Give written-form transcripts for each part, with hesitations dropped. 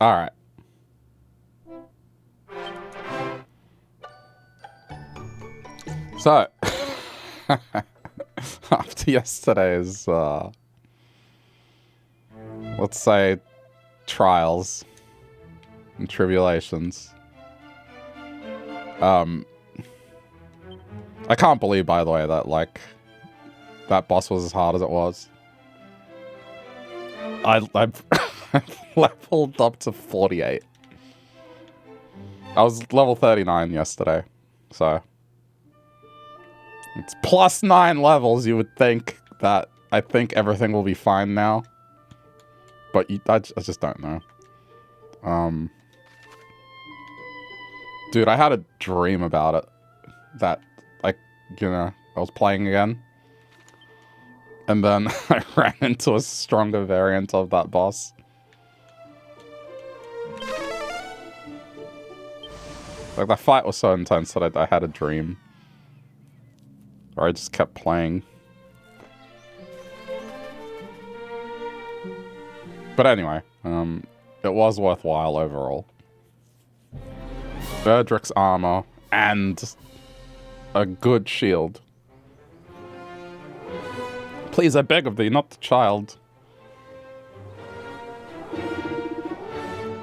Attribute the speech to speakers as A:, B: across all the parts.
A: Alright. So, after yesterday's, let's say, trials and tribulations, I can't believe, by the way, that, like, that boss was as hard as it was. I've leveled up to 48. I was level 39 yesterday, so... It's plus 9 levels. You would think that I think everything will be fine now. But I just don't know. Dude, I had a dream about it. That, like, you know, I was playing again. And then I ran into a stronger variant of that boss. Like, the fight was so intense that I had a dream. Or I just kept playing. But anyway, it was worthwhile overall. Erdrick's armor and a good shield. Please, I beg of thee, not the child.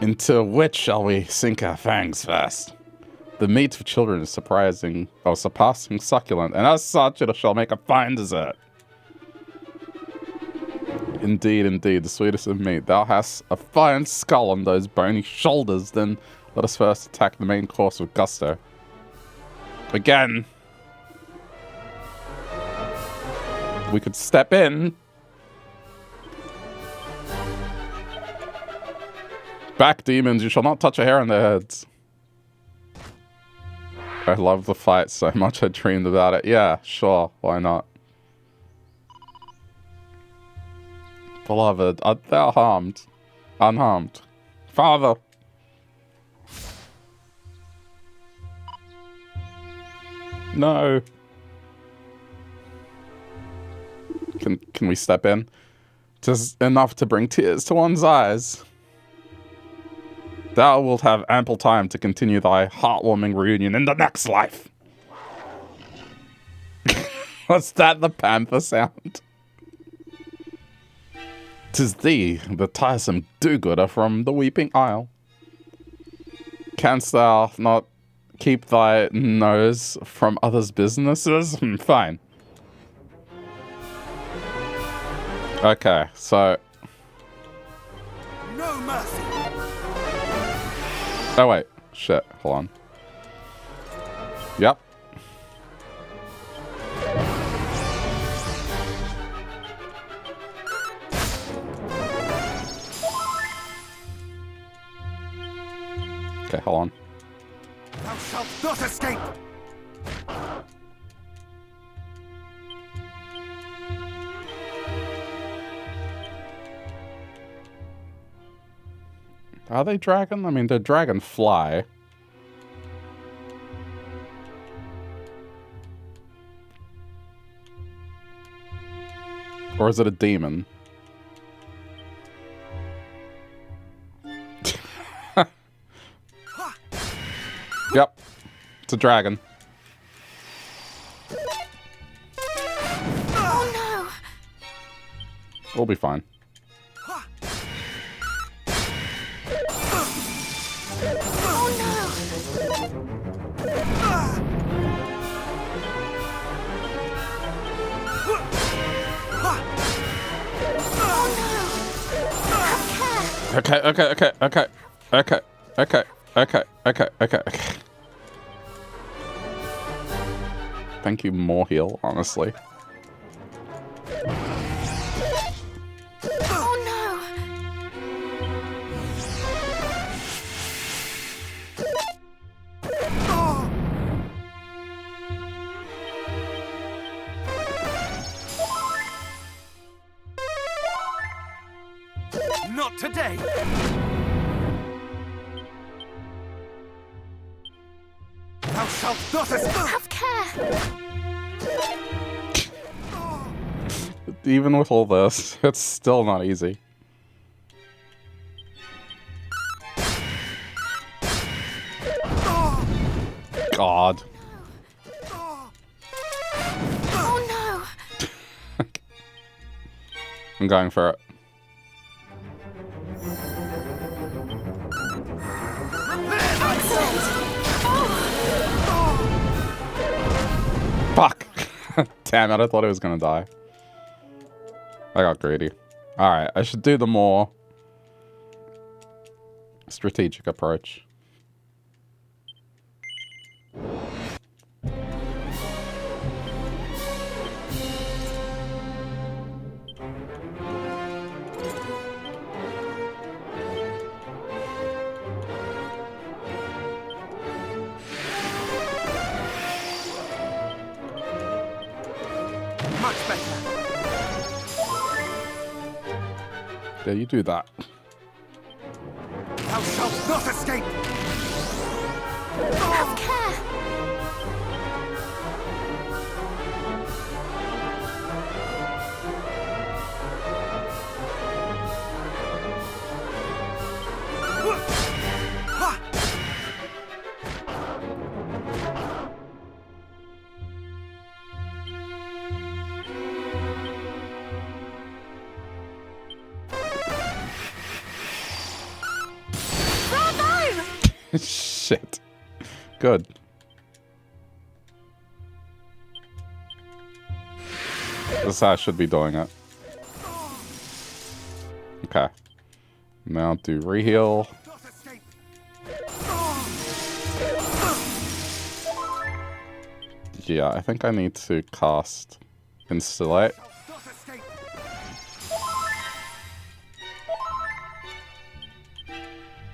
A: Into which shall we sink our fangs first? The meat of children is surprising, or surpassing succulent, and as such it shall make a fine dessert. Indeed, indeed, the sweetest of meat. Thou hast a fine skull on those bony shoulders, then let us first attack the main course with gusto. Again. We could step in. Back, demons, you shall not touch a hair on their heads. I love the fight so much I dreamed about it. Yeah, sure, why not? Beloved, art thou harmed? Unharmed. Father! No. Can we step in? Just enough to bring tears to one's eyes. Thou wilt have ample time to continue thy heartwarming reunion in the next life. Was that the panther sound? 'Tis thee, the tiresome do-gooder from the Weeping Isle. Canst thou not keep thy nose from others' businesses? Fine. Okay, so...
B: No mercy.
A: Oh, wait. Shit. Hold on. Yep. Okay, hold on.
B: Thou shalt not escape.
A: Are they dragon? I mean, they're dragonfly. Or is it a demon? Yep. It's a dragon.
C: Oh no!
A: We'll be fine. Okay. Thank you, more heal, honestly.
C: Oh no!
B: Not today. Thou shalt not escape.
C: Have care!
A: Even with all this, it's still not easy. God.
C: Oh no!
A: I'm going for it. Fuck! Damn it, I thought he was gonna die. I got greedy. Alright, I should do the more strategic approach.
B: Much better.
A: Yeah, you do that.
B: Thou shalt not escape.
C: Have care!
A: Shit. Good. This is how I should be doing it. Okay. Now do reheal.
B: Not escape.
A: Yeah, I think I need to cast Insulate.
B: Not escape.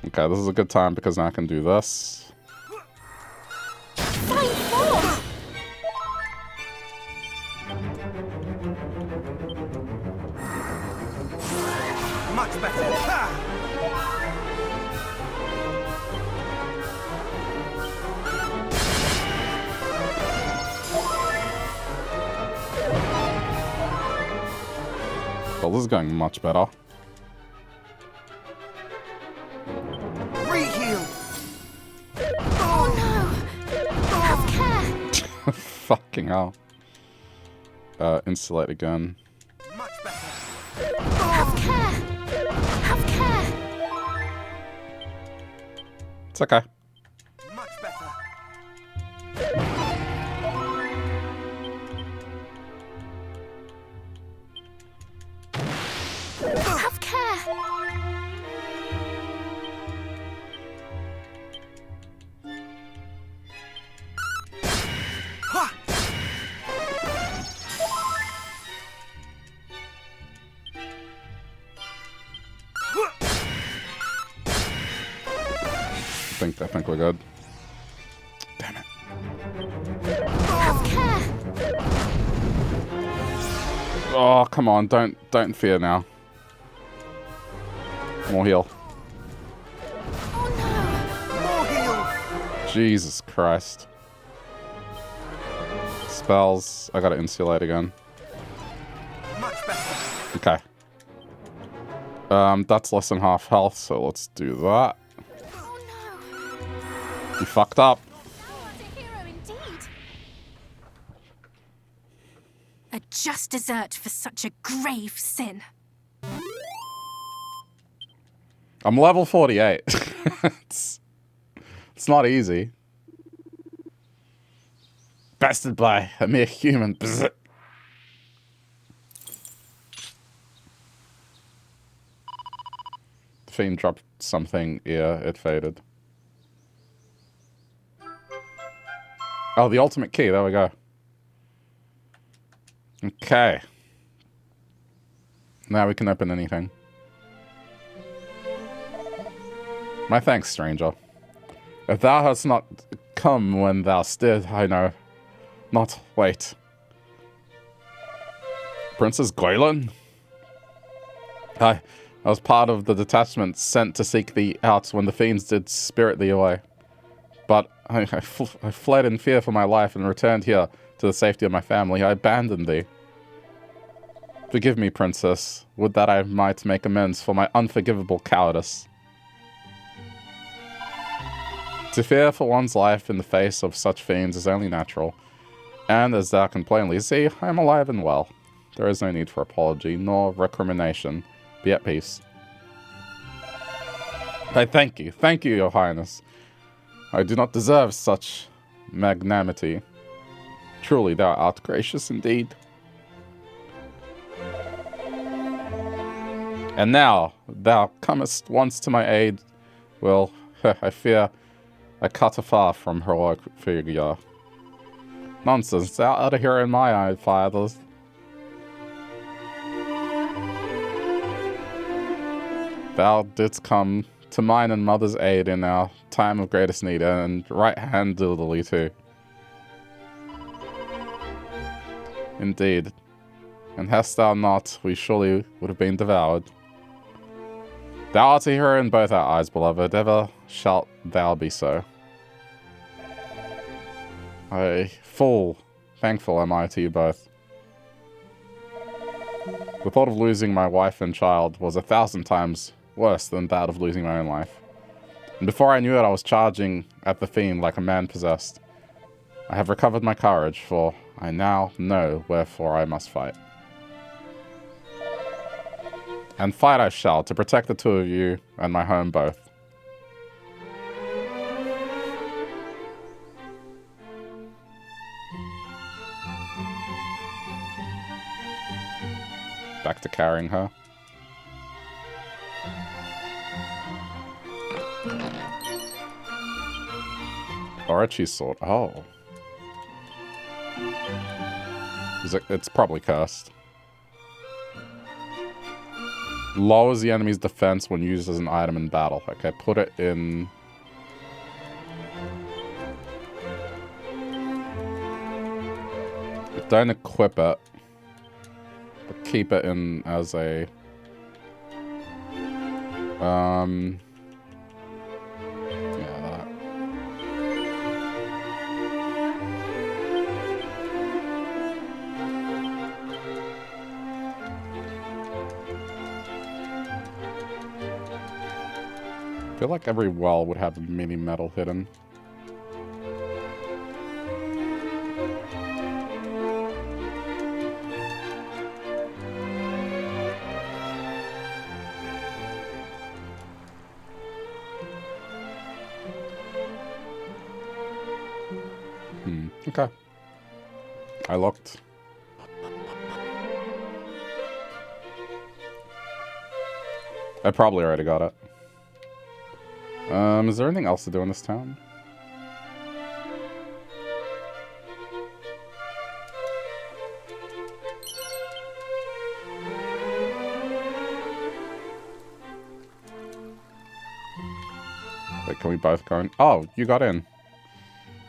A: Okay, this is a good time because now I can do this.
C: Fine form!
B: Much better. Ha!
A: Well, this is going much better.
B: Reheal.
C: Oh no! Have care!
A: Fucking hell. Insulate again.
B: Much better.
C: Have care! Have care!
A: It's okay.
B: Much better.
C: Have care!
B: Ha!
A: I think we're good. Damn it.
C: Have care!
A: Oh, come on, don't fear now. More heal.
C: Oh
B: More heal.
A: Jesus Christ. Spells. I gotta insulate again.
B: Much better.
A: Okay. That's less than half health, so let's do that.
C: no! Oh no!
A: You fucked up.
C: What a hero indeed! A just desert for such a grave sin.
A: I'm level 48. it's not easy. Bested by a mere human. Bzz. The Fiend dropped something. Yeah, it faded. Oh, the ultimate key. There we go. Okay. Now we can open anything. My thanks, stranger. If thou hast not come when thou did, I know not. Wait. Princess Goylin? I was part of the detachment sent to seek thee out when the fiends did spirit thee away. But I fled in fear for my life and returned here to the safety of my family. I abandoned thee. Forgive me, princess. Would that I might make amends for my unforgivable cowardice. To fear for one's life in the face of such fiends is only natural. And as thou can plainly see, I am alive and well. There is no need for apology, nor recrimination. Be at peace. I thank you, your highness. I do not deserve such magnanimity. Truly thou art gracious indeed. And now, thou comest once to my aid. Well, I fear I cut afar from heroic figure. Nonsense, thou art a hero in my eye, fathers. Thou didst come to mine and mother's aid in our time of greatest need, and right-handedly too. Indeed. And hadst thou not, we surely would have been devoured. Thou art a hero in both our eyes, beloved. Ever shalt thou be so. Thankful am I to you both. The thought of losing my wife and child was 1,000 times worse than that of losing my own life. And before I knew it, I was charging at the fiend like a man possessed. I have recovered my courage, for I now know wherefore I must fight. And fight I shall, to protect the two of you and my home both. Back to carrying her. Orochi's sword. Oh. It's probably cursed. Lowers the enemy's defense when used as an item in battle. Okay, put it in... Don't equip it. But keep it in as a... Yeah, that. I feel like every well would have a mini medal hidden. Okay. I looked. I probably already got it. Is there anything else to do in this town? Wait, can we both go in? Oh, you got in.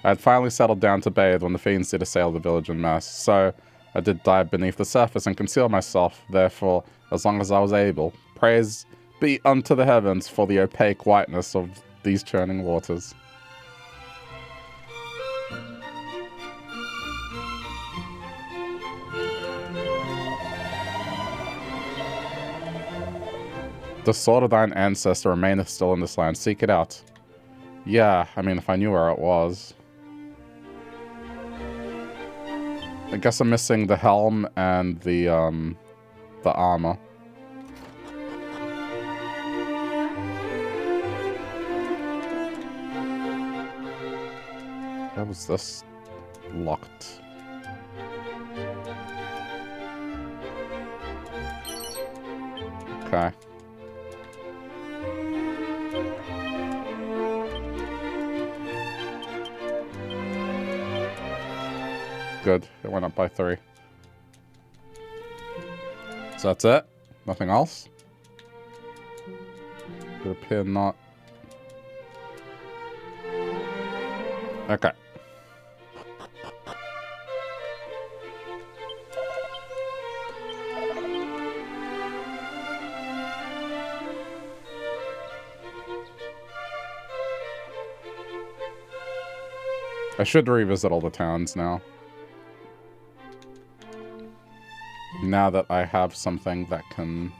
A: I had finally settled down to bathe when the fiends did assail the village en masse, so I did dive beneath the surface and conceal myself, therefore, as long as I was able. Praise be unto the heavens for the opaque whiteness of these churning waters. The sword of thine ancestor remaineth still in this land. Seek it out. Yeah, I mean, if I knew where it was. I guess I'm missing the helm and the armor. Where was this locked? Okay. Good. It went up by 3. So that's it? Nothing else? Would appear not. Okay. I should revisit all the towns now. Now that I have something that can...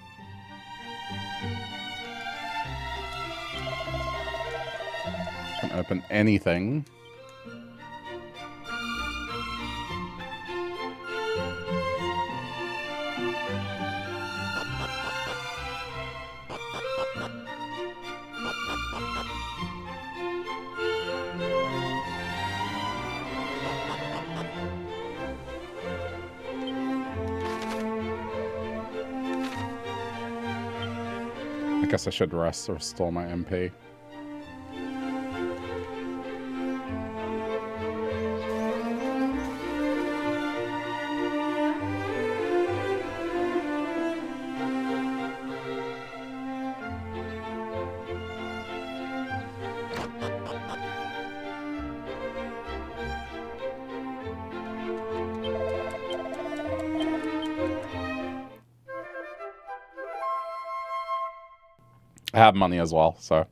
A: open anything. I guess I should rest to restore my MP. I have money as well, so.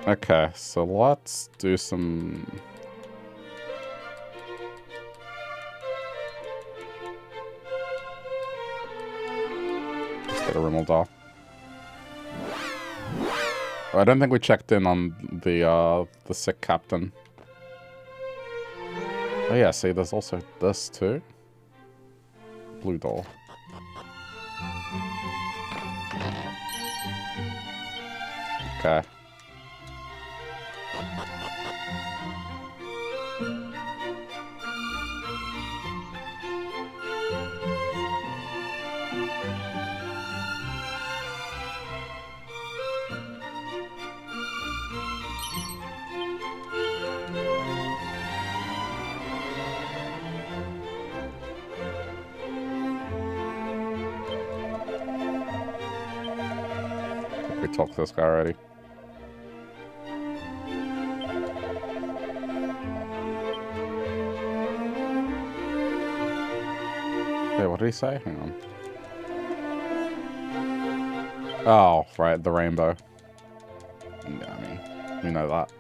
A: Okay, so let's do some... Let's get a Rimmel doll. Oh, I don't think we checked in on the sick captain. Oh yeah, see, there's also this too. Blue doll. Okay. We talked to this guy already. Wait, what did he say? Hang on. Oh, right, the rainbow. Yeah, I mean, we know that.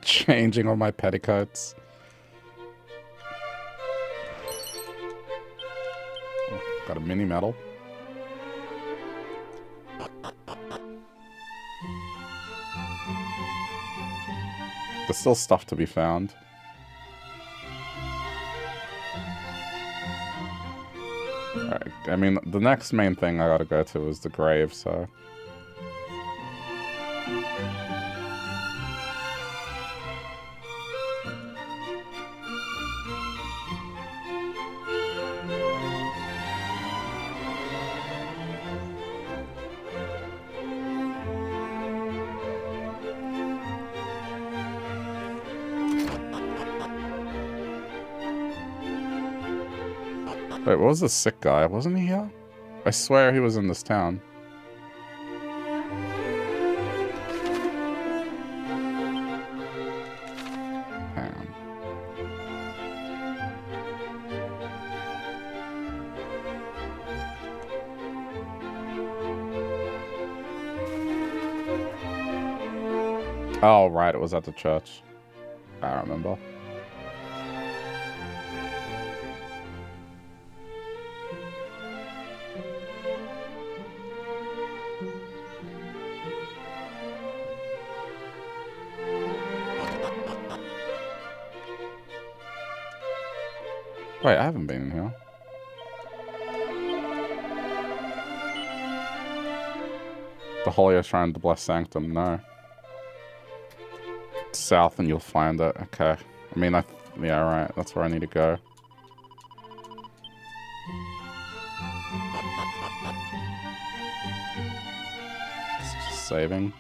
A: Changing all my petticoats. Oh, got a mini medal. There's still stuff to be found. Alright, I mean, the next main thing I gotta go to is the grave, so... Wait, what was the sick guy? Wasn't he here? I swear he was in this town. Hang on. Oh, right, it was at the church. I remember. Wait, I haven't been in here. The Holy Shrine, the Blessed Sanctum, no. South and you'll find it. Okay. I mean, yeah, right. That's where I need to go. Just saving.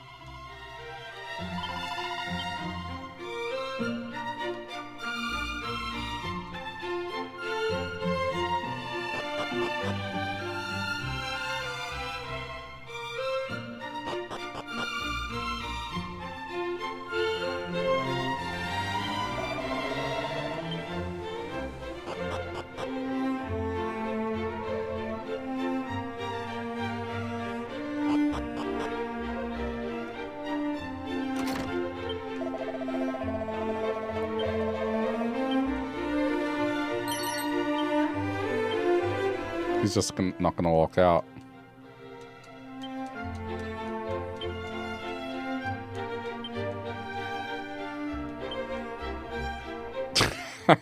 A: He's just not gonna walk out.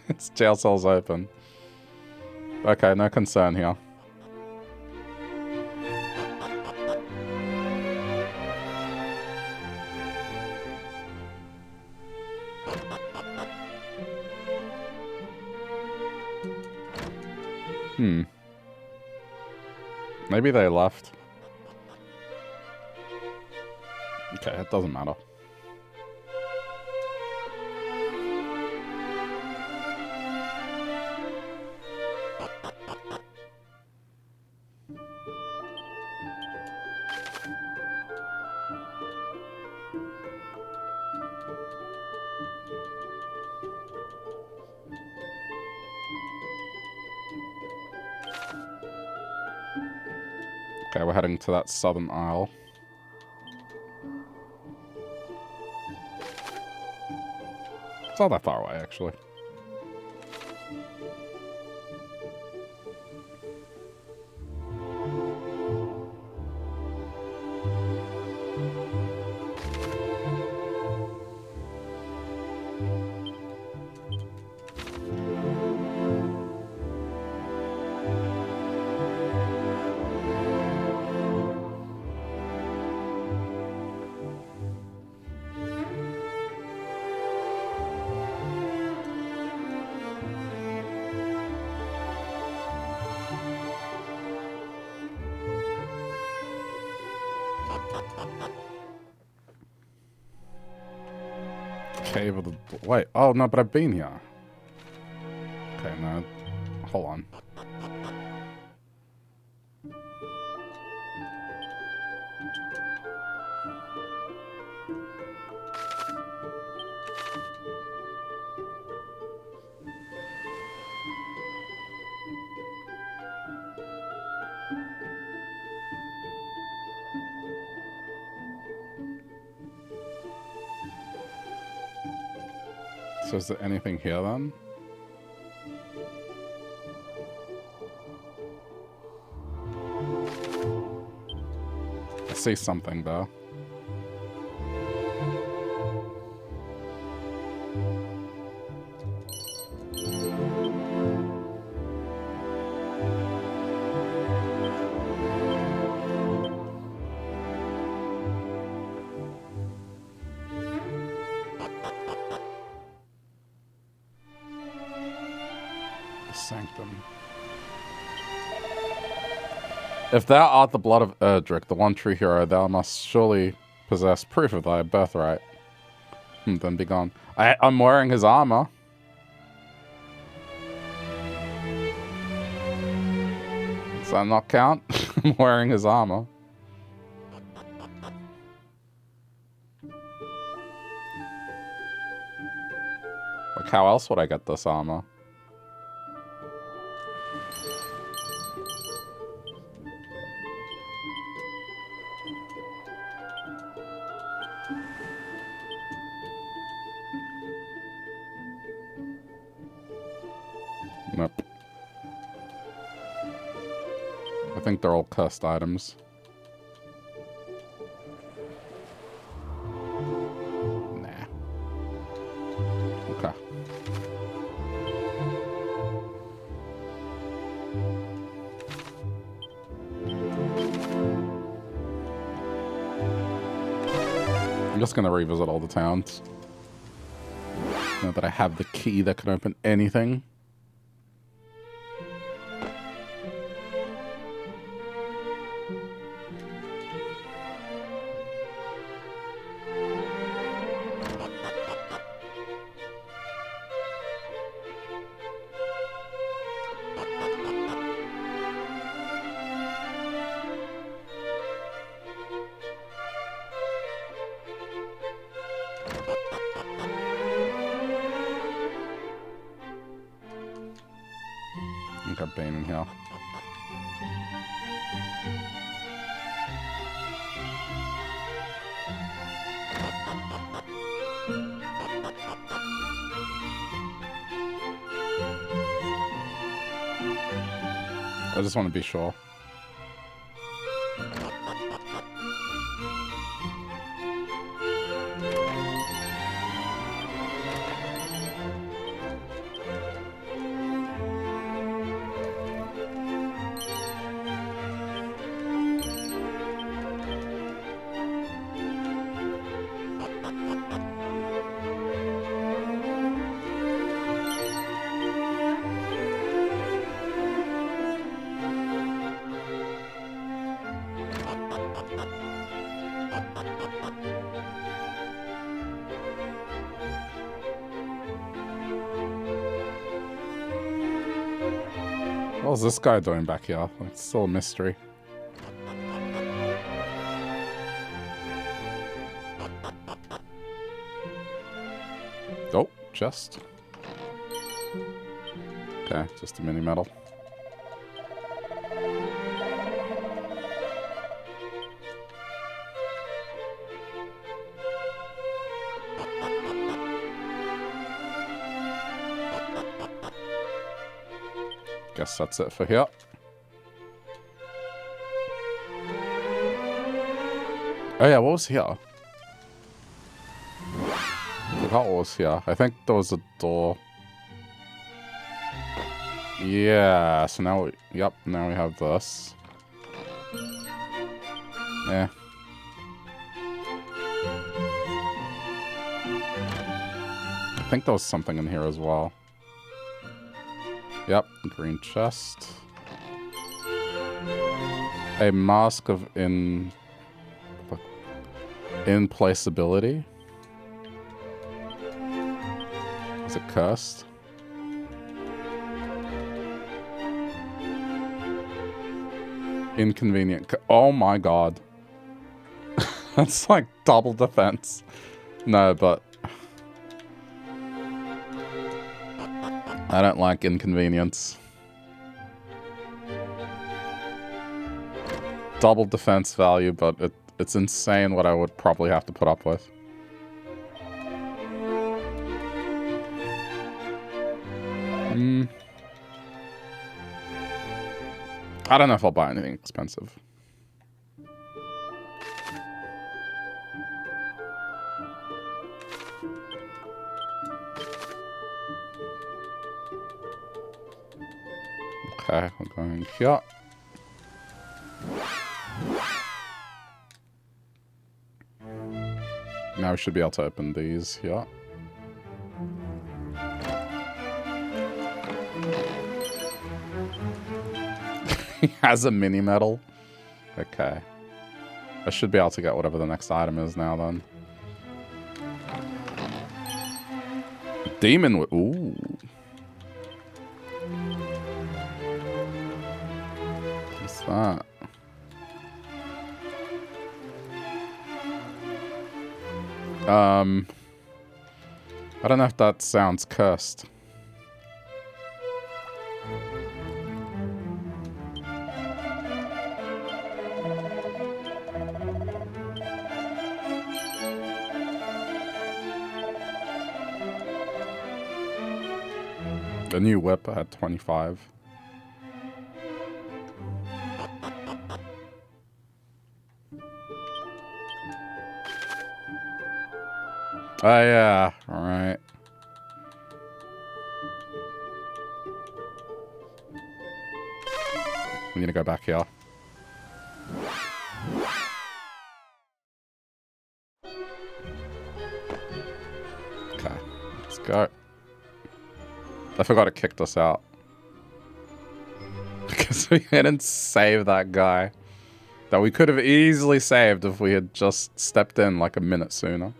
A: Its jail cell's open. Okay, no concern here. Maybe they left. Okay, it doesn't matter. Okay, we're heading to that southern aisle. It's not that far away, actually. Cave of the... Wait. Oh, no, but I've been here. Okay, no. Hold on. So is there anything here then? I see something though. Sanctum. If thou art the blood of Erdrick, the one true hero, thou must surely possess proof of thy birthright. Then be gone. I'm wearing his armor. Does that not count? I'm wearing his armor. Like, how else would I get this armor? Nope. I think they're all cursed items. Nah. Okay. I'm just gonna revisit all the towns. Now that I have the key that can open anything. Got Bane in here. I just want to be sure. What's this guy doing back here? It's still a mystery. Oh, chest. Okay, just a mini medal. Guess that's it for here. Oh yeah, what was here? I forgot what was here. I think there was a door. Yeah, so now we... Yep, now we have this. Yeah. I think there was something in here as well. Yep, green chest. A mask of implaceability. Is it cursed? Inconvenient. Oh my god. That's like double defense. No, but I don't like inconvenience. Double defense value, but it's insane what I would probably have to put up with. I don't know if I'll buy anything expensive. Okay, we're going here. Now we should be able to open these here. He has a mini medal. Okay. I should be able to get whatever the next item is now then. Demon with... Ooh. What's that? I don't know if that sounds cursed. The new whip had 25. Oh yeah, alright. We need to go back here. Okay, let's go. I forgot to kick us out. Because we didn't save that guy. That we could have easily saved if we had just stepped in like a minute sooner.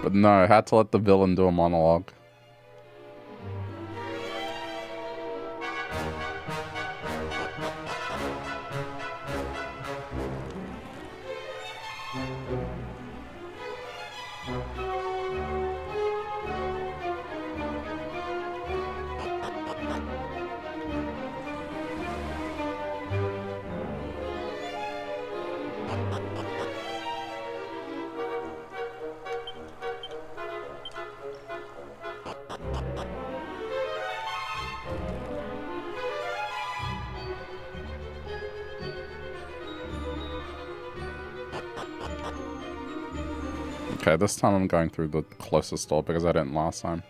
A: But no, I had to let the villain do a monologue. Okay, this time I'm going through the closest door because I didn't last time.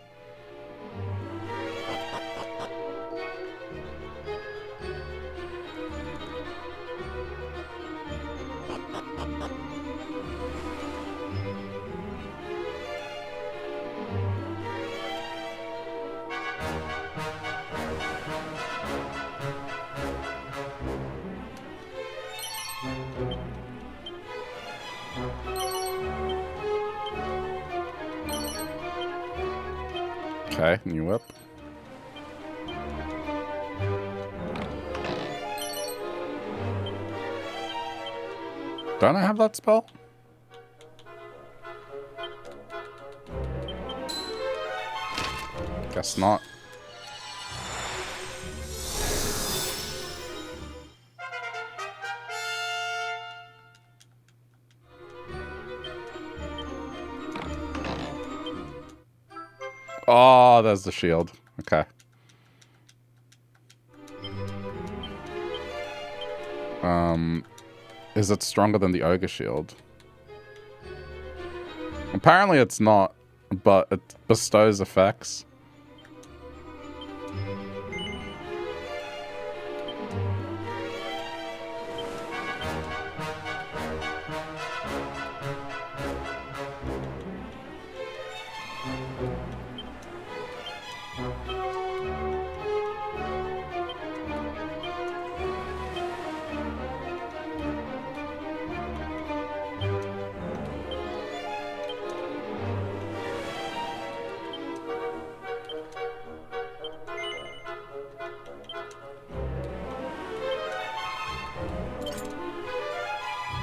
A: Okay, new whip. Don't I have that spell? Guess not. Oh, there's the shield. Okay. Is it stronger than the ogre shield? Apparently it's not, but it bestows effects.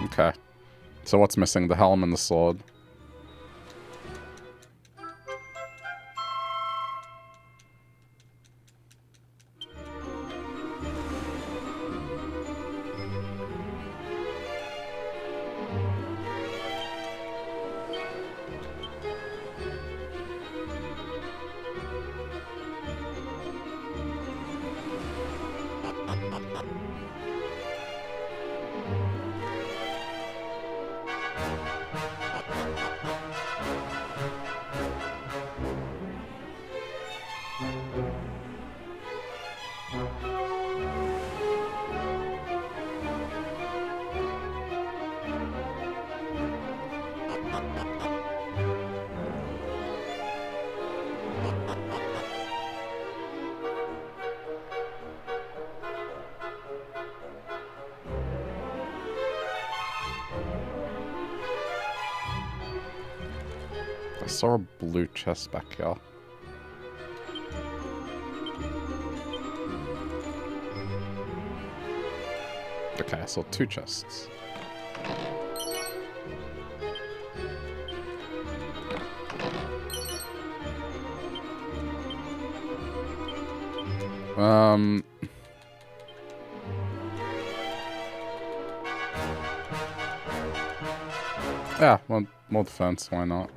A: Okay. So what's missing? The helm and the sword. I saw a blue chest back here. Okay, I saw two chests. Yeah, well, more defense, why not?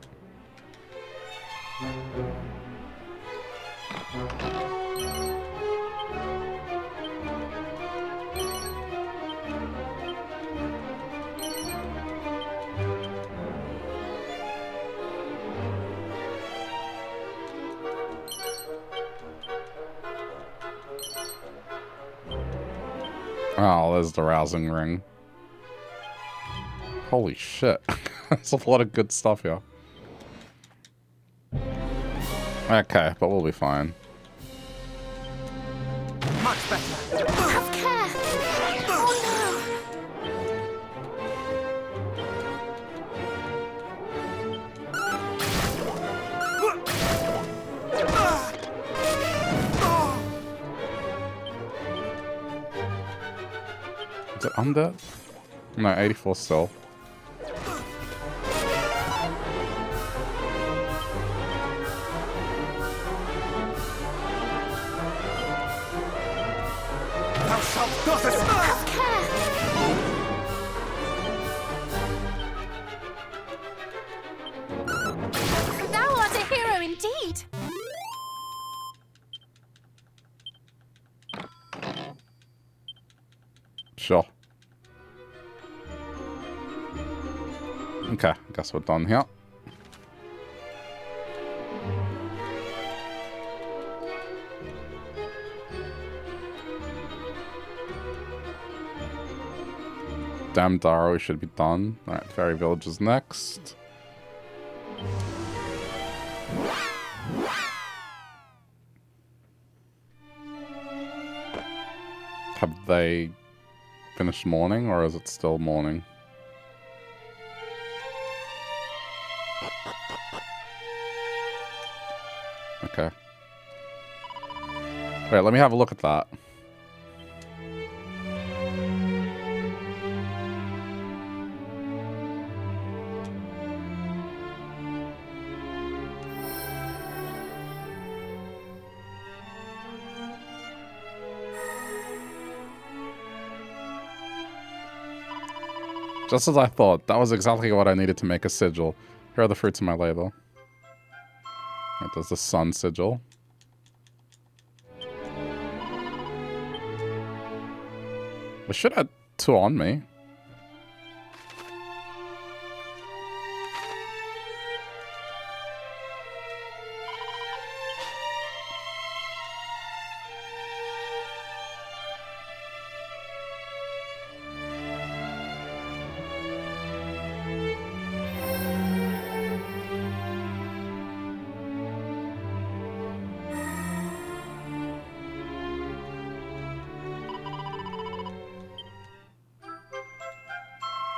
A: Oh, there's the rousing ring. Holy shit. There's a lot of good stuff here. Okay, but we'll be fine.
B: Much better.
C: Have care! Oh
A: Is it undead? No, 84 still.
B: Thou shalt not escape.
C: Have care! Thou art a hero indeed!
A: Sure. Okay, guess we're done here. Damdaro should be done. Alright, Fairy Village is next. Have they finished morning, or is it still morning? Okay. Wait, let me have a look at that. Just as I thought, that was exactly what I needed to make a sigil. Here are the fruits of my labor. Right, there's the sun sigil. I should have 2 on me.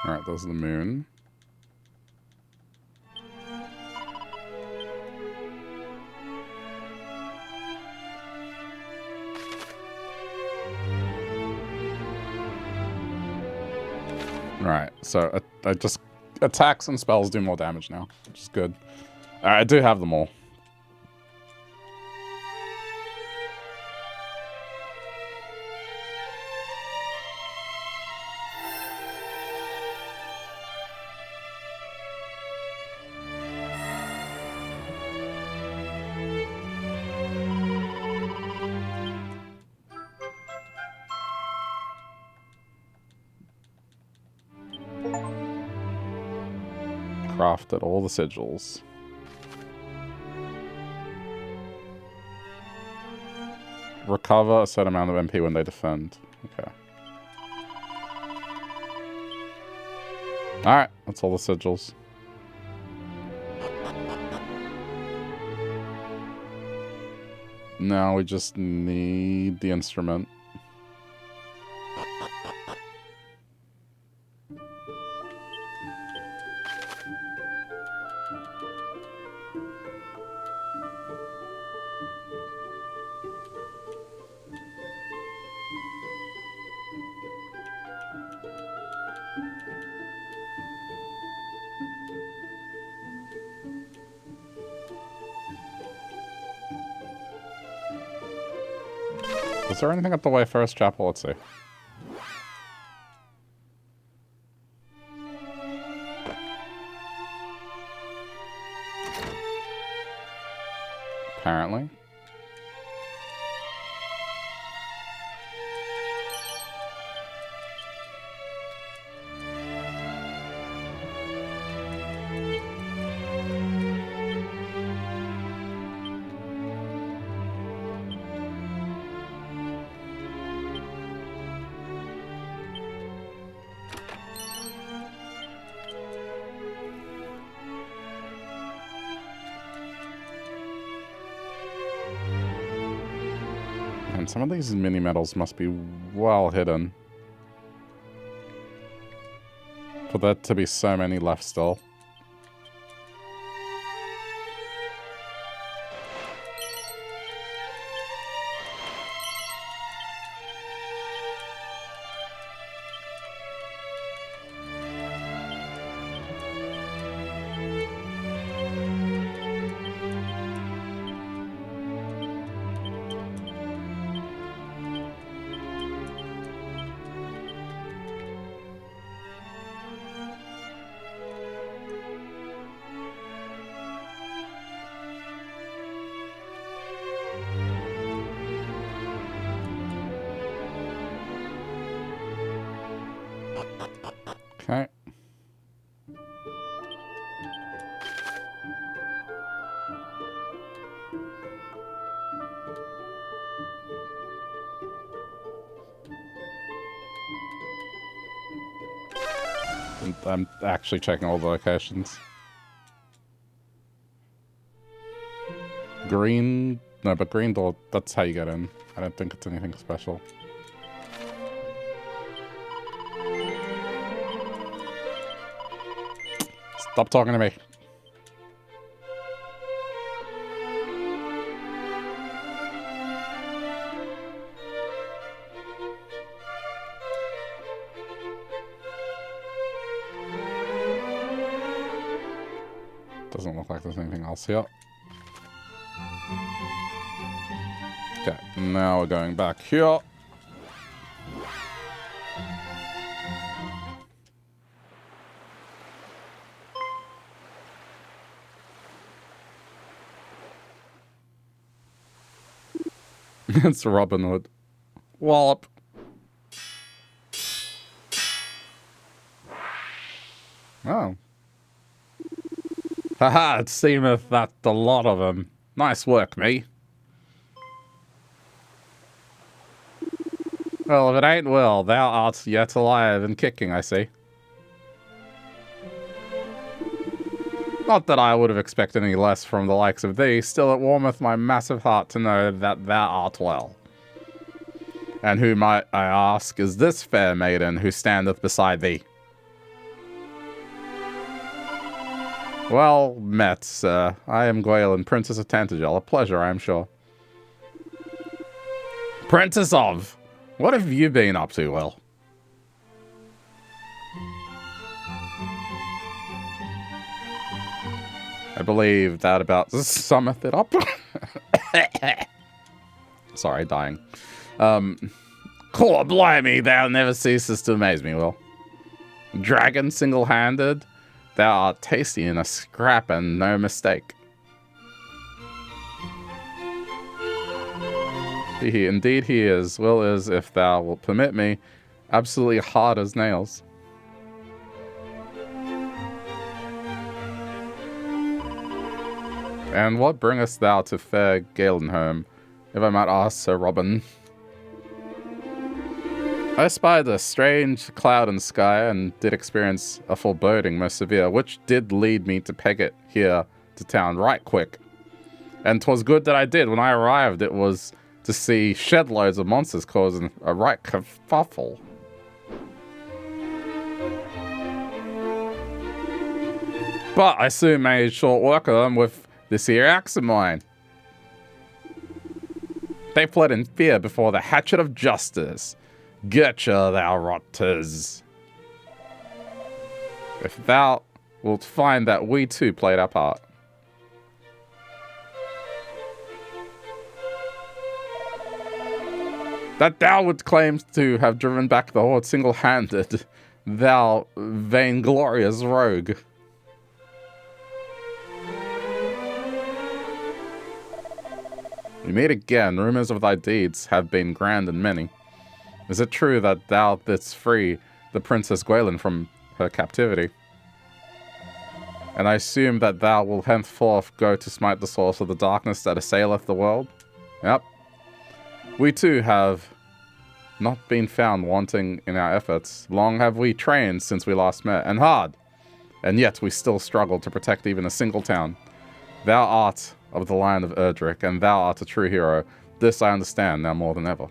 A: Alright, there's the moon. Alright, so I just... Attacks and spells do more damage now, which is good. Alright, I do have them all. Crafted all the sigils. Recover a certain amount of MP when they defend. Okay. Alright, that's all the sigils. Now we just need the instrument. Is there anything at the Wayfarer's Chapel? Let's see. Apparently. And some of these mini medals must be well hidden. For there to be so many left still. I'm actually checking all the locations. Green... No, but green door, that's how you get in. I don't think it's anything special. Stop talking to me. Doesn't look like there's anything else here. Okay, now we're going back here. It's Robin Hood. Wallop. Oh. Haha, it seemeth that the lot of them. Nice work, me. Well, if it ain't well, thou art yet alive and kicking, I see. Not that I would have expected any less from the likes of thee, still it warmeth my massive heart to know that thou art well. And who, might I ask, is this fair maiden who standeth beside thee? Well met, sir. I am Gwaelin, Princess of Tantagel. A pleasure, I am sure. Princess of? What have you been up to, Will? I believe that about summeth it up. Sorry, dying. Claw blimey, thou never ceases to amaze me, Will. Dragon single-handed? Thou art tasty in a scrap and no mistake. Indeed he is. Will is, if thou wilt permit me, absolutely hard as nails. And what bringest thou to fair Galenholm, if I might ask, Sir Robin? I espied a strange cloud in the sky and did experience a foreboding most severe, which did lead me to peg it here to town right quick. And 'twas good that I did. When I arrived, it was to see shed loads of monsters causing a right kerfuffle. But I soon made short work of them with this here axe of mine. They fled in fear before the hatchet of justice. Getcha, thou rotters. If thou wilt find that we too played our part. That thou would claim to have driven back the horde single-handed, thou vainglorious rogue. We meet again. Rumors of thy deeds have been grand and many. Is it true that thou didst free the Princess Gwaelin from her captivity? And I assume that thou wilt henceforth go to smite the source of the darkness that assaileth the world? Yep. We too have not been found wanting in our efforts. Long have we trained since we last met, and hard. And yet we still struggle to protect even a single town. Thou art of the Lion of Erdrick, and thou art a true hero. This I understand now more than ever.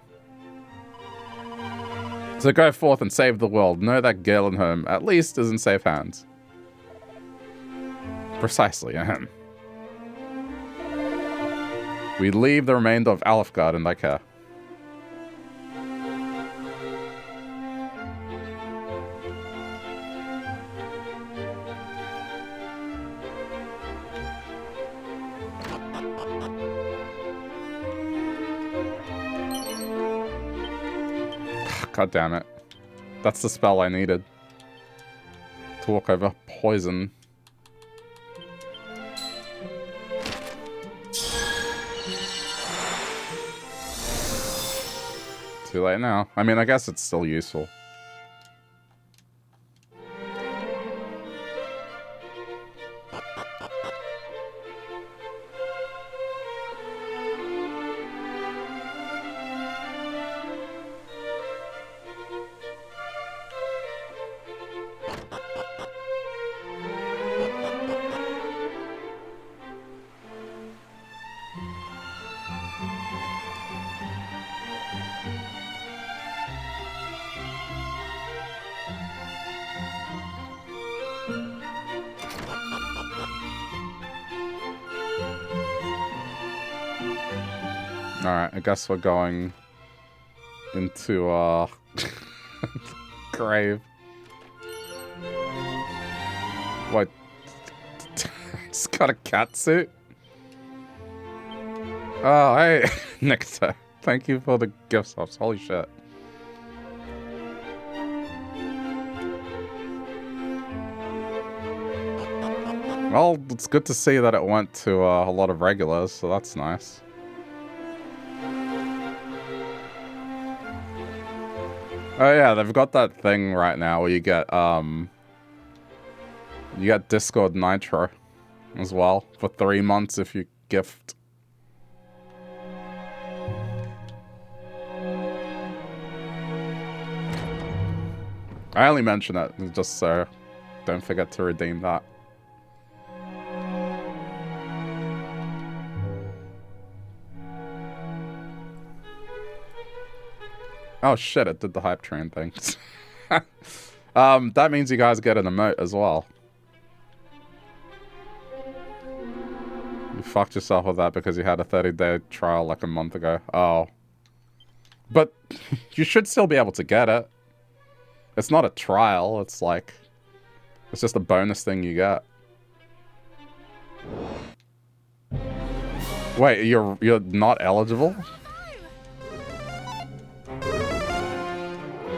A: So go forth and save the world. Know that Galenholm at least is in safe hands. Precisely, ahem. We leave the remainder of Alfgard in thy care. God damn it. That's the spell I needed. To walk over poison. Too late now. I mean, I guess it's still useful. Alright, I guess we're going into, grave. What? It's got a cat suit? Oh, hey, Nectar. Thank you for the gift subs. Holy shit. Well, it's good to see that it went to a lot of regulars, so that's nice. Oh yeah, they've got that thing right now where you get Discord Nitro as well for 3 months if you gift. I only mention it just so don't forget to redeem that. Oh shit, it did the hype train thing. That means you guys get an emote as well. You fucked yourself with that because you had a 30-day trial like a month ago. Oh. But you should still be able to get it. It's not a trial, it's like... It's just a bonus thing you get. Wait, you're not eligible?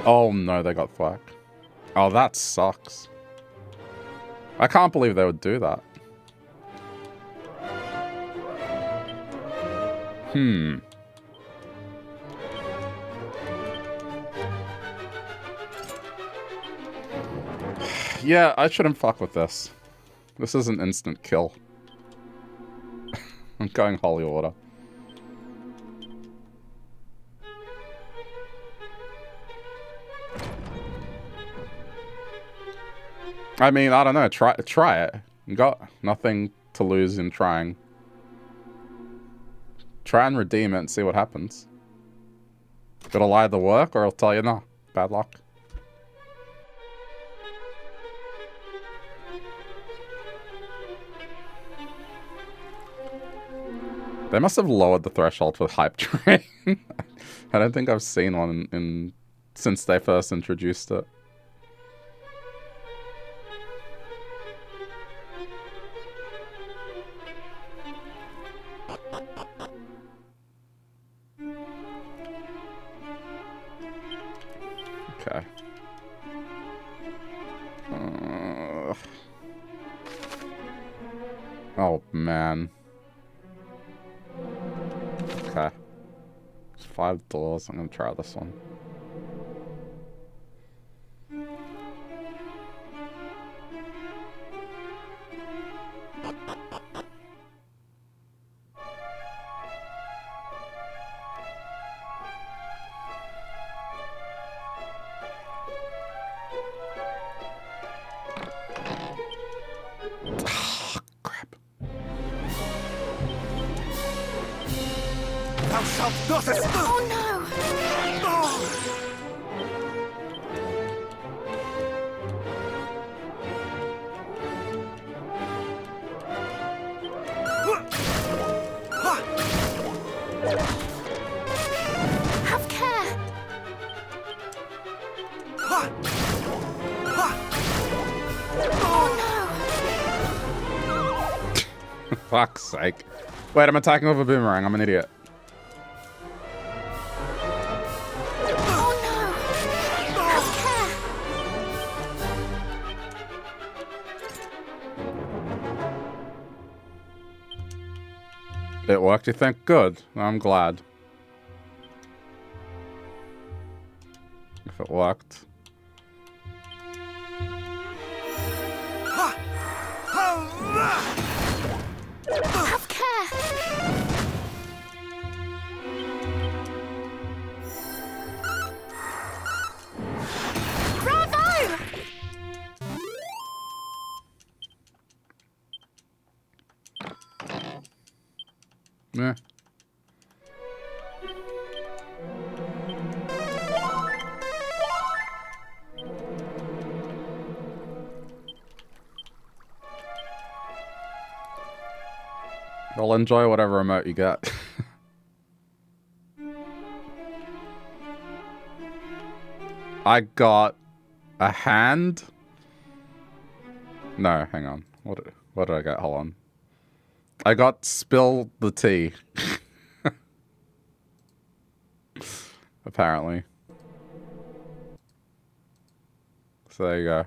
A: Oh no, they got fucked. Oh, that sucks. I can't believe they would do that. Yeah, I shouldn't fuck with this. This is an instant kill. I'm going holy water. I mean, I don't know. Try it. You got nothing to lose in trying. Try and redeem it and see what happens. It'll either work or it'll tell you no. Bad luck. They must have lowered the threshold for hype train. I don't think I've seen one in since they first introduced it. Okay. Oh, man. Okay. It's $5. I'm gonna try this one.
B: Thou shalt not escape!
C: Oh no! Have care! Oh no!
A: Fuck's sake. Wait, I'm attacking with a boomerang. I'm an idiot.
C: Oh no! Have care!
A: It worked, you think? Good. I'm glad. If it worked.
C: Have care! Bravo!
A: Meh. You'll enjoy whatever emote you get. I got a hand. No, hang on. What did I get? Hold on. I got spill the tea. Apparently. So there you go.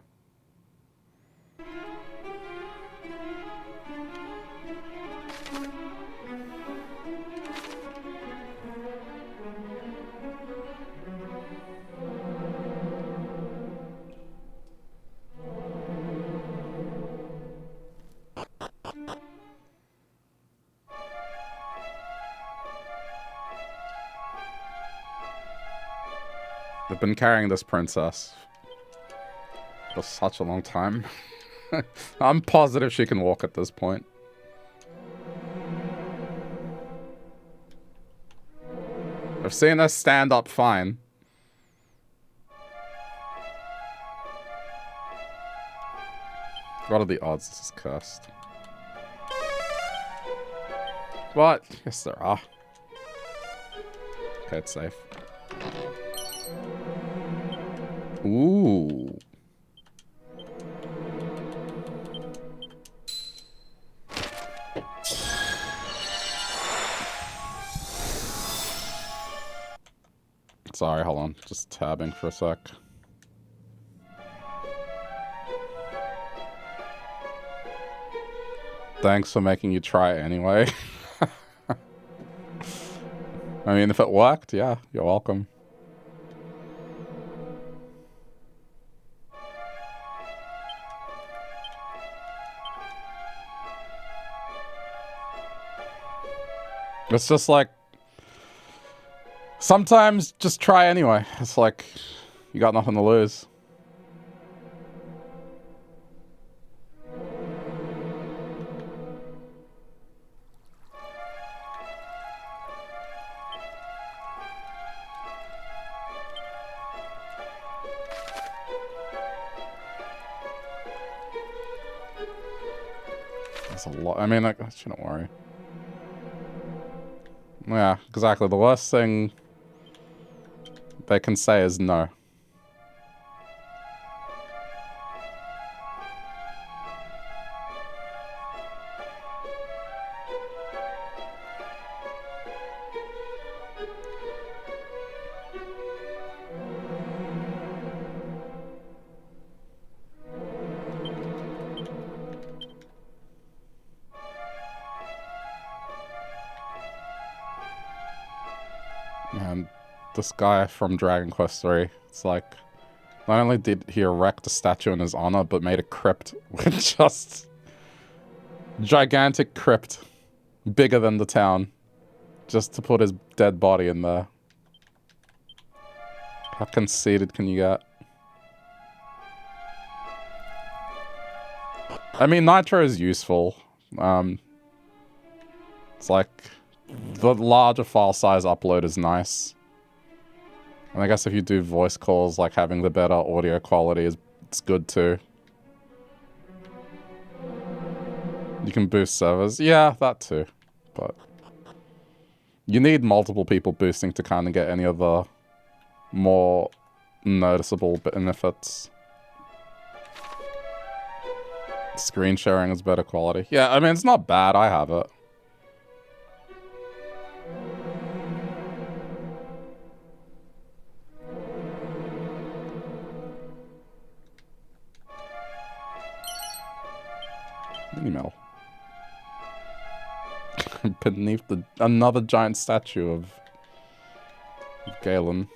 A: They've been carrying this princess for such a long time. I'm positive she can walk at this point. I've seen her stand up fine. What are the odds this is cursed? What? Yes, there are. Okay, it's safe. Ooh. Sorry, hold on. Just tabbing for a sec. Thanks for making you try it anyway. I mean, if it worked, yeah, you're welcome. It's just like, sometimes just try anyway. It's like, you got nothing to lose. That's a lot. I mean, I shouldn't worry. Yeah, exactly. The worst thing they can say is no. Man, this guy from Dragon Quest III, it's like, not only did he erect a statue in his honor, but made a crypt with just gigantic crypt, bigger than the town, just to put his dead body in there. How conceited can you get? I mean, Nitro is useful. It's like, the larger file size upload is nice. And I guess if you do voice calls, like having the better audio quality it's good too. You can boost servers. Yeah, that too. But you need multiple people boosting to kind of get any of the more noticeable benefits. Screen sharing is better quality. Yeah, I mean, it's not bad. I have it. Email. Beneath another giant statue of Galen.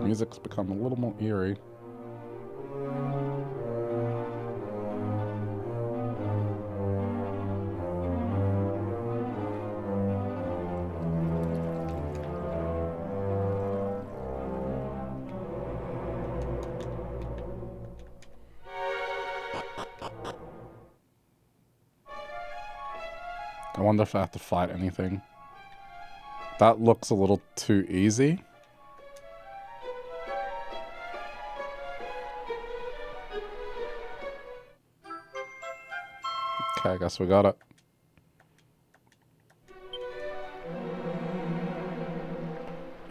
A: Music's become a little more eerie. I wonder if I have to fight anything. That looks a little too easy. Okay, I guess we got it.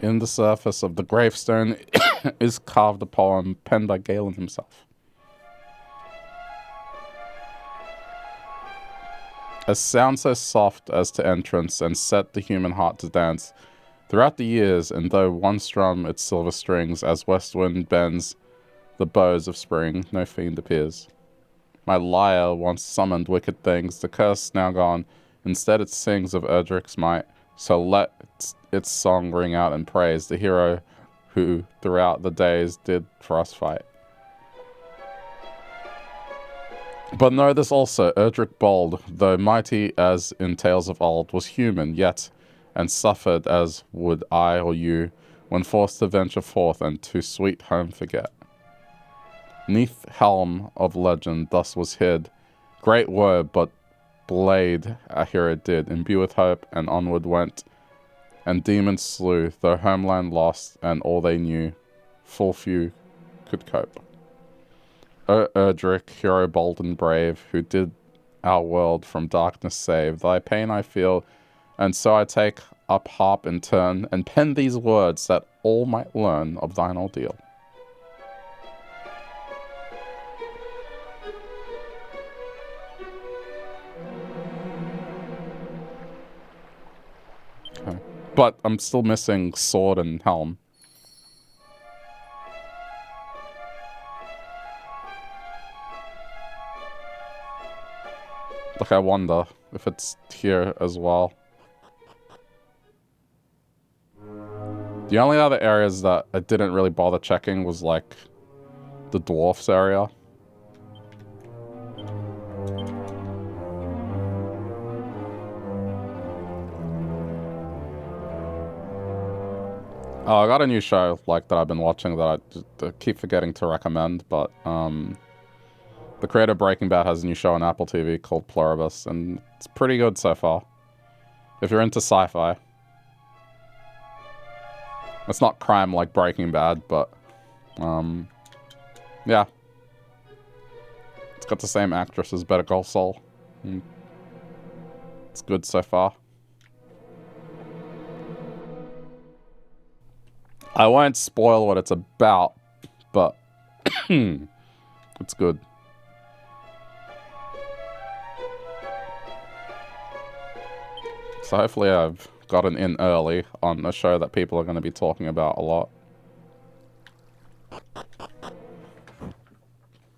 A: In the surface of the gravestone is carved a poem penned by Galen himself. A sound so soft as to entrance and set the human heart to dance. Throughout the years, and though one strum its silver strings, as west wind bends the bows of spring, no fiend appears. My lyre once summoned wicked things, the curse now gone. Instead it sings of Erdrick's might, so let its song ring out and praise the hero who throughout the days did for us fight. But know this also, Erdrick bold, though mighty as in tales of old, was human, yet, and suffered as would I or you, when forced to venture forth and to sweet home forget. Neath helm of legend thus was hid, great word, but blade a hero did, imbue with hope, and onward went, and demons slew, though homeland lost, and all they knew, full few could cope. O Erdrick, hero bold and brave, who did our world from darkness save, thy pain I feel, and so I take up harp in turn, and pen these words that all might learn of thine ordeal. Okay. But I'm still missing sword and helm. Like, I wonder if it's here as well. The only other areas that I didn't really bother checking was, like, the dwarfs area. Oh, I got a new show, like, that I've been watching that I keep forgetting to recommend, but, the creator of Breaking Bad has a new show on Apple TV called Pluribus, and it's pretty good so far. If you're into sci-fi. It's not crime like Breaking Bad, but, yeah. It's got the same actress as Better Call Saul. It's good so far. I won't spoil what it's about, but it's good. So hopefully I've gotten in early on a show that people are going to be talking about a lot.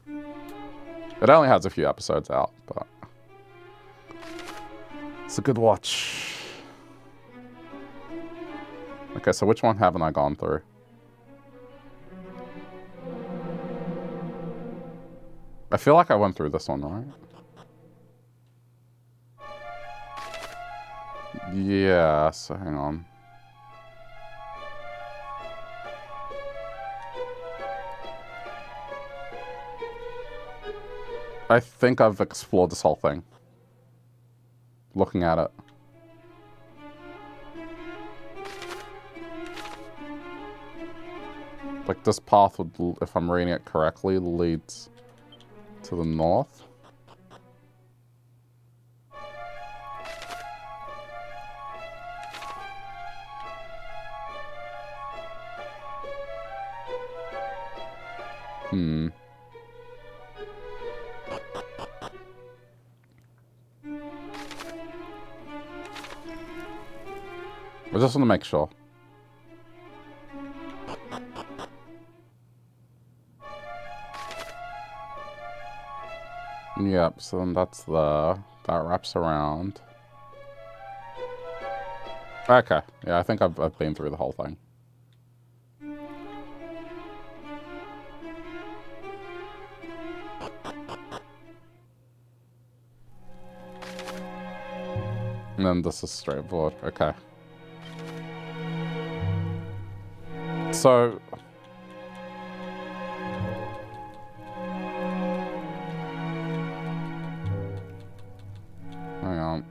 A: It only has a few episodes out, but it's a good watch. Okay, so which one haven't I gone through? I feel like I went through this one, right? Yeah, so hang on. I think I've explored this whole thing. Looking at it. Like, this path would, if I'm reading it correctly, leads to the north. I just want to make sure. Yep, so then that's the... that wraps around. Okay, yeah, I think I've been through the whole thing. And then this is straightforward, okay. So... hang on.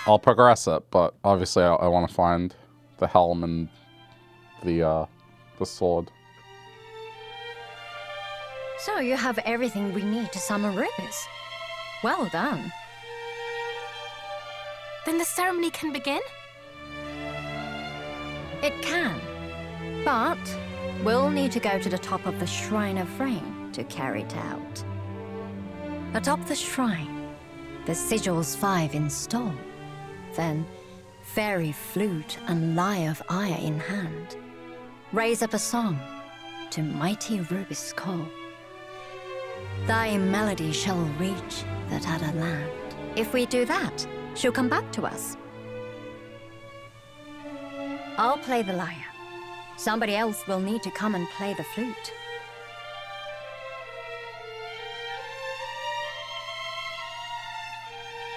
A: I'll progress it, but obviously I want to find the helm and the sword.
D: So you have everything we need to summon Rubis. Well done.
C: Then the ceremony can begin?
D: It can. But we'll need to go to the top of the Shrine of Rain to carry it out. Atop the shrine, the sigils 5 install. Then, fairy flute and lyre of ire in hand, raise up a song to mighty Rubis' call. Thy melody shall reach that other land. If we do that, she'll come back to us. I'll play the lyre. Somebody else will need to come and play the flute.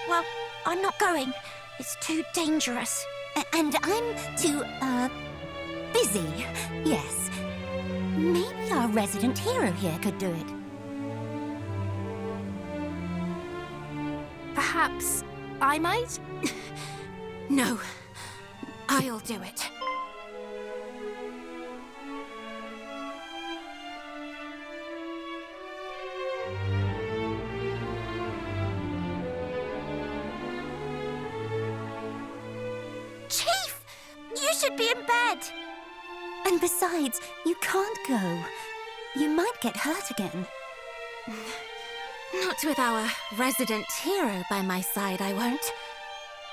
C: Well, I'm not going. It's too dangerous. And I'm too, busy. Yes. Maybe our resident hero here could do it. Perhaps I might? No. I'll do it. Chief! You should be in bed! And besides, you can't go. You might get hurt again. Not with our resident hero by my side, I won't.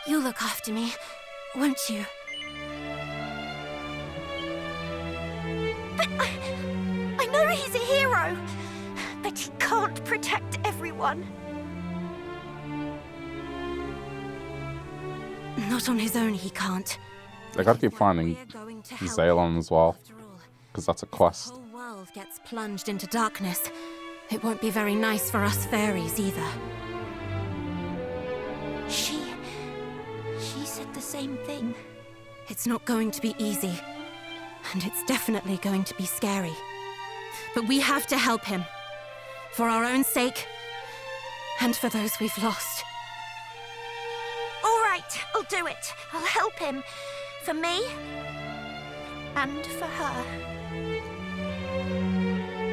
C: You'll look after me, won't you? But I know he's a hero, but he can't protect everyone. Not on his own, he can't.
A: I gotta keep finding Zaylon as well, because that's a quest.
C: The whole world gets plunged into darkness. It won't be very nice for us fairies either. She said the same thing. It's not going to be easy. And it's definitely going to be scary. But we have to help him. For our own sake. And for those we've lost. All right, I'll do it. I'll help him. For me. And for her.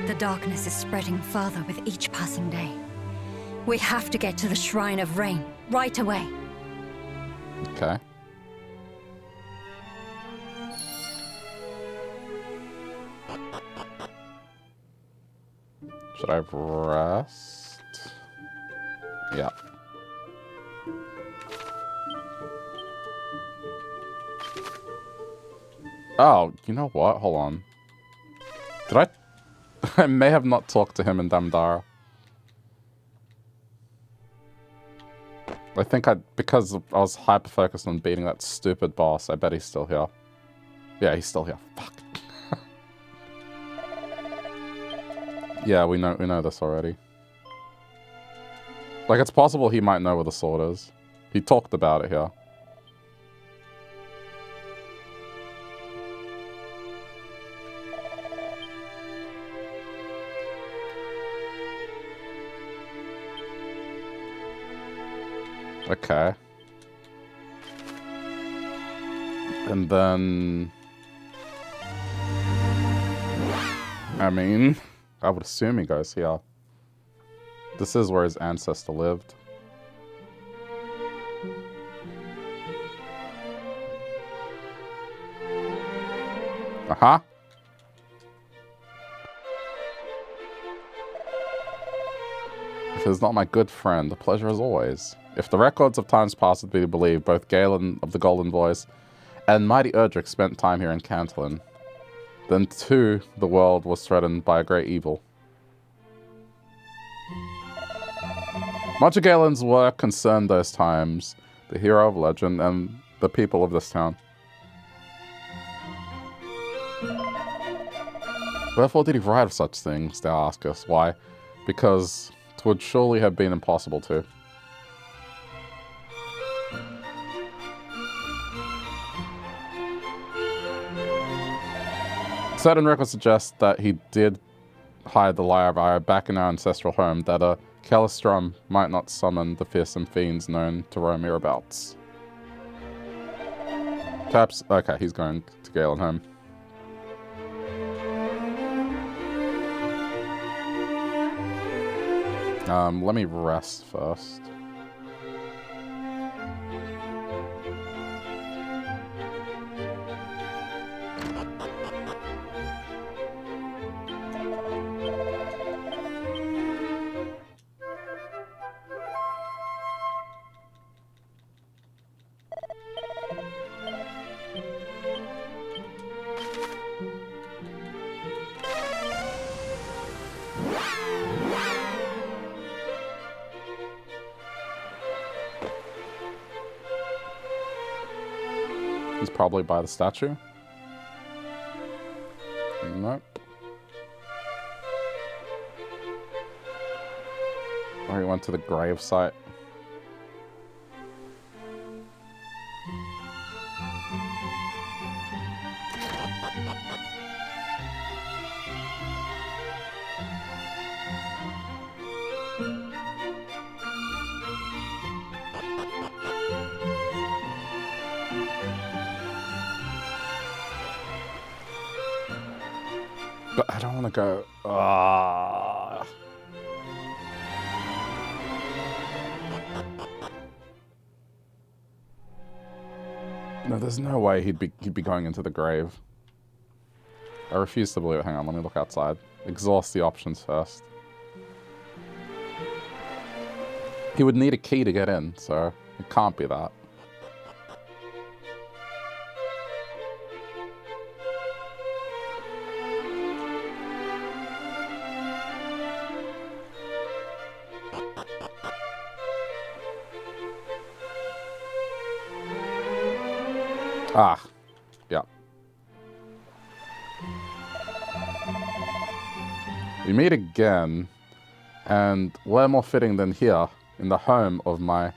D: The darkness is spreading further with each passing day. We have to get to the Shrine of Rain right away.
A: Okay. Should I rest? Yeah. Oh, you know what? Hold on. Did I... I may have not talked to him in Damdara. I think because I was hyper-focused on beating that stupid boss, I bet he's still here. Yeah, he's still here. Fuck. Yeah, we know this already. Like, it's possible he might know where the sword is. He talked about it here. Okay. And then... I mean, I would assume he goes here. This is where his ancestor lived. Uh-huh. If he's not my good friend, a pleasure as always. If the records of times past are to be believed, both Galen of the Golden Voice and Mighty Erdrick spent time here in Cantlin. Then too, the world was threatened by a great evil. Much of Galen's work concerned those times, the hero of legend, and the people of this town. Wherefore did he write of such things, they ask us. Why? Because it would surely have been impossible to. Certain records suggest that he did hide the Lyre of Ire back in our ancestral home, that a Calistrum might not summon the fearsome fiends known to roam hereabouts. Perhaps... Okay, he's going to Galen home. Let me rest first. He's probably by the statue. Nope. Or he went to the grave site. But I don't want to go. No, there's no way he'd be going into the grave. I refuse to believe it. Hang on, let me look outside. Exhaust the options first. He would need a key to get in, so it can't be that. Ah, yeah. We meet again, and where more fitting than here, in the home of my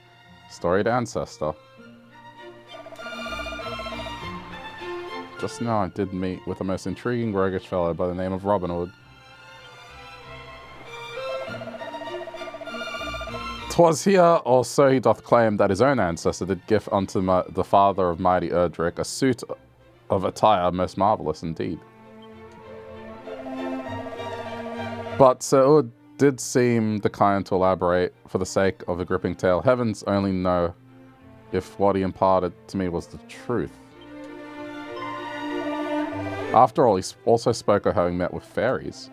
A: storied ancestor. Just now I did meet with a most intriguing roguish fellow by the name of Robin Hood. 'Twas here, or so he doth claim, that his own ancestor did give unto the father of mighty Erdrick a suit of attire most marvellous indeed. But Sir Ud did seem declined to elaborate for the sake of a gripping tale. Heavens only know if what he imparted to me was the truth. After all, he also spoke of having met with fairies.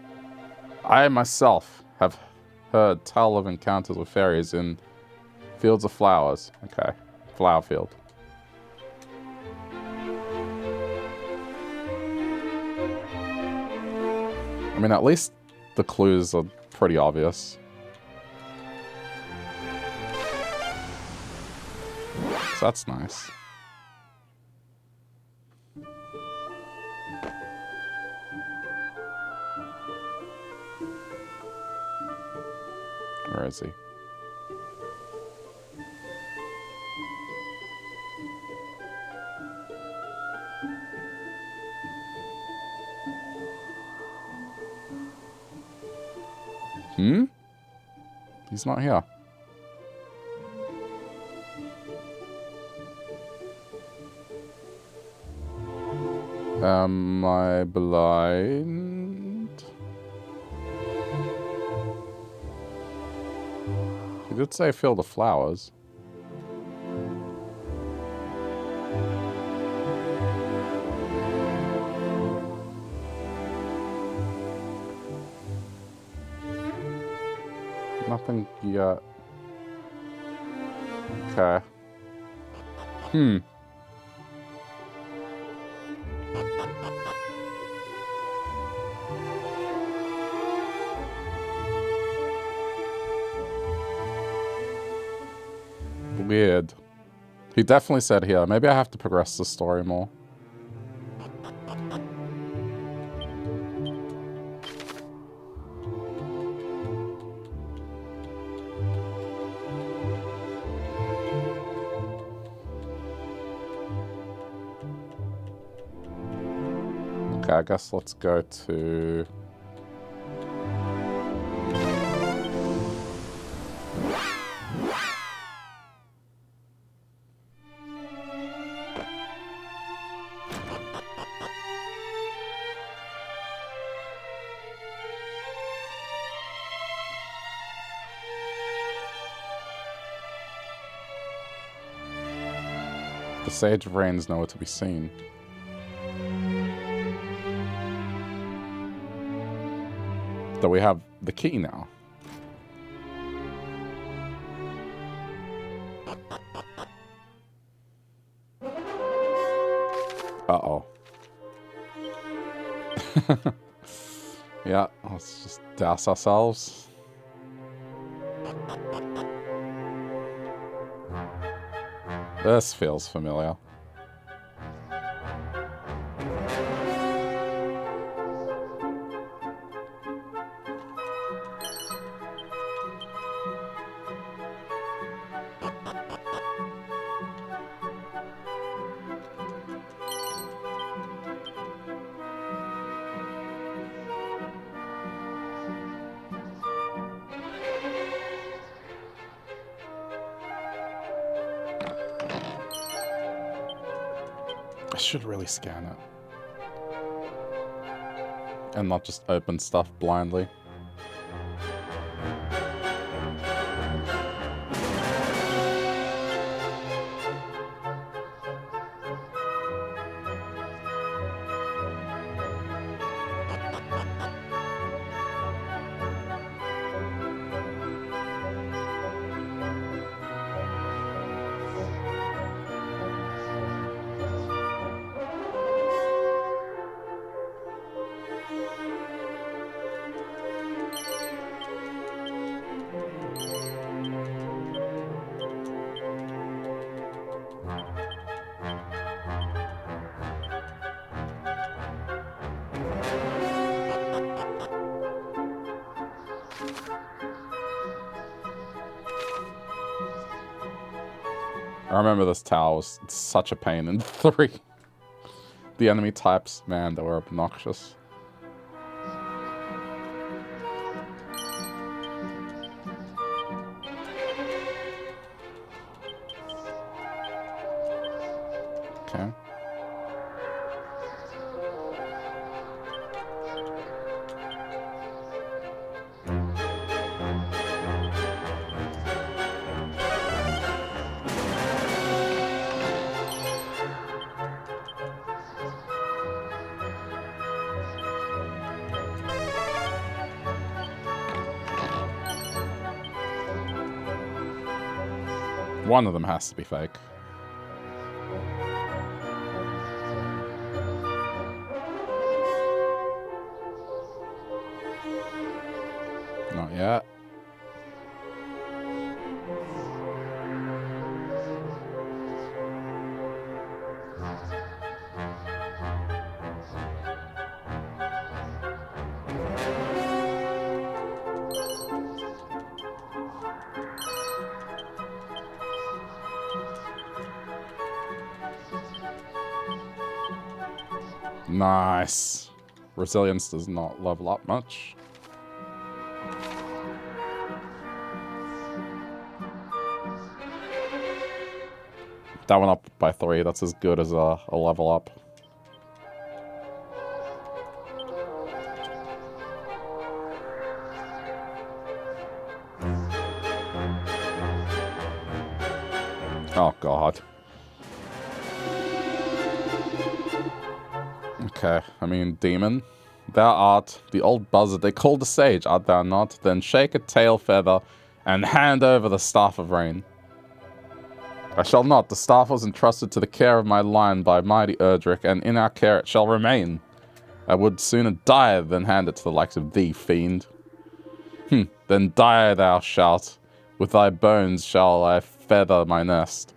A: I myself have heard tell of encounters with fairies in fields of flowers. Okay, flower field. I mean, at least the clues are pretty obvious. So that's nice. Where is he? Hmm? He's not here. Am I blind? He did say field of flowers. Nothing yet. Okay. Hmm. Weird. He definitely said here. Maybe I have to progress the story more. Okay, I guess let's go to... The Sage of Rain is nowhere to be seen. Though we have the key now. Uh-oh. Yeah, let's just douse ourselves. This feels familiar. I should really scan it. And not just open stuff blindly. I remember this tower was such a pain in 3. The enemy types, man, they were obnoxious. Okay. One of them has to be fake. Not yet. Nice. Resilience does not level up much. That went up by 3. That's as good as a level up. Oh, God. Okay, I mean, demon. Thou art the old buzzard they called the sage, art thou not? Then shake a tail feather and hand over the staff of rain. I shall not. The staff was entrusted to the care of my line by mighty Erdrick, and in our care it shall remain. I would sooner die than hand it to the likes of thee, fiend. Then die thou shalt. With thy bones shall I feather my nest.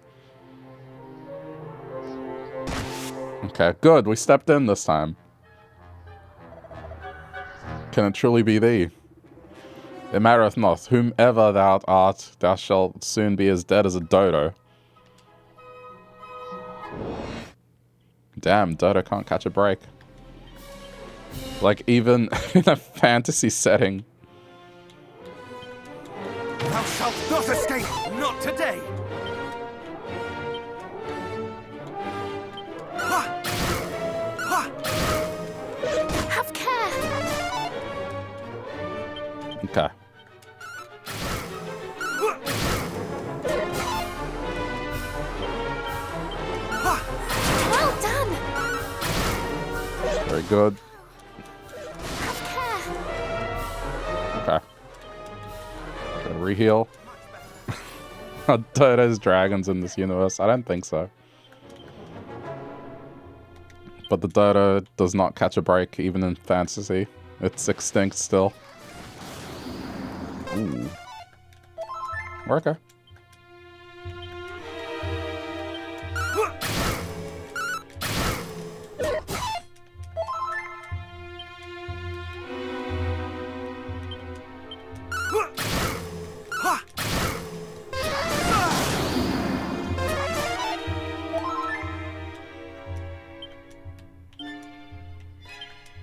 A: Okay, good. We stepped in this time. Can it truly be thee? It mattereth not. Whomever thou art, thou shalt soon be as dead as a dodo. Damn, Dodo can't catch a break. Like, even in a fantasy setting.
B: Thou shalt not escape! Not today!
C: Have care!
A: Okay. Very good. Okay. Reheal. Are Dodo's dragons in this universe? I don't think so. But the Dodo does not catch a break even in fantasy. It's extinct still. Ooh. We're okay.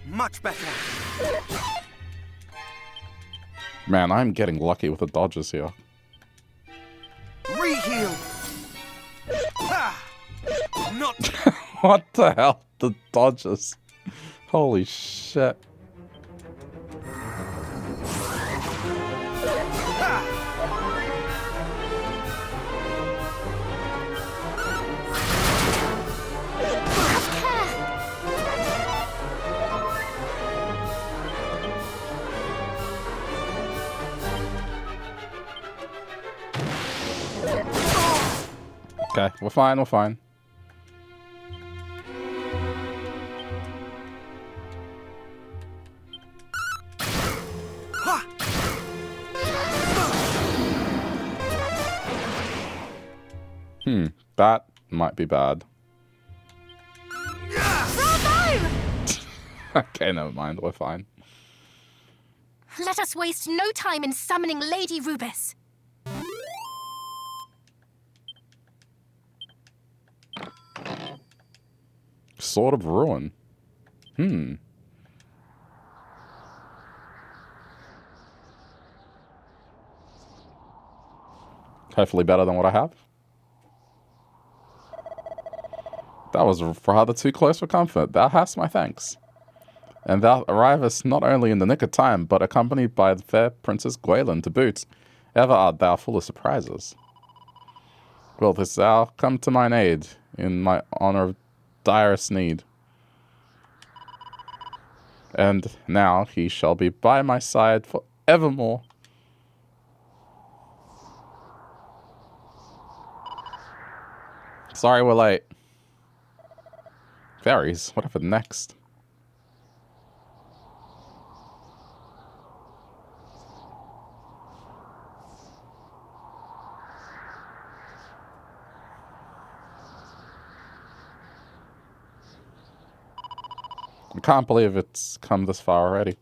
B: Much better.
A: Man, I'm getting lucky with the dodges here.
B: Reheal. Ha! Not.
A: What the hell? The dodges. Holy shit. Okay, we're fine, we're fine. That might be bad.
C: Bravo!
A: Okay, never mind, we're fine.
C: Let us waste no time in summoning Lady Rubis.
A: Sword of Ruin. Hopefully better than what I have. That was rather too close for comfort. Thou hast my thanks. And thou arrivest not only in the nick of time, but accompanied by the fair Princess Gwaelin to boot. Ever art thou full of surprises. Wilt thou come to mine aid in my honor of direst need? And now he shall be by my side for evermore. Sorry we're late. Fairies, what happened next? I can't believe it's come this far already.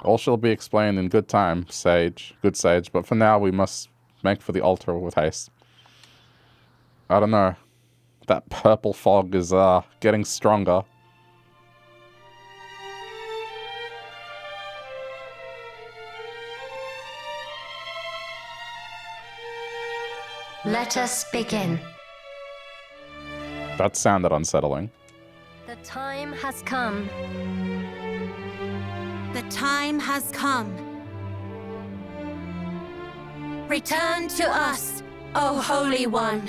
A: All shall be explained in good time, sage, good sage, but for now we must make for the altar with haste. I don't know. That purple fog is getting stronger.
D: Let us begin.
A: That sounded unsettling.
D: The time has come.
C: The time has come. Return to us, O Holy One.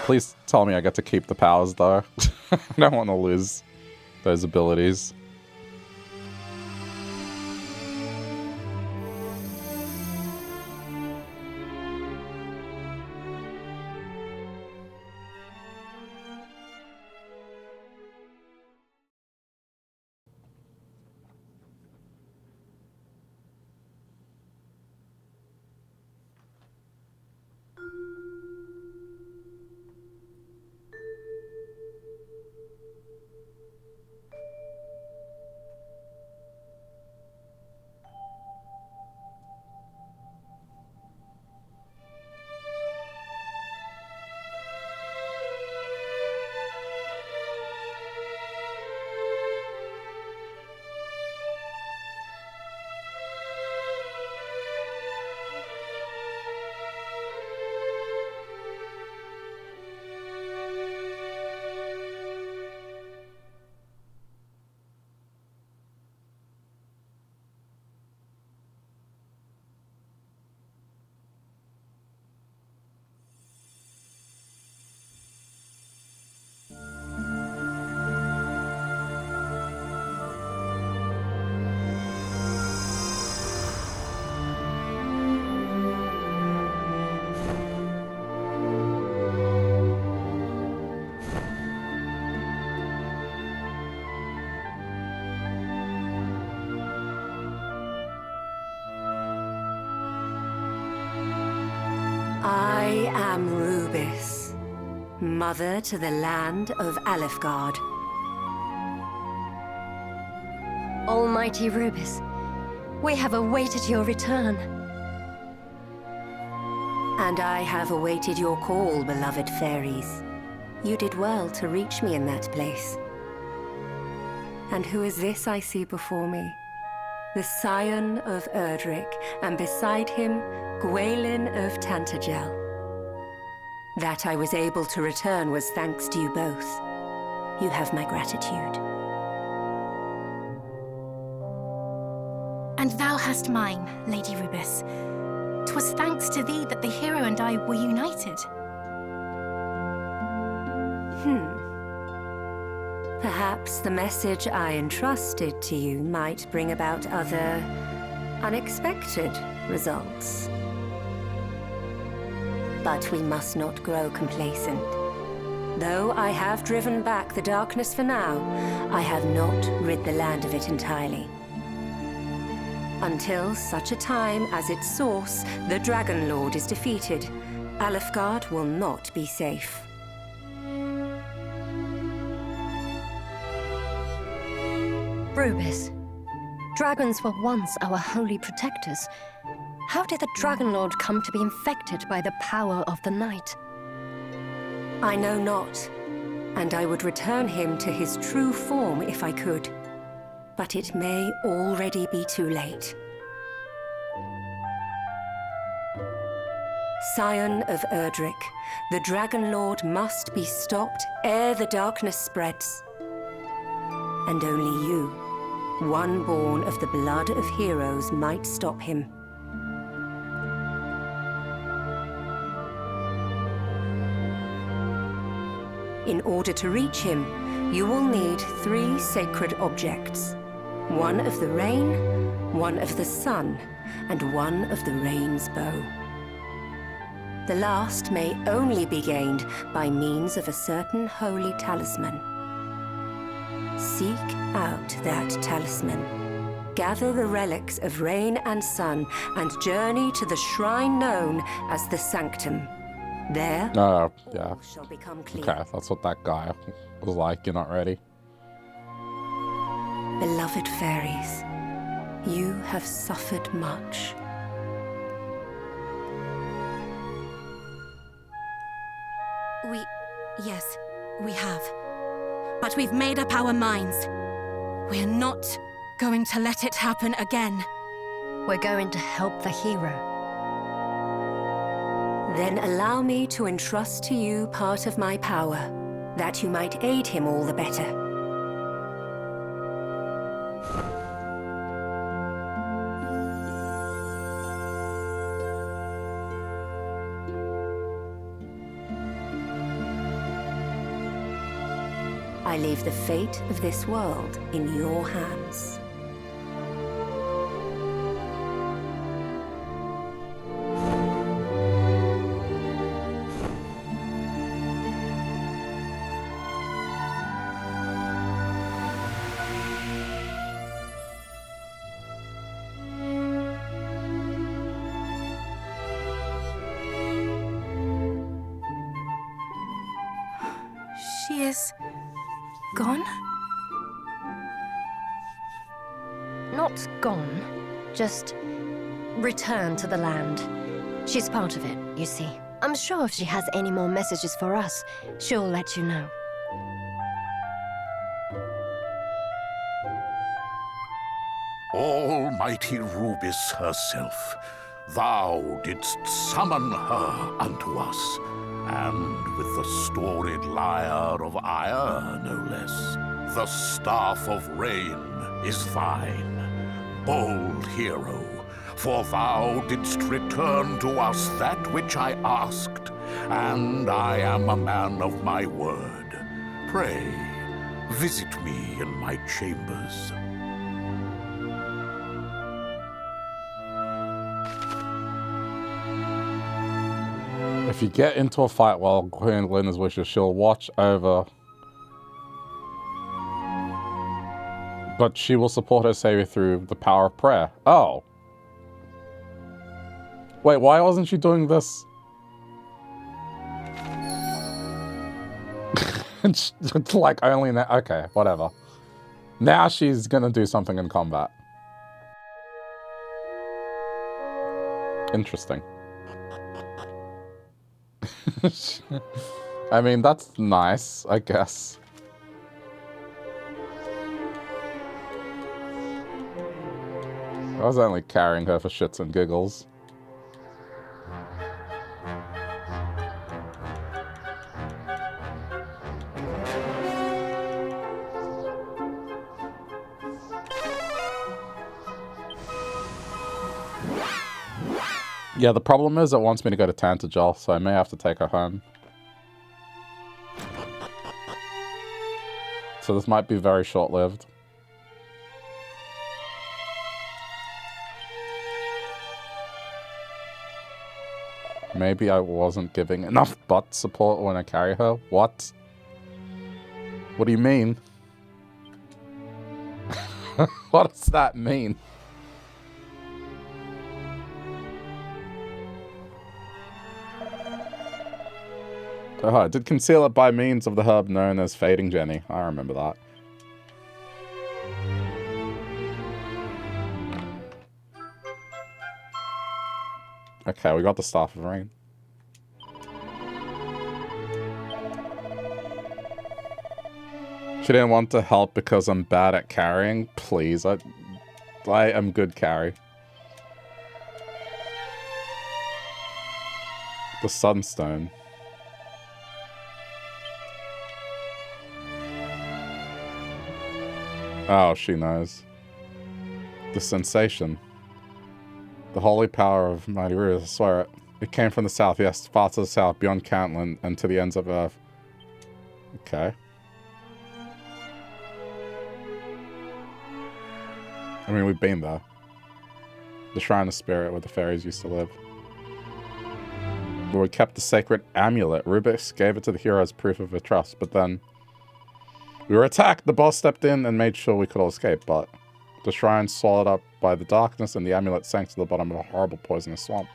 A: Please tell me I get to keep the powers, though. I don't want to lose those abilities.
E: mother to the land of Alefgard.
D: Almighty Rubis, we have awaited your return.
E: And I have awaited your call, beloved fairies. You did well to reach me in that place. And who is this I see before me? The scion of Erdrick, and beside him, Gwaelin of Tantagel. That I was able to return was thanks to you both. You have my gratitude.
C: And thou hast mine, Lady Rubis. 'Twas thanks to thee that the hero and I were united.
E: Perhaps the message I entrusted to you might bring about other unexpected results. But we must not grow complacent. Though I have driven back the darkness for now, I have not rid the land of it entirely. Until such a time as its source, the Dragon Lord, is defeated, Alefgard will not be safe.
D: Rubis, dragons were once our holy protectors. How did the Dragon Lord come to be infected by the power of the night?
E: I know not, and I would return him to his true form if I could. But it may already be too late. Scion of Erdrick, the Dragon Lord must be stopped ere the darkness spreads. And only you, one born of the blood of heroes, might stop him. In order to reach him, you will need 3 sacred objects. One of the rain, one of the sun, and one of the rain's bow. The last may only be gained by means of a certain holy talisman. Seek out that talisman. Gather the relics of rain and sun and journey to the shrine known as the Sanctum. There,
A: Yeah.
E: all shall become clear.
A: Okay, that's what that guy was like. You're not ready.
E: Beloved fairies, you have suffered much.
C: Yes, we have. But we've made up our minds. We're not going to let it happen again.
D: We're going to help the hero.
E: Then allow me to entrust to you part of my power, that you might aid him all the better. I leave the fate of this world in your hands.
C: She is gone?
D: Not gone, just returned to the land. She's part of it, you see. I'm sure if she has any more messages for us, she'll let you know.
F: Almighty Rubis herself, thou didst summon her unto us, and with the storied lyre of ire, no less, the staff of rain is thine. Bold hero, for thou didst return to us that which I asked, and I am a man of my word. Pray, visit me in my chambers.
A: If you get into a fight while Queen Linda's wishes, she'll watch over. But she will support her savior through the power of prayer. Oh. Wait, why wasn't she doing this? It's like only now. Okay, whatever. Now she's gonna do something in combat. Interesting. I mean, that's nice, I guess. I was only carrying her for shits and giggles. Yeah, the problem is it wants me to go to Tantagel, so I may have to take her home. So this might be very short-lived. Maybe I wasn't giving enough butt support when I carry her. What? What do you mean? What does that mean? Oh, I did conceal it by means of the herb known as Fading Jenny. I remember that. Okay, we got the Staff of Rain. She didn't want to help because I'm bad at carrying. Please, I am good carry. The Sunstone. Oh, she knows. The sensation. The holy power of mighty rivers, I swear it. It came from the south, yes, far to the south, beyond Cantland, and to the ends of Earth. Okay. I mean, we've been there. The Shrine of Spirit, where the fairies used to live. Where we kept the sacred amulet. Rubix gave it to the hero as proof of her trust, but then... we were attacked! The boss stepped in and made sure we could all escape, but... the shrine swallowed up by the darkness and the amulet sank to the bottom of a horrible poisonous swamp.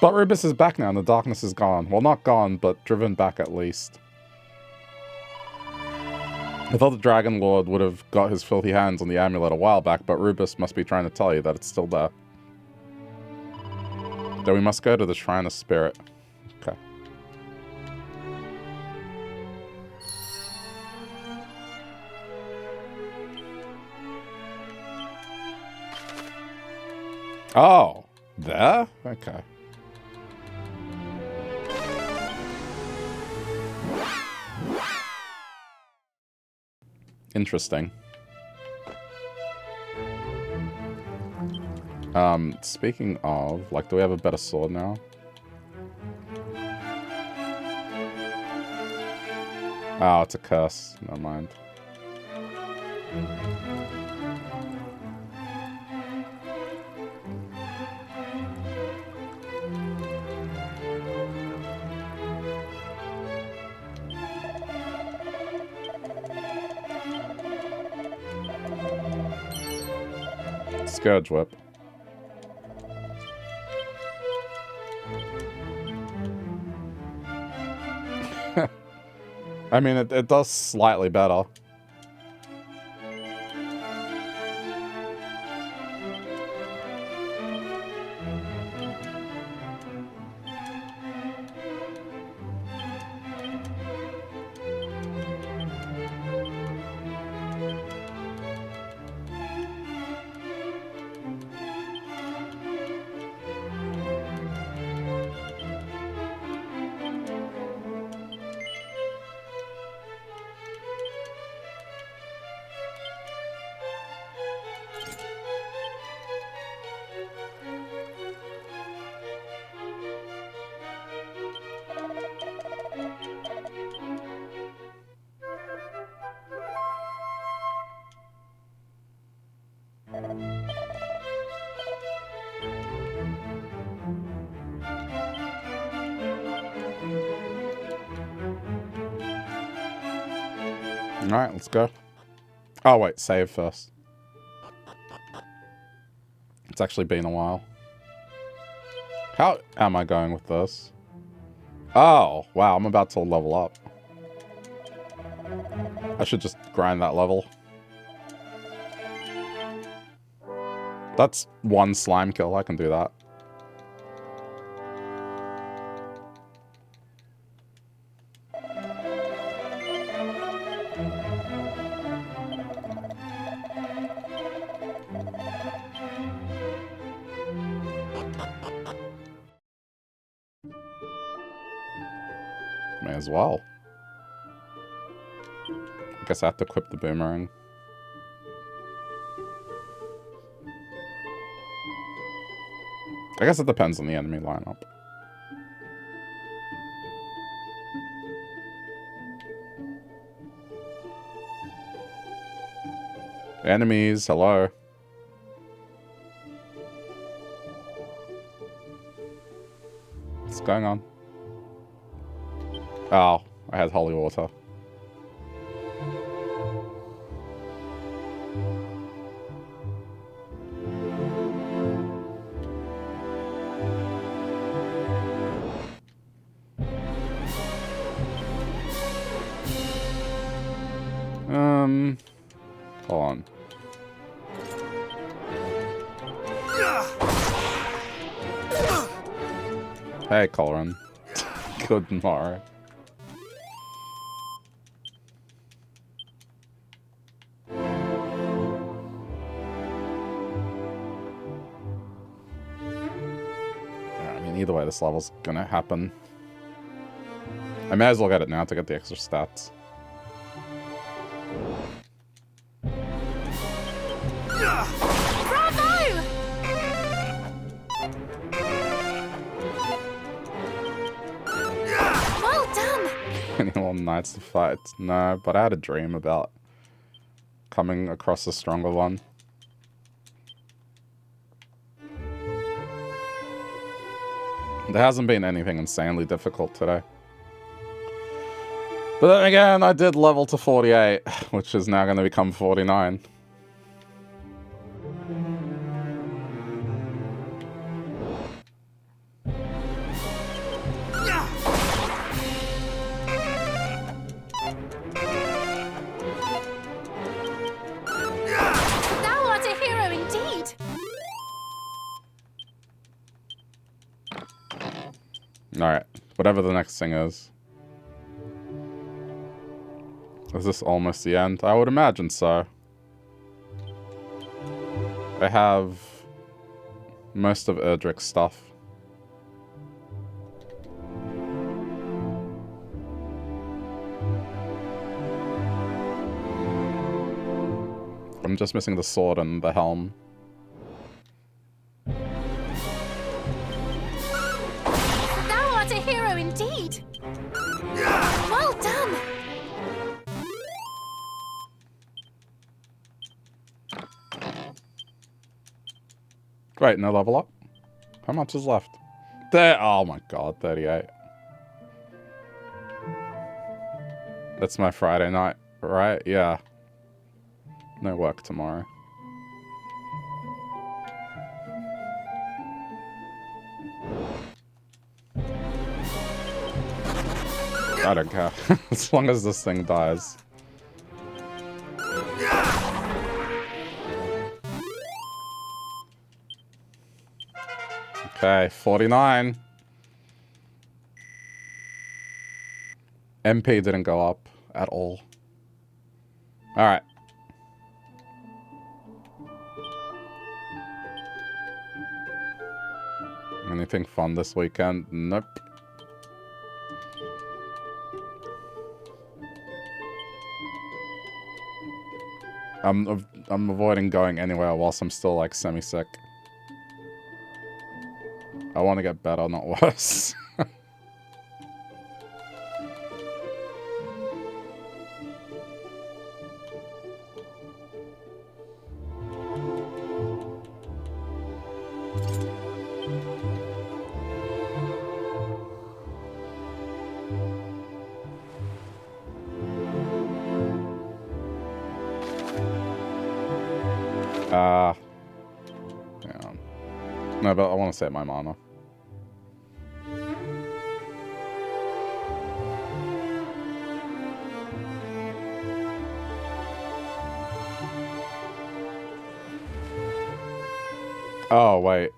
A: But Rubis is back now and the darkness is gone. Well, not gone, but driven back at least. I thought the Dragon Lord would have got his filthy hands on the amulet a while back, but Rubis must be trying to tell you that it's still there. Then we must go to the Shrine of Spirit. Okay. Oh, there? Okay. Interesting. Speaking of, like, do we have a better sword now? Oh, it's a curse. Never mind. Scourge Whip. I mean, it does slightly better. Alright, let's go. Oh, wait, save first. It's actually been a while. How am I going with this? Oh, wow, I'm about to level up. I should just grind that level. That's one slime kill. I can do that. May as well. I guess I have to equip the boomerang. I guess it depends on the enemy lineup. Enemies, hello. What's going on? Oh, I had holy water. Hold on. Hey, Colin. Good morrow. I mean, either way, this level's gonna happen. I may as well get it now to get the extra stats. Any more knights to fight? No, but I had a dream about coming across a stronger one. There hasn't been anything insanely difficult today. But then again, I did level to 48, which is now going to become 49. Alright, whatever the next thing is. Is this almost the end? I would imagine so. I have most of Erdrick's stuff. I'm just missing the sword and the helm.
C: Indeed. Well done.
A: Great, no level up. How much is left? There. Oh my god, 38. That's my Friday night, right? Yeah. No work tomorrow. I don't care. As long as this thing dies. Okay, 49. MP didn't go up at all. Alright. Anything fun this weekend? Nope. I'm avoiding going anywhere whilst I'm still like semi-sick. I want to get better, not worse. Yeah. No, but I want to save my mana. Oh, wait.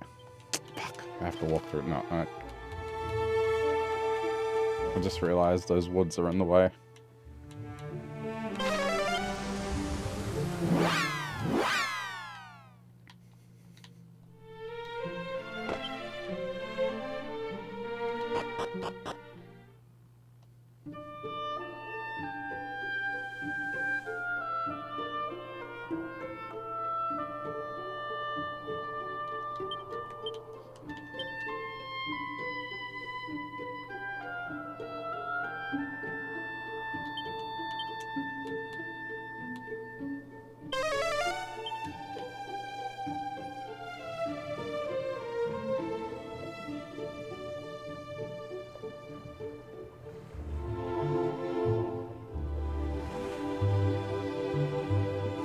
A: Fuck. I have to walk through it. No, alright. I just realized those woods are in the way.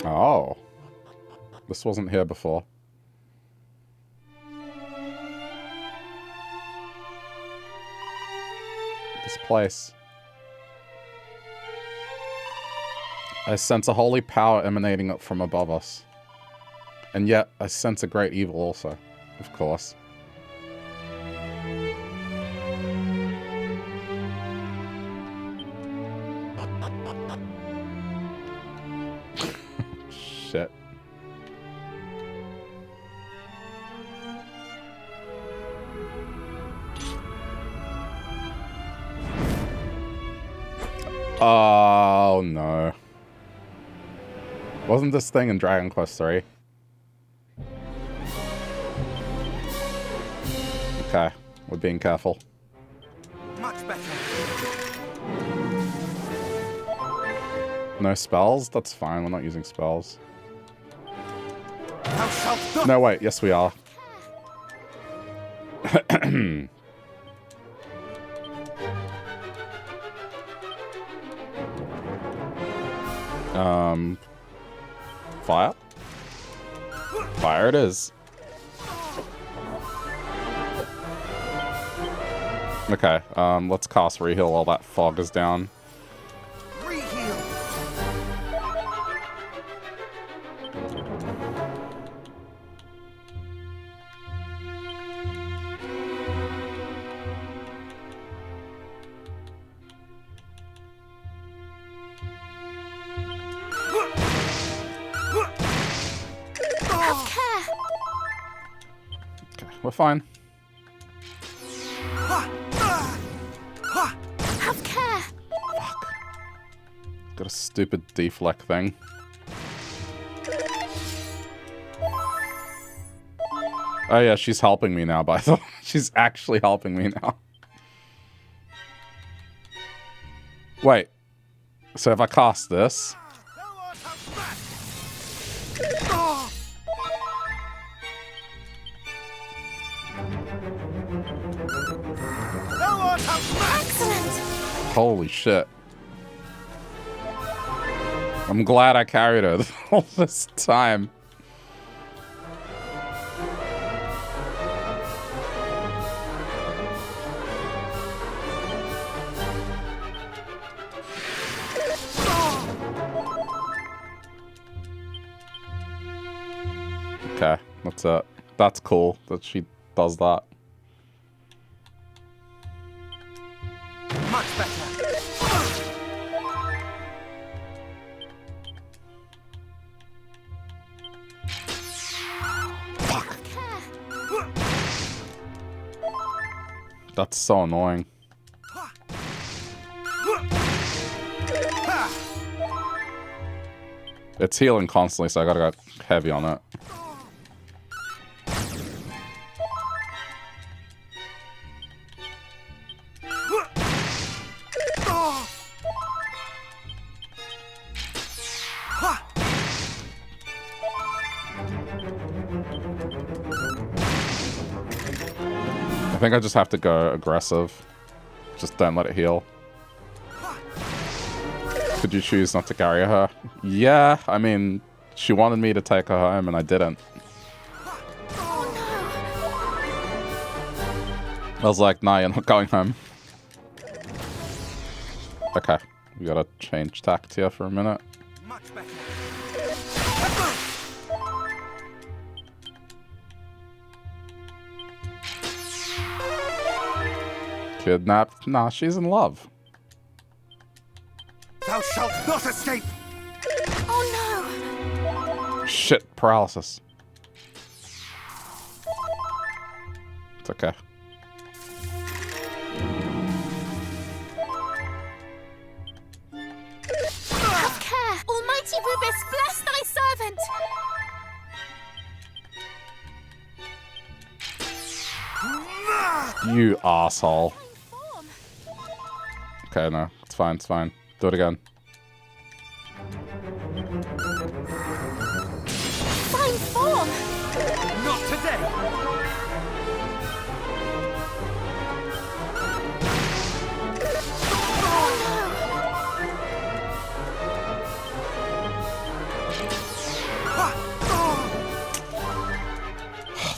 A: Oh. This wasn't here before. This place. I sense a holy power emanating up from above us. And yet, I sense a great evil also. Of course. Shit. Oh no. Wasn't this thing in Dragon Quest 3? Okay, we're being careful.
B: Much better.
A: No spells? That's fine, we're not using spells.
B: Thou shalt not.
A: No, wait, yes we are. Fire? Fire it is. Okay, let's cast Reheal while that fog is down.
B: Reheal.
A: Okay, we're fine.
C: Have care.
A: Got a stupid deflect thing. Oh yeah, she's helping me now, by the way. She's actually helping me now. Wait. So if I cast this... Holy shit. I'm glad I carried her all this time. Okay, that's it. That's cool that she does that.
B: Much better.
A: That's so annoying. It's healing constantly, so I gotta go heavy on it. I think I just have to go aggressive. Just don't let it heal. Could you choose not to carry her? Yeah, I mean, she wanted me to take her home and I didn't. I was like, nah, you're not going home. Okay, we gotta change tact here for a minute.
B: Much better.
A: Kidnapped? Nah, she's in love.
B: Thou shalt not escape!
C: Oh
A: Shit, paralysis. It's okay.
C: no! Have care! Almighty Rubis, bless thy servant!
A: You asshole. Okay, no. It's fine, it's fine. Do it again.
C: Fine form!
B: Not today!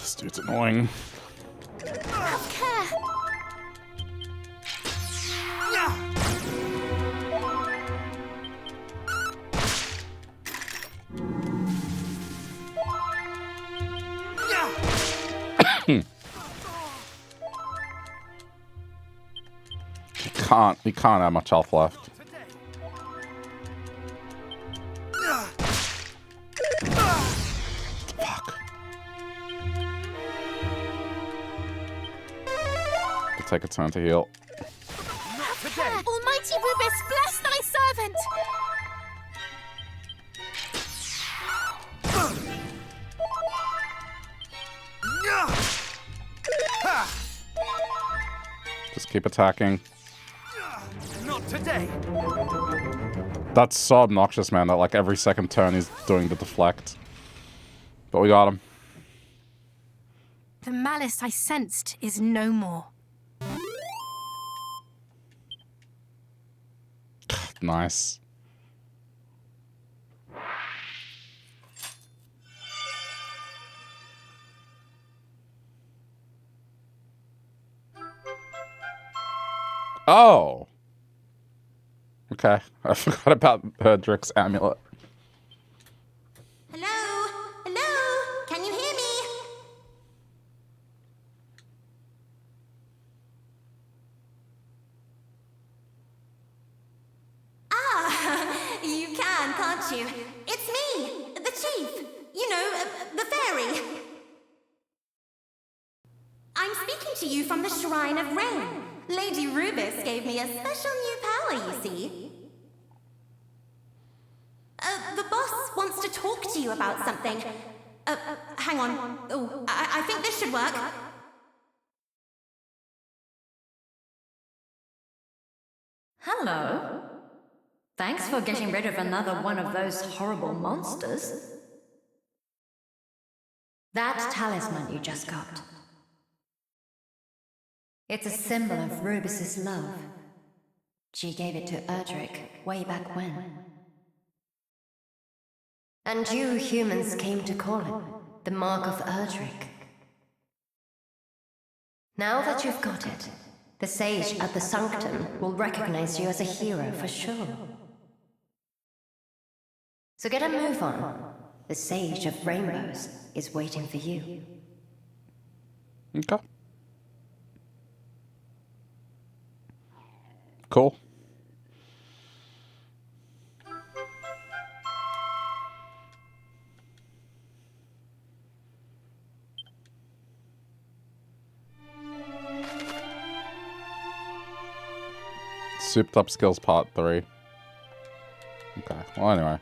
A: This dude's annoying.
C: Have care!
A: He can't have much health left. Fuck. I'll take a turn to heal.
C: Have care! Almighty Rubis, bless thy servant!
A: Just keep attacking.
B: Not today!
A: That's so obnoxious, man, that like every second turn he's doing the deflect. But we got him.
C: The malice I sensed is no more.
A: Nice. Oh. Okay. I forgot about Erdrick's amulet.
C: Hello? Hello? Can you hear me? Ah, you can, can't you? It's me, the chief. You know, the fairy. I'm speaking to you from the Shrine of Rain. Lady Rubis gave me a special new power, you see. The boss wants to talk to you about something. Hang on. Oh, I think this should work.
D: Hello. Thanks for getting rid of another one of those horrible monsters. That talisman you just got. It's a symbol of Rubis's love. She gave it to Erdrick way back when. And you humans came to call it the Mark of Erdrick. Now that you've got it, the sage at the Sanctum will recognize you as a hero for sure. So get a move on. The Sage of Rainbows is waiting for you.
A: Okay. Cool. Souped up skills part 3. Okay, well anyway.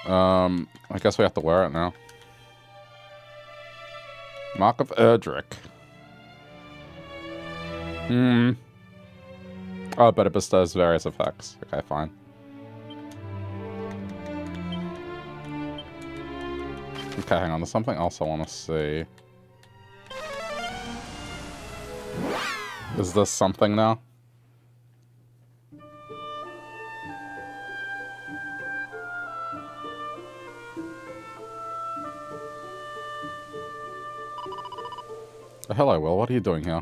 A: I guess we have to wear it now. Mark of Erdrick. Oh, but it bestows various effects. Okay, fine. Okay, hang on. There's something else I want to see. Is this something now? Hello, Will. What are you doing here?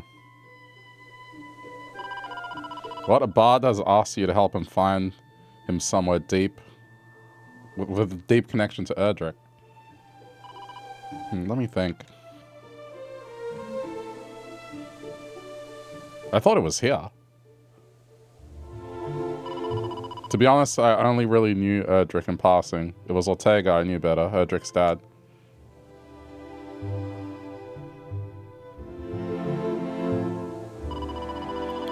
A: What? A bard has asked you to help him find him somewhere deep. With a deep connection to Erdrick. Let me think. I thought it was here. To be honest, I only really knew Erdrick in passing. It was Ortega I knew better, Erdrick's dad.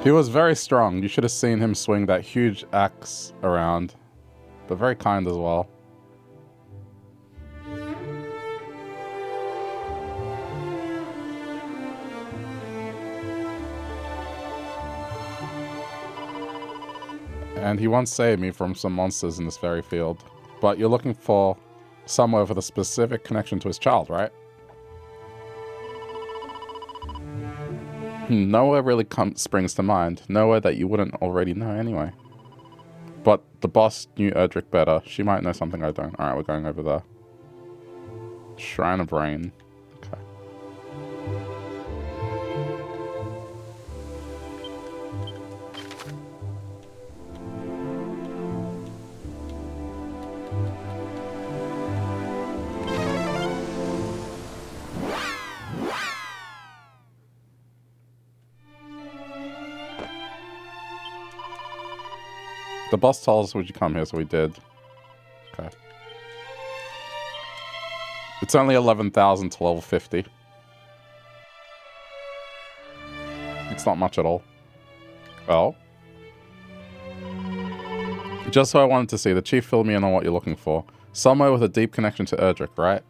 A: He was very strong. You should have seen him swing that huge axe around. But very kind as well. And he once saved me from some monsters in this very field. But you're looking for somewhere with a specific connection to his child, right? Nowhere really springs to mind. Nowhere that you wouldn't already know anyway. But the boss knew Erdrick better. She might know something I don't. Alright, we're going over there. Shrine of Rain. Okay. The boss told us would you come here, so we did. Okay. It's only 11,000 to level 50. It's not much at all. Oh. Just so I wanted to see, the chief filled me in on what you're looking for. Somewhere with a deep connection to Erdrick, right?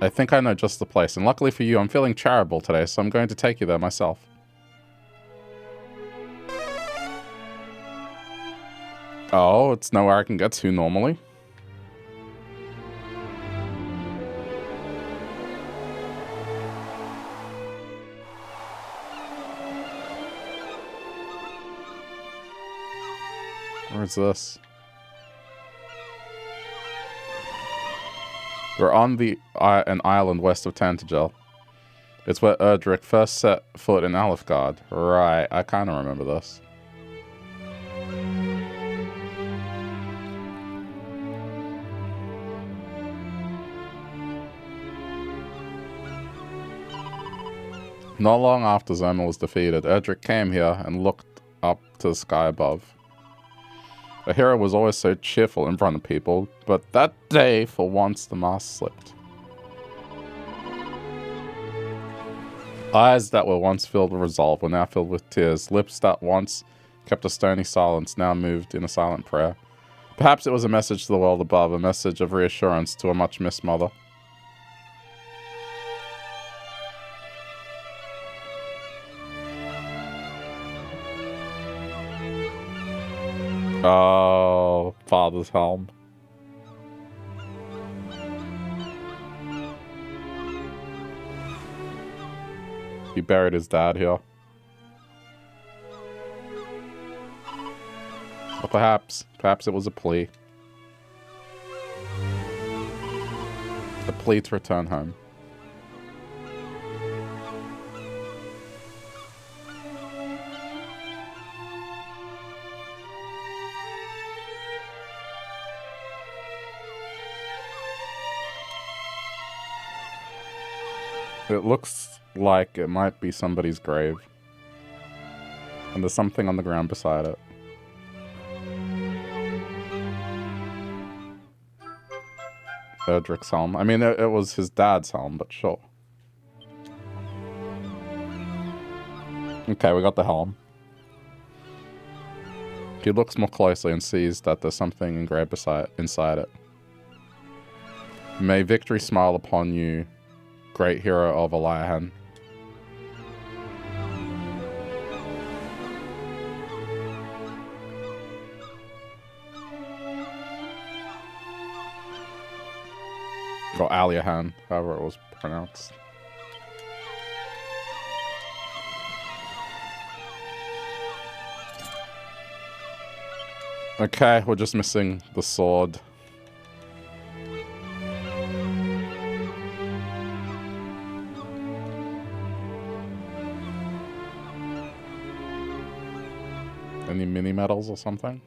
A: I think I know just the place, and luckily for you, I'm feeling charitable today, so I'm going to take you there myself. Oh, it's nowhere I can get to normally. Where's this? We're on an island west of Tantagel. It's where Erdrick first set foot in Alifgard. Right, I kind of remember this. Not long after Zoma was defeated, Erdrick came here and looked up to the sky above. A hero was always so cheerful in front of people, but that day, for once, the mask slipped. Eyes that were once filled with resolve were now filled with tears. Lips that once kept a stony silence now moved in a silent prayer. Perhaps it was a message to the world above, a message of reassurance to a much-missed mother. Oh, father's helm. He buried his dad here. Or perhaps it was a plea. A plea to return home. It looks like it might be somebody's grave. And there's something on the ground beside it. Erdrick's helm. I mean, it was his dad's helm, but sure. Okay, we got the helm. He looks more closely and sees that there's something engraved inside it. May victory smile upon you, great hero of Eliahan. Or Aliahan, however it was pronounced. Okay, we're just missing the sword. Any mini medals or something?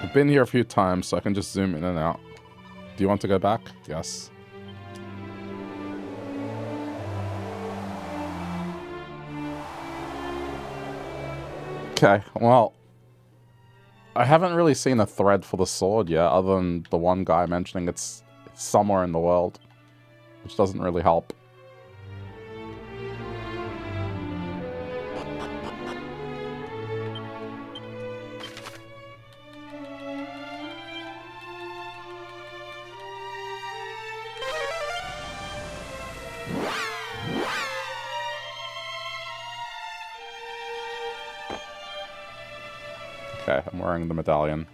A: I've been here a few times, so I can just zoom in and out. Do you want to go back? Yes. Okay, well, I haven't really seen a thread for the sword yet, other than the one guy mentioning it's somewhere in the world, which doesn't really help. Okay, I'm wearing the medallion.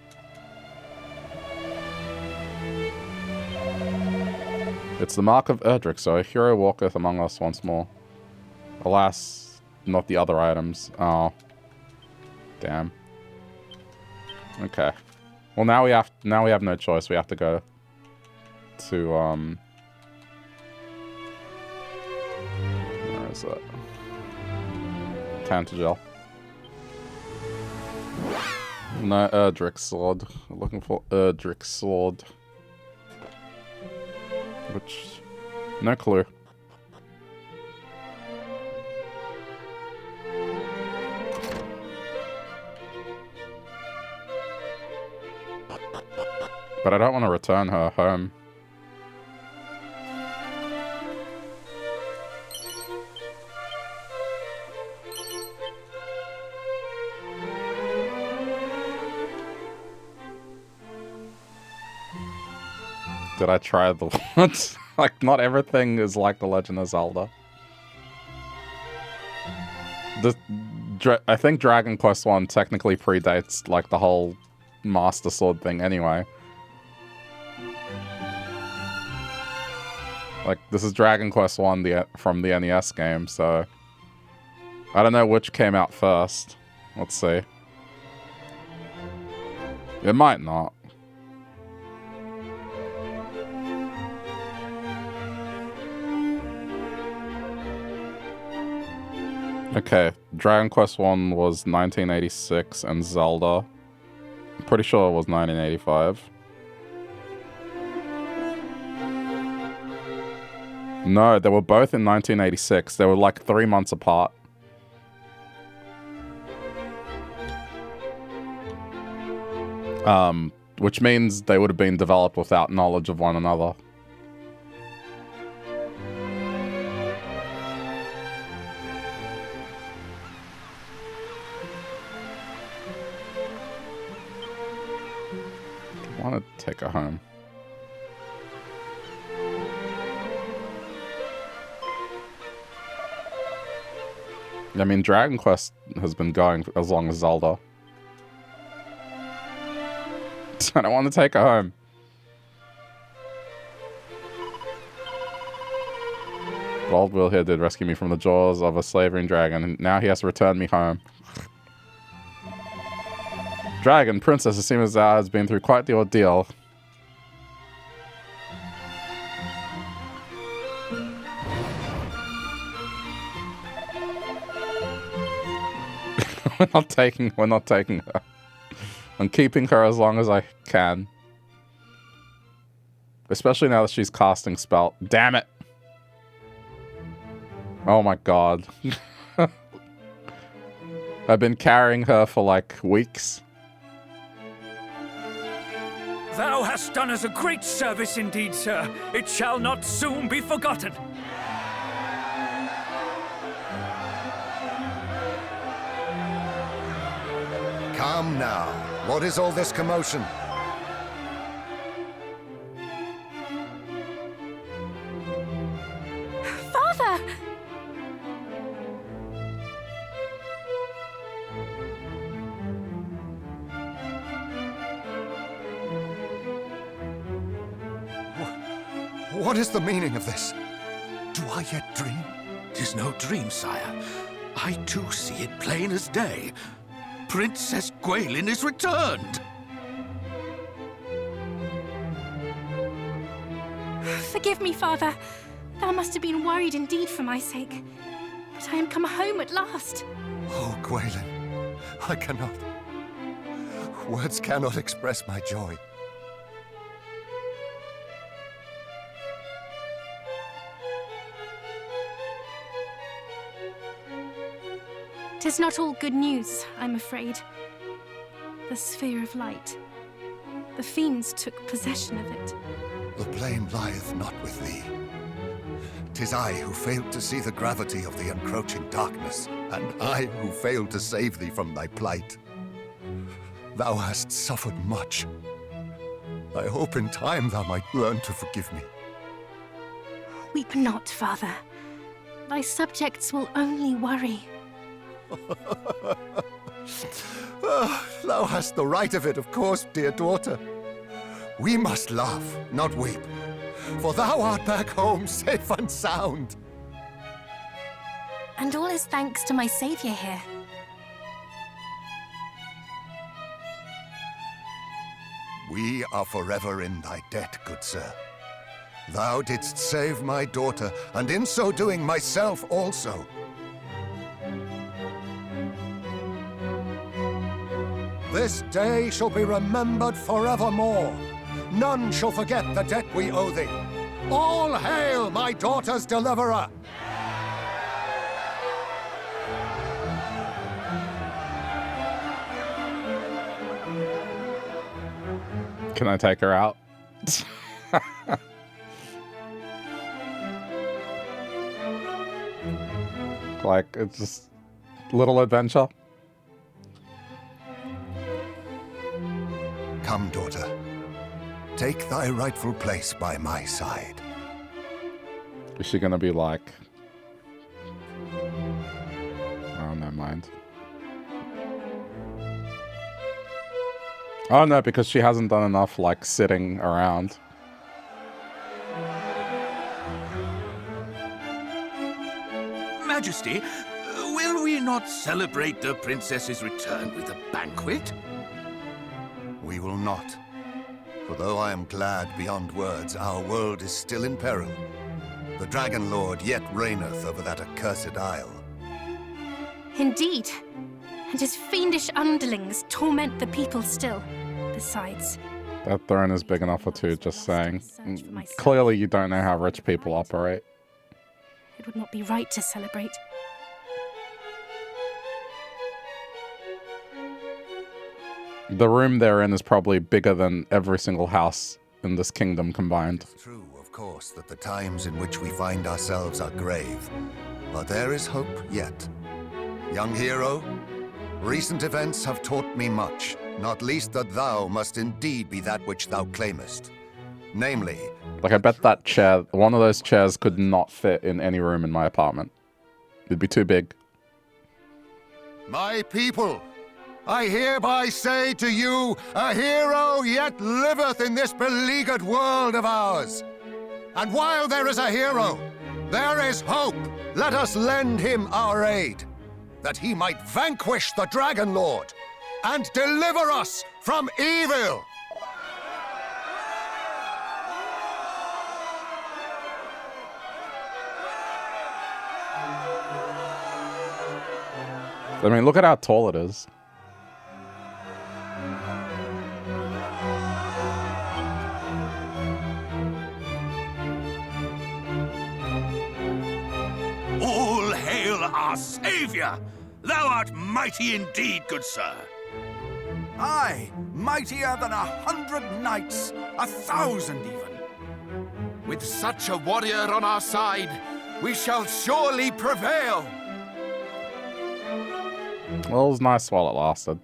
A: It's the mark of Erdrick, so a hero walketh among us once more. Alas, not the other items. Oh. Damn. Okay. Well, now we have no choice. We have to go to where is it? Tantagel. No, Erdrick's sword. We're looking for Erdrick's sword. Which... no clue. But I don't want to return her home. Did I try the ones? Like, not everything is like The Legend of Zelda. I think Dragon Quest 1 technically predates, like, the whole Master Sword thing anyway. Like, this is Dragon Quest 1 from the NES game, so... I don't know which came out first. Let's see. It might not. Okay, Dragon Quest 1 was 1986 and Zelda, I'm pretty sure it was 1985. No, they were both in 1986. They were like 3 months apart. Which means they would have been developed without knowledge of one another. I want to take her home. I mean, Dragon Quest has been going as long as Zelda. I don't want to take her home. Bald Will here did rescue me from the jaws of a slavering dragon, and now he has to return me home. Dragon, Princess Asimazawa has been through quite the ordeal. We're not taking her. I'm keeping her as long as I can. Especially now that she's casting spell. Damn it! Oh my god. I've been carrying her for like weeks.
B: Thou hast done us a great service indeed, sir. It shall not soon be forgotten.
G: Come now. What is all this commotion?
C: Father!
G: What is the meaning of this? Do I yet dream?
F: 'Tis no dream, sire. I too see it plain as day. Princess Gwaelin is returned!
H: Forgive me, Father. Thou must have been worried indeed for my sake. But I am come home at last.
G: Oh, Gwaelin, I cannot. Words cannot express my joy.
H: 'Tis not all good news, I'm afraid. The sphere of light. The fiends took possession of it.
G: The blame lieth not with thee. 'Tis I who failed to see the gravity of the encroaching darkness, and I who failed to save thee from thy plight. Thou hast suffered much. I hope in time thou might learn to forgive me.
H: Weep not, father. Thy subjects will only worry.
G: Thou hast the right of it, of course, dear daughter. We must laugh, not weep, for thou art back home safe and sound.
H: And all is thanks to my savior here.
G: We are forever in thy debt, good sir. Thou didst save my daughter, and in so doing myself also. This day shall be remembered forevermore. None shall forget the debt we owe thee. All hail my daughter's deliverer!
A: Can I take her out? Like, it's just little adventure.
G: Come, daughter. Take thy rightful place by my side.
A: Is she gonna be like... Oh, never mind. Oh no, because she hasn't done enough, like, sitting around.
F: Majesty, will we not celebrate the princess's return with a banquet?
G: We will not. For though I am glad beyond words, our world is still in peril. The Dragon Lord yet reigneth over that accursed isle.
H: Indeed. And his fiendish underlings torment the people still. Besides...
A: That throne is big enough for two, just saying. Clearly you don't know how rich people operate.
H: It would not be right to celebrate.
A: The room they're in is probably bigger than every single house in this kingdom combined.
G: It's true, of course, that the times in which we find ourselves are grave. But there is hope yet. Young hero, recent events have taught me much, not least that thou must indeed be that which thou claimest. Namely...
A: Like, I bet that chair, one of those chairs could not fit in any room in my apartment. It'd be too big.
G: My people, I hereby say to you, a hero yet liveth in this beleaguered world of ours. And while there is a hero, there is hope. Let us lend him our aid, that he might vanquish the Dragon Lord and deliver us from evil.
A: I mean, look at how tall it is.
F: All hail our savior! Thou art mighty indeed, good sir.
B: Aye, mightier than 100 knights, 1,000 even. With such a warrior on our side, we shall surely prevail.
A: Well, it was nice while it lasted.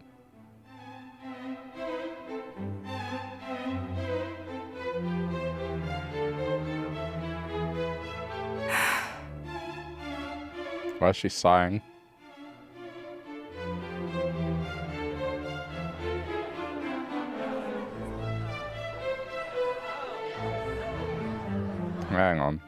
A: Why is she sighing? Hang on.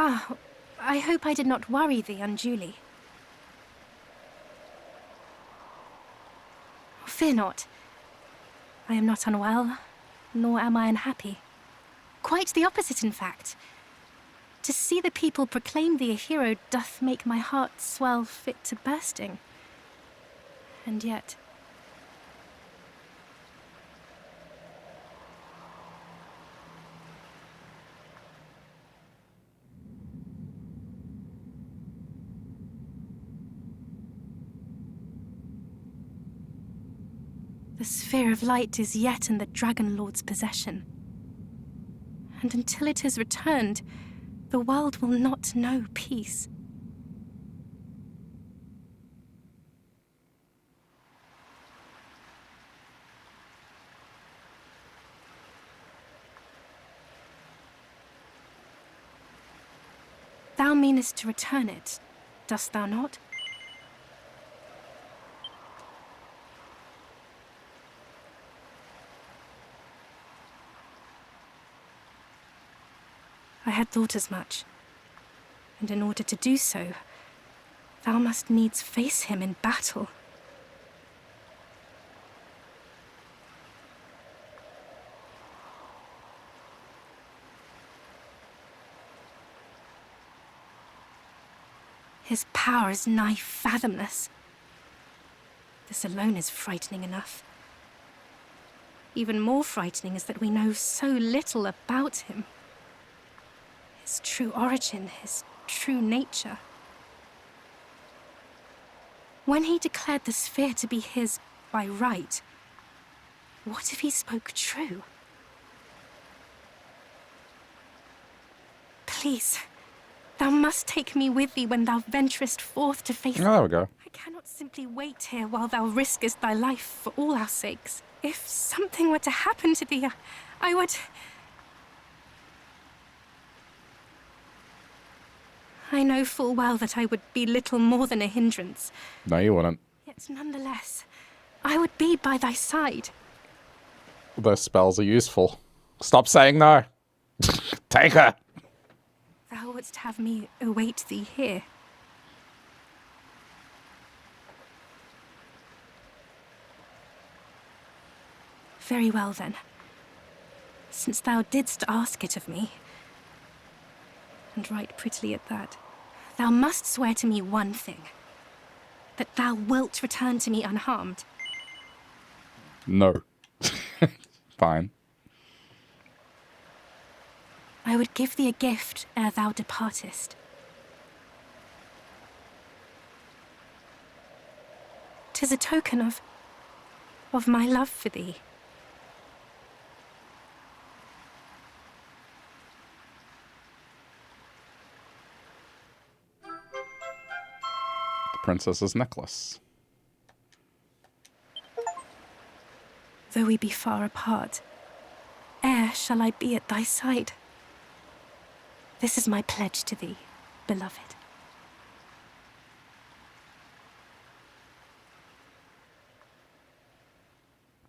H: Ah, I hope I did not worry thee unduly. Fear not. I am not unwell, nor am I unhappy. Quite the opposite, in fact. To see the people proclaim thee a hero doth make my heart swell fit to bursting. And yet... the Sphere of Light is yet in the Dragon Lord's possession. And until it is returned, the world will not know peace. Thou meanest to return it, dost thou not? I had thought as much, and in order to do so, thou must needs face him in battle. His power is nigh fathomless. This alone is frightening enough. Even more frightening is that we know so little about him. His true origin, his true nature. When he declared the sphere to be his by right, what if he spoke true? Please, thou must take me with thee when thou venturest forth to face...
A: Oh, there we go.
H: I cannot simply wait here while thou riskest thy life for all our sakes. If something were to happen to thee, I would... I know full well that I would be little more than a hindrance.
A: No, you wouldn't.
H: Yet nonetheless, I would be by thy side.
A: Those spells are useful. Stop saying no. Take her.
H: Thou wouldst have me await thee here. Very well then. Since thou didst ask it of me, and right prettily at that, thou must swear to me one thing. That thou wilt return to me unharmed.
A: No. Fine.
H: I would give thee a gift ere thou departest. 'Tis a token of my love for thee.
A: Princess's necklace.
H: Though we be far apart, e'er shall I be at thy side. This is my pledge to thee, beloved.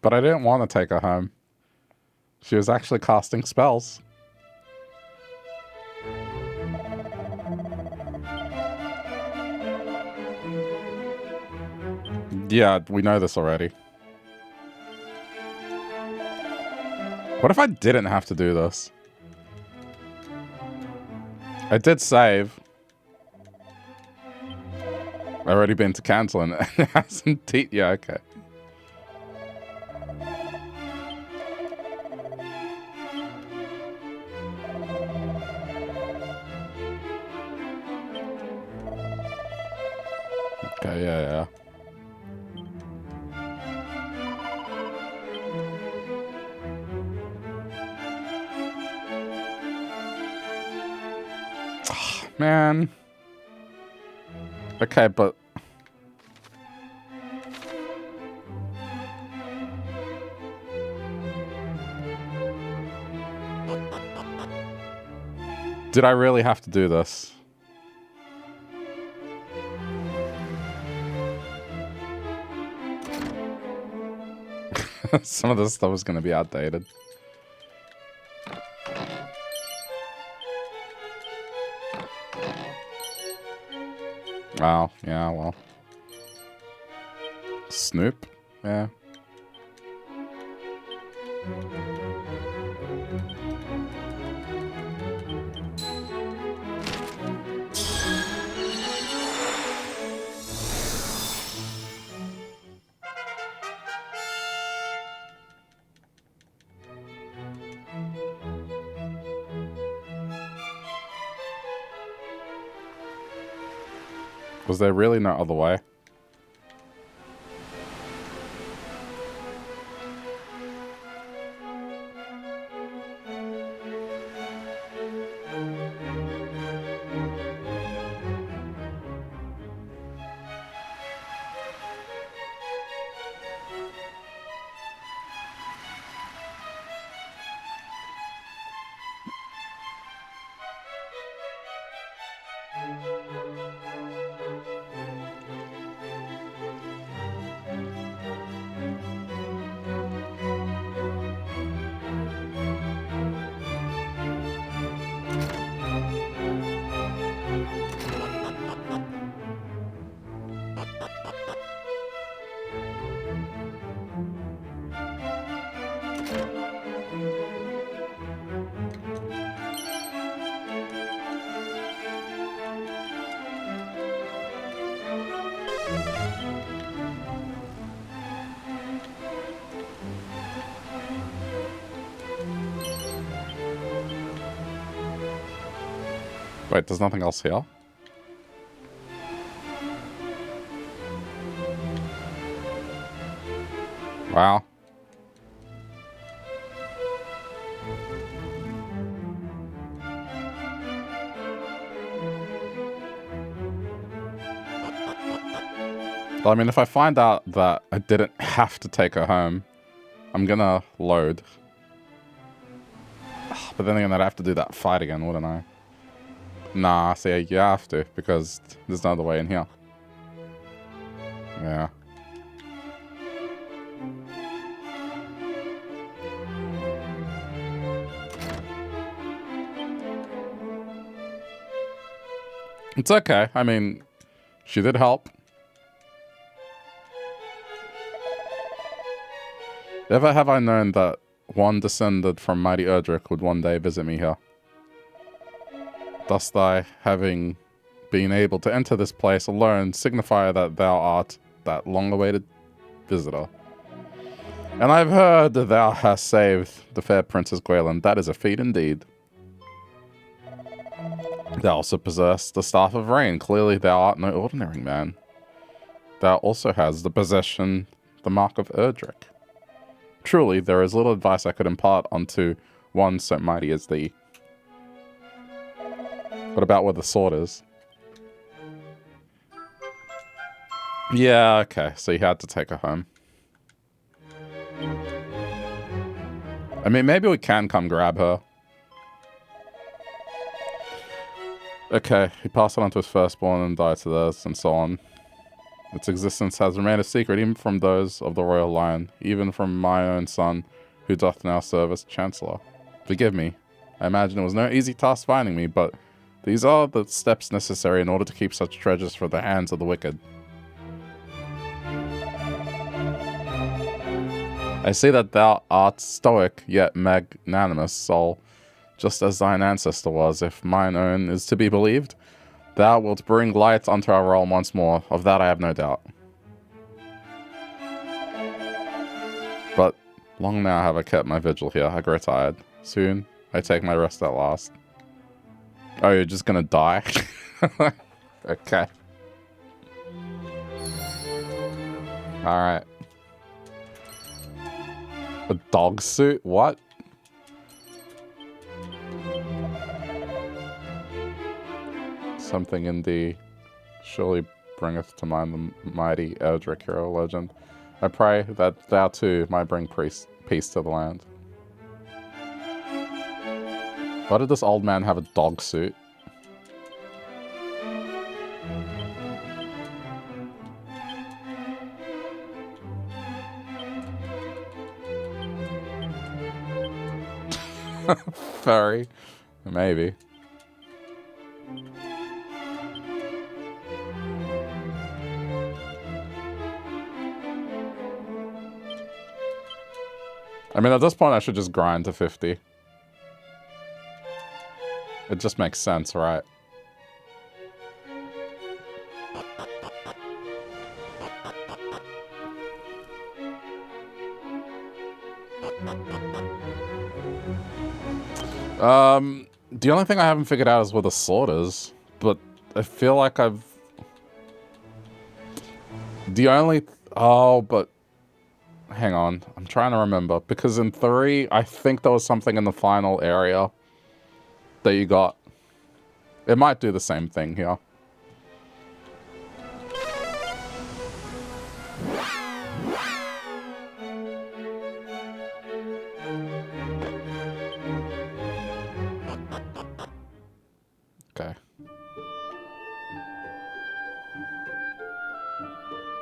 A: But I didn't want to take her home. She was actually casting spells. Yeah, we know this already. What if I didn't have to do this? I did save. I've already been to cancel and it hasn't... Yeah, okay. Okay, yeah. Man. Okay, but... Did I really have to do this? Some of this stuff is going to be outdated. Oh, yeah, well. Snoop? Yeah. Was there really no other way? Wait, there's nothing else here? Wow. Well, I mean, if I find out that I didn't have to take her home, I'm gonna load. But then again, I'd have to do that fight again, wouldn't I? Nah, see, you have to, because there's no other way in here. Yeah. It's okay. I mean, she did help. Never have I known that one descended from mighty Erdrick would one day visit me here. Thus thy having been able to enter this place alone signify that thou art that long-awaited visitor. And I've heard that thou hast saved the fair Princess Gwaelin. That is a feat indeed. Thou also possess the Staff of Rain. Clearly thou art no ordinary man. Thou also has the possession, the Mark of Erdrick. Truly, there is little advice I could impart unto one so mighty as thee. What about where the sword is? Yeah, okay, so you had to take her home. I mean, maybe we can come grab her. Okay, he passed it on to his firstborn and died to theirs, and so on. Its existence has remained a secret even from those of the royal line, even from my own son, who doth now serve as Chancellor. Forgive me. I imagine it was no easy task finding me, but these are the steps necessary in order to keep such treasures from the hands of the wicked. I see that thou art stoic, yet magnanimous soul, just as thine ancestor was, if mine own is to be believed. Thou wilt bring light unto our realm once more, of that I have no doubt. But long now have I kept my vigil here, I grow tired. Soon I take my rest at last. Oh, you're just gonna die? Okay. Alright. A dog suit? What? Something in thee surely bringeth to mind the mighty Erdrick hero legend. I pray that thou too might bring peace to the land. Why did this old man have a dog suit? Furry. Maybe. I mean, at this point, I should just grind to 50. It just makes sense, right? The only thing I haven't figured out is where the sword is, but I feel like I've... Oh, but... Hang on. I'm trying to remember. Because in 3, I think there was something in the final area that you got. It might do the same thing here. Okay.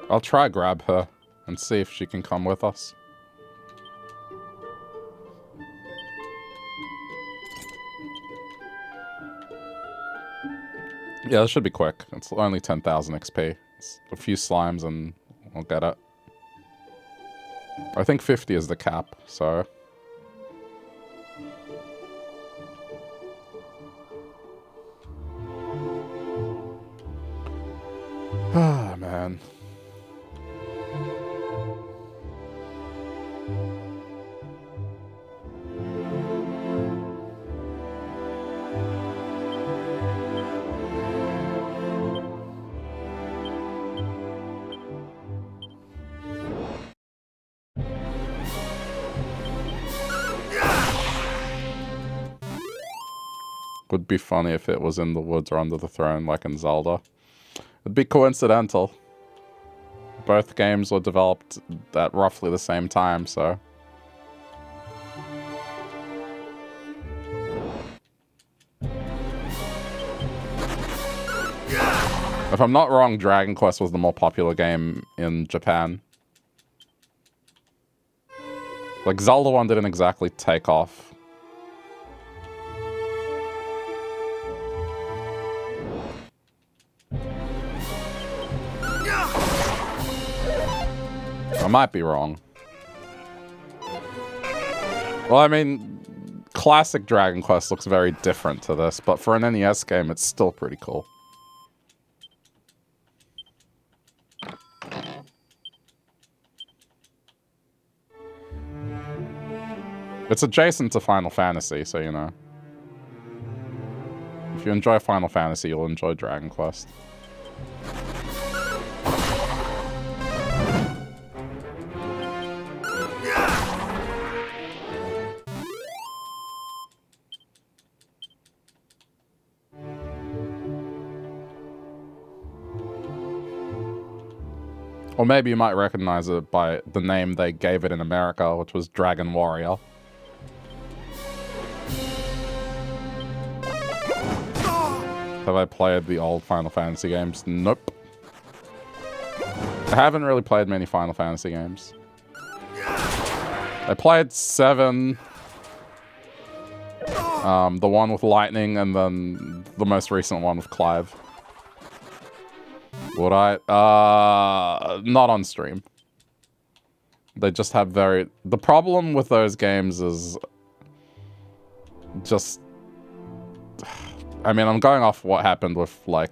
A: I'll try grab her and see if she can come with us. Yeah, this should be quick. It's only 10,000 XP. It's a few slimes and we'll get it. I think 50 is the cap, so... Ah, man. Would be funny if it was in the woods or under the throne like in Zelda. It'd be coincidental. Both games were developed at roughly the same time, so... If I'm not wrong, Dragon Quest was the more popular game in Japan. Like, Zelda 1 didn't exactly take off. I might be wrong. Well, I mean, classic Dragon Quest looks very different to this, but for an NES game, it's still pretty cool. It's adjacent to Final Fantasy, so you know. If you enjoy Final Fantasy, you'll enjoy Dragon Quest. Or maybe you might recognize it by the name they gave it in America, which was Dragon Warrior. Have I played the old Final Fantasy games? Nope. I haven't really played many Final Fantasy games. I played 7. The one with Lightning, and then the most recent one with Clive. Would I? Not on stream. They just have very... The problem with those games is... just... I mean, I'm going off what happened with, like,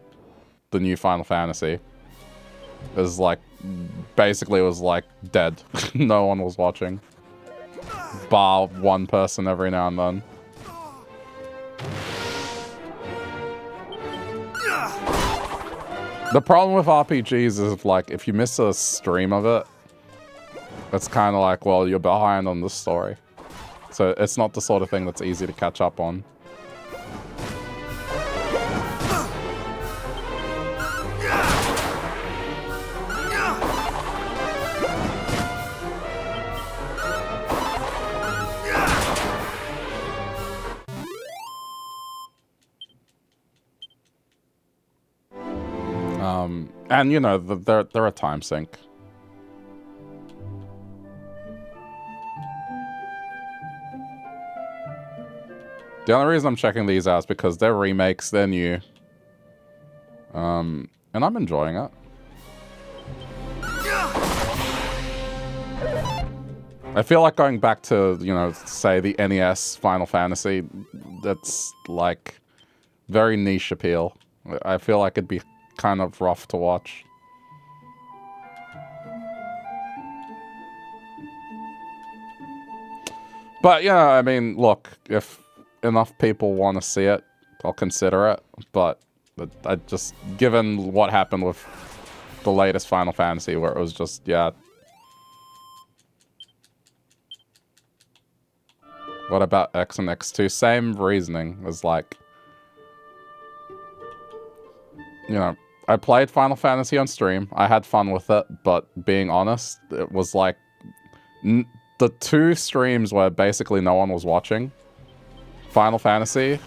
A: the new Final Fantasy. It was, like... Basically, it was, like, dead. No one was watching. Bar one person every now and then. The problem with RPGs is, like, if you miss a stream of it, it's kind of like, well, you're behind on the story. So it's not the sort of thing that's easy to catch up on. And, you know, they're a time sink. The only reason I'm checking these out is because they're remakes, they're new. And I'm enjoying it. I feel like going back to, you know, say the NES Final Fantasy, that's like very niche appeal. I feel like it'd be kind of rough to watch. But yeah, I mean, look, if enough people want to see it, I'll consider it. But I just, given what happened with the latest Final Fantasy, where it was just, yeah. What about X and X2? Same reasoning as like, you know, I played Final Fantasy on stream. I had fun with it, but being honest, it was like the two streams where basically no one was watching. Final Fantasy,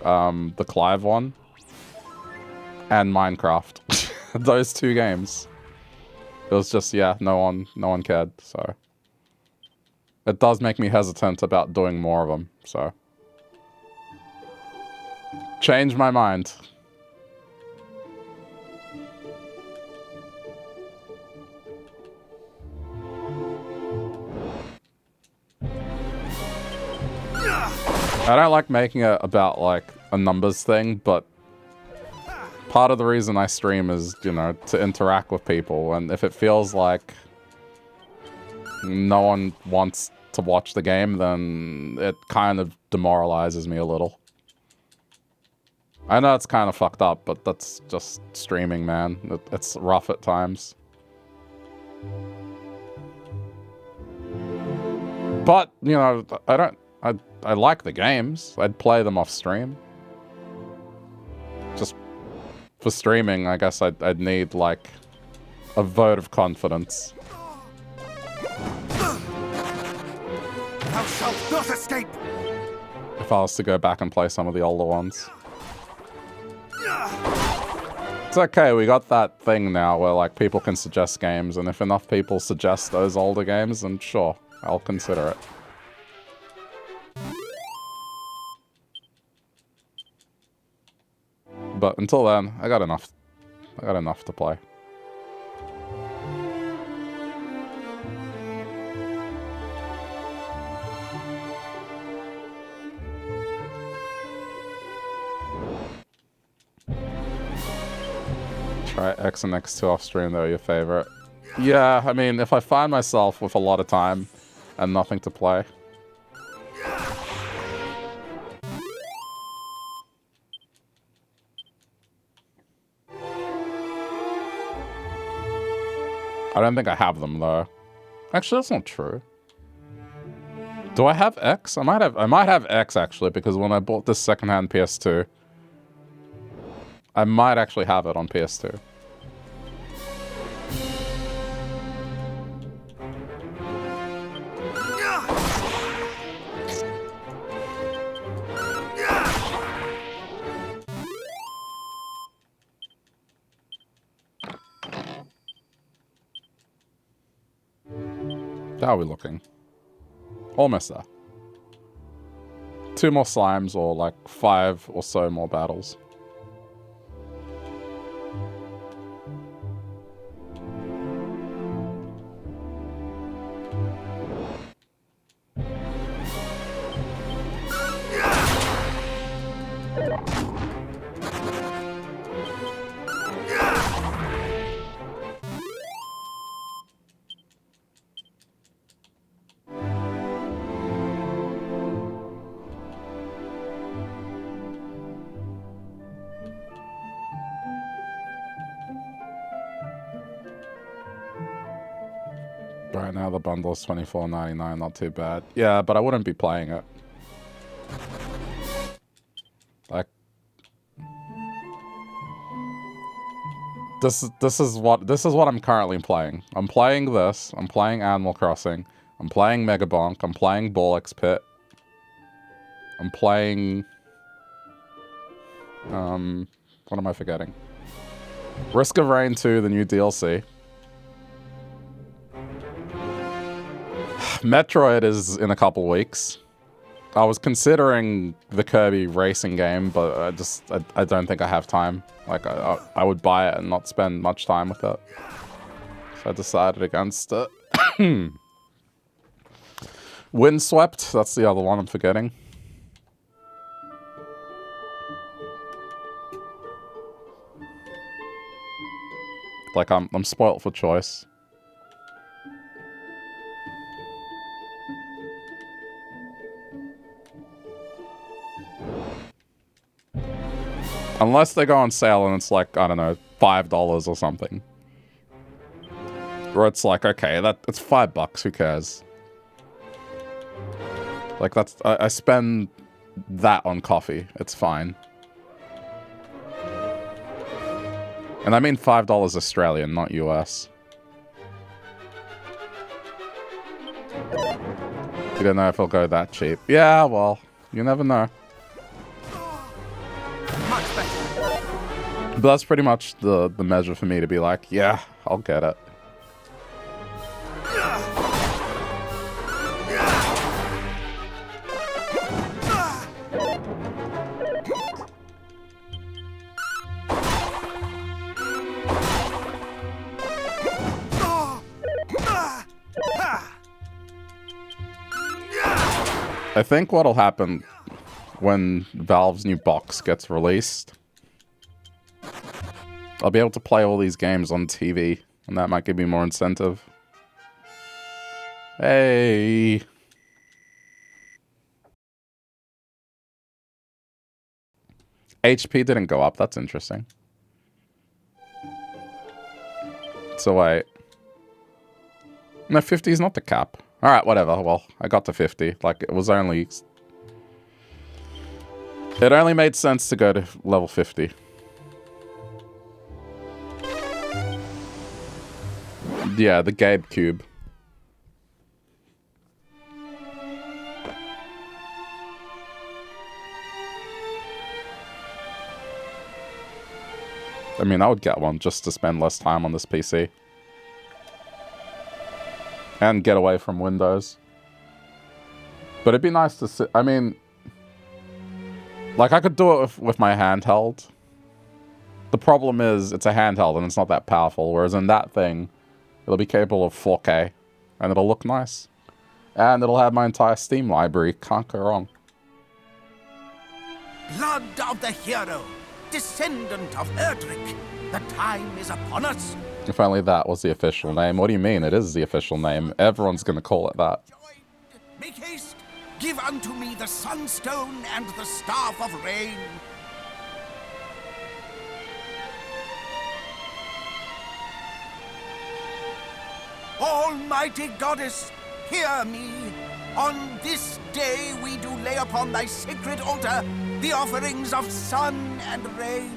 A: the Clive one, and Minecraft. Those two games. It was just, yeah, no one cared, so. It does make me hesitant about doing more of them, so. Change my mind. I don't like making it about, like, a numbers thing, but part of the reason I stream is, you know, to interact with people, and if it feels like no one wants to watch the game, then it kind of demoralizes me a little. I know it's kind of fucked up, but that's just streaming, man. It's rough at times. But, you know, I like the games. I'd play them off stream. Just for streaming, I guess I'd need, like, a vote of confidence.
B: Thou shalt not escape!
A: If I was to go back and play some of the older ones. It's okay, we got that thing now where, like, people can suggest games, and if enough people suggest those older games, then sure, I'll consider it. But until then, I got enough to play. Try X and X2 off stream, though, your favorite. Yeah, I mean, if I find myself with a lot of time and nothing to play. I don't think I have them, though. Actually, that's not true. Do I have X? I might have X, actually, because when I bought this secondhand PS2, I might actually have it on PS2. How are we looking? Almost there. 2 more slimes or like 5 or so more battles. Right now the bundle's $24.99, not too bad. Yeah, but I wouldn't be playing it. Like, this is what I'm currently playing. I'm playing this. I'm playing Animal Crossing. I'm playing Megabonk. I'm playing Bollocks Pit. I'm playing. What am I forgetting? Risk of Rain 2, the new DLC. Metroid is in a couple weeks. I was considering the Kirby racing game, but I don't think I have time. Like, I would buy it and not spend much time with it. So I decided against it. Windswept, that's the other one I'm forgetting. Like, I'm spoilt for choice. Unless they go on sale and it's like, I don't know, $5 or something. Or it's like, okay, it's $5, who cares? Like, that's, I spend that on coffee. It's fine. And I mean $5 Australian, not US. You don't know if it'll go that cheap. Yeah, well, you never know. But that's pretty much the measure for me to be like, yeah, I'll get it. I think what'll happen when Valve's new box gets released, I'll be able to play all these games on TV, and that might give me more incentive. Hey! HP didn't go up, that's interesting. So wait. No, 50 is not the cap. Alright, whatever. Well, I got to 50. Like, it was only... It only made sense to go to level 50. Yeah, the Gabe Cube. I mean, I would get one just to spend less time on this PC. And get away from Windows. But it'd be nice to sit... I mean... Like, I could do it with my handheld. The problem is, it's a handheld and it's not that powerful. Whereas in that thing, it'll be capable of 4K. And it'll look nice. And it'll have my entire Steam library. Can't go wrong.
B: Blood of the hero, descendant of Erdrick. The time is upon us.
A: If only that was the official name. What do you mean? It is the official name. Everyone's gonna call it that.
B: Make haste. Give unto me the Sunstone and the Staff of Rain. Almighty Goddess, hear me. On this day we do lay upon thy sacred altar the offerings of sun and rain.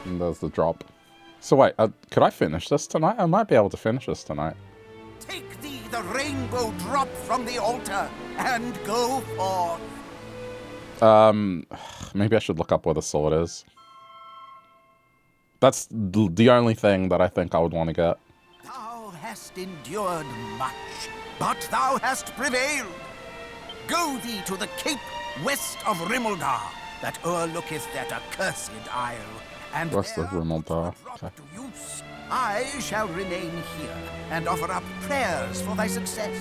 A: And there's the drop. So wait, could I finish this tonight? I might be able to finish this tonight.
B: Take thee the rainbow drop from the altar and go forth.
A: Maybe I should look up where the sword is. That's the only thing that I think I would want to get.
B: Thou hast endured much, but thou hast prevailed. Go thee to the cape west of Rimuldar, that o'erlooketh that accursed isle. And
A: West of Rimuldar. Okay.
B: to use. I shall remain here and offer up prayers for thy success.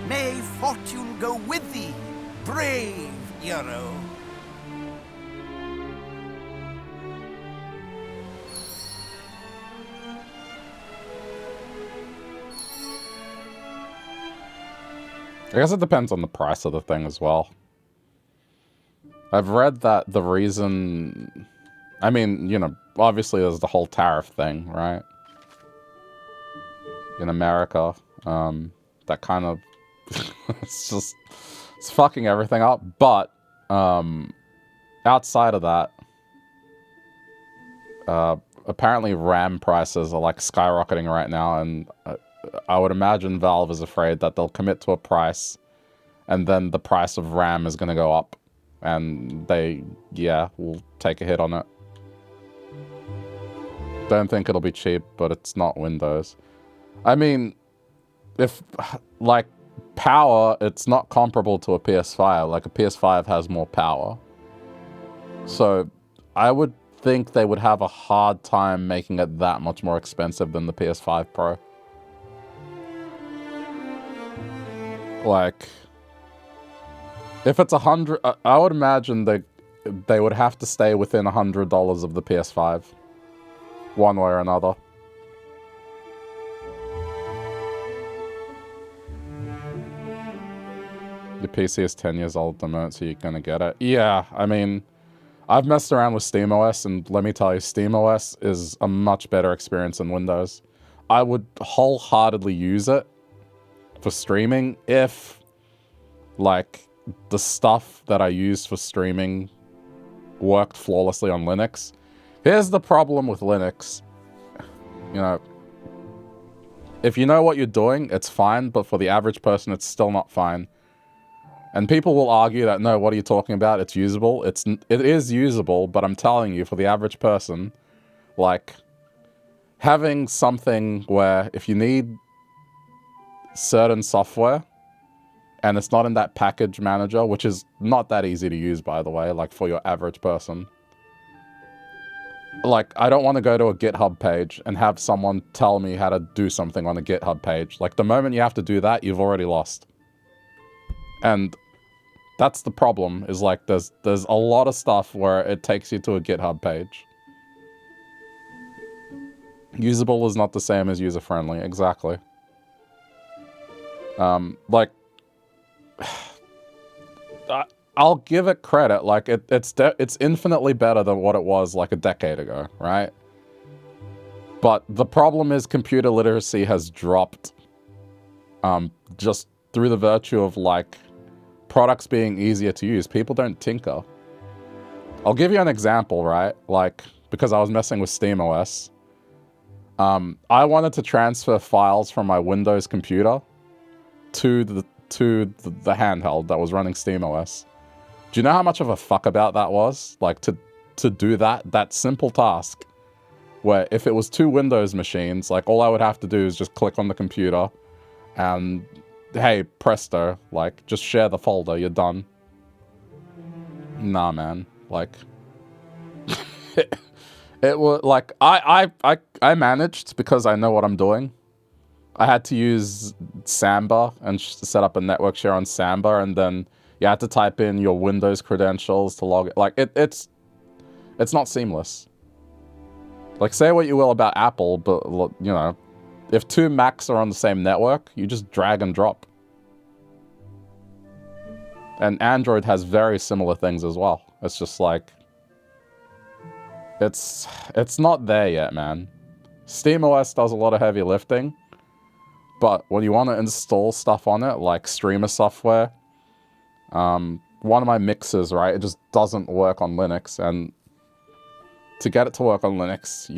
B: May fortune go with thee, brave hero.
A: I guess it depends on the price of the thing as well. I've read that the reason... I mean, you know, obviously there's the whole tariff thing, right? In America. That kind of... it's fucking everything up. But, outside of that, apparently RAM prices are like skyrocketing right now, and I would imagine Valve is afraid that they'll commit to a price and then the price of RAM is going to go up, and they, yeah, will take a hit on it. Don't think it'll be cheap, but it's not Windows. I mean, if, like, power, it's not comparable to a PS5. Like, a PS5 has more power. So I would think they would have a hard time making it that much more expensive than the PS5 Pro. Like, if it's 100, I would imagine they would have to stay within $100 of the PS5, one way or another. Your PC is 10 years old at the moment, so you're gonna get it. Yeah, I mean, I've messed around with SteamOS, and let me tell you, SteamOS is a much better experience than Windows. I would wholeheartedly use it for streaming if, like, the stuff that I use for streaming worked flawlessly on Linux. Here's the problem with Linux. You know, if you know what you're doing, it's fine, but for the average person, it's still not fine. And people will argue that, no, what are you talking about? It's usable. It is usable, but I'm telling you, for the average person, like, having something where if you need certain software, and it's not in that package manager, which is not that easy to use, by the way, like, for your average person. Like, I don't want to go to a GitHub page and have someone tell me how to do something on a GitHub page. Like, the moment you have to do that, you've already lost. And that's the problem, is like, there's a lot of stuff where it takes you to a GitHub page. Usable is not the same as user-friendly, exactly. Like, I'll give it credit, like, it's infinitely better than what it was, like, a decade ago, right? But the problem is computer literacy has dropped, just through the virtue of, like, products being easier to use. People don't tinker. I'll give you an example, right? Like, because I was messing with SteamOS. I wanted to transfer files from my Windows computer to the handheld that was running SteamOS. Do you know how much of a fuck about that was? Like, to do that simple task, where if it was two Windows machines, like, all I would have to do is just click on the computer and, hey, presto, like, just share the folder, you're done. Nah, man. Like, it was, like, I managed because I know what I'm doing. I had to use Samba and set up a network share on Samba, and then you had to type in your Windows credentials to log it. Like, it's not seamless. Like, say what you will about Apple, but, you know, if two Macs are on the same network, you just drag and drop. And Android has very similar things as well. It's just like, it's not there yet, man. SteamOS does a lot of heavy lifting, but when you want to install stuff on it, like streamer software, one of my mixers, right, it just doesn't work on Linux, and to get it to work on Linux,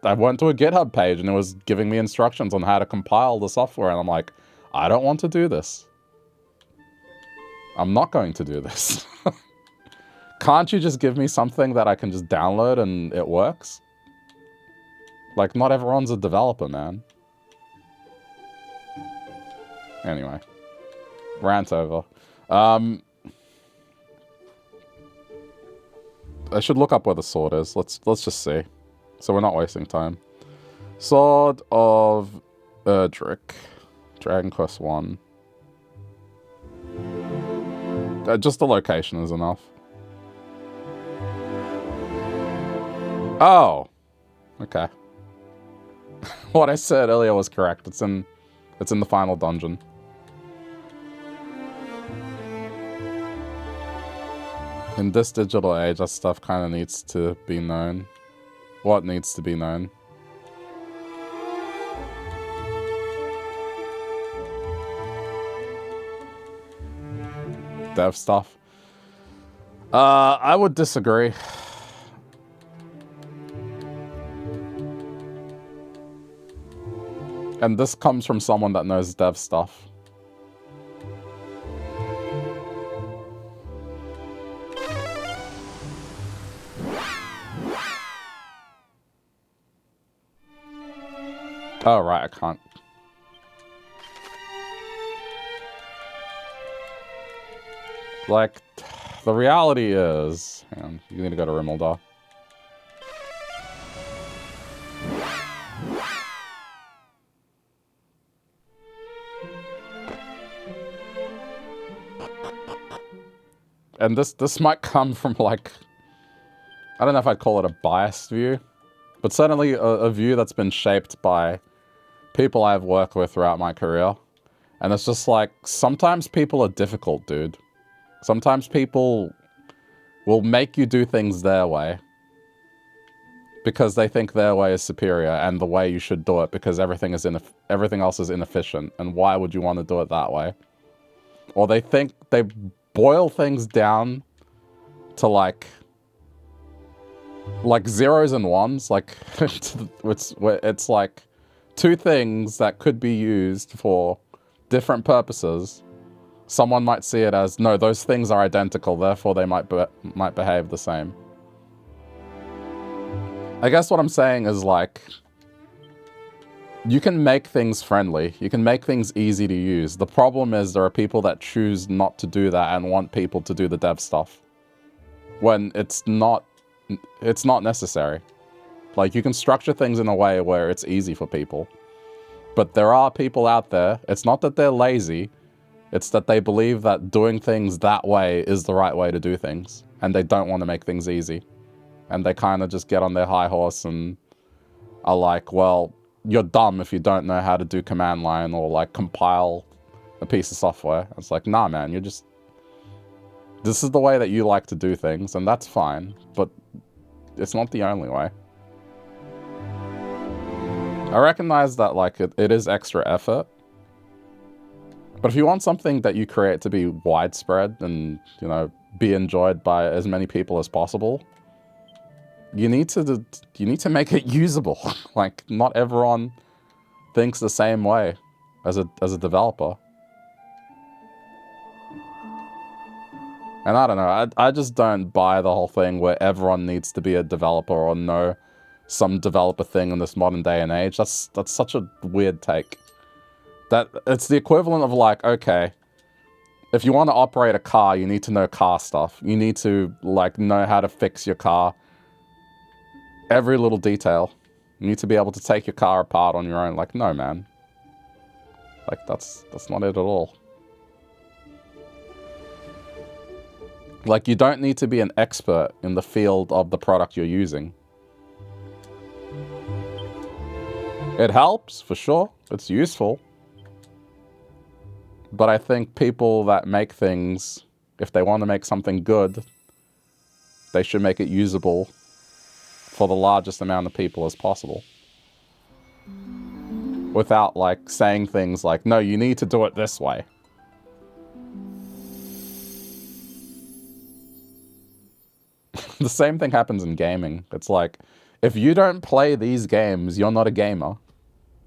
A: I went to a GitHub page and it was giving me instructions on how to compile the software, and I'm like, I don't want to do this. I'm not going to do this. Can't you just give me something that I can just download and it works? Like, not everyone's a developer, man. Anyway. Rant over. I should look up where the sword is. Let's just see. So we're not wasting time. Sword of Erdrick. Dragon Quest 1. Just the location is enough. Oh! Okay. What I said earlier was correct. It's in the final dungeon. In this digital age, that stuff kind of needs to be known. What needs to be known? Dev stuff. I would disagree. And this comes from someone that knows dev stuff. Oh, right, I can't. Like, the reality is... Hang on, you need to go to Rimmelsdale. And this might come from, like... I don't know if I'd call it a biased view, but certainly a view that's been shaped by people I've worked with throughout my career. And it's just like, sometimes people are difficult, dude. Sometimes people will make you do things their way because they think their way is superior and the way you should do it because everything else is inefficient. And why would you want to do it that way? Or they think they boil things down to like zeros and ones. Like it's like two things that could be used for different purposes. Someone might see it as, no, those things are identical, therefore they might behave the same. I guess what I'm saying is, like, you can make things friendly. You can make things easy to use. The problem is there are people that choose not to do that and want people to do the dev stuff when it's not necessary. Like, you can structure things in a way where it's easy for people. But there are people out there, it's not that they're lazy, it's that they believe that doing things that way is the right way to do things. And they don't want to make things easy. And they kind of just get on their high horse and are like, well, you're dumb if you don't know how to do command line or like compile a piece of software. It's like, nah, man, this is the way that you like to do things, and that's fine, but it's not the only way. I recognize that, like, it is extra effort, but if you want something that you create to be widespread and, you know, be enjoyed by as many people as possible, you need to make it usable. Like, not everyone thinks the same way as a developer. And I don't know, I just don't buy the whole thing where everyone needs to be a developer or know some developer thing in this modern day and age. That's such a weird take. That it's the equivalent of like, okay, if you want to operate a car, you need to know car stuff. You need to like know how to fix your car. Every little detail. You need to be able to take your car apart on your own. Like, no, man. Like, that's not it at all. Like, you don't need to be an expert in the field of the product you're using. It helps, for sure. It's useful. But I think people that make things, if they want to make something good, they should make it usable for the largest amount of people as possible. Without, like, saying things like, no, you need to do it this way. The same thing happens in gaming. It's like, if you don't play these games, you're not a gamer.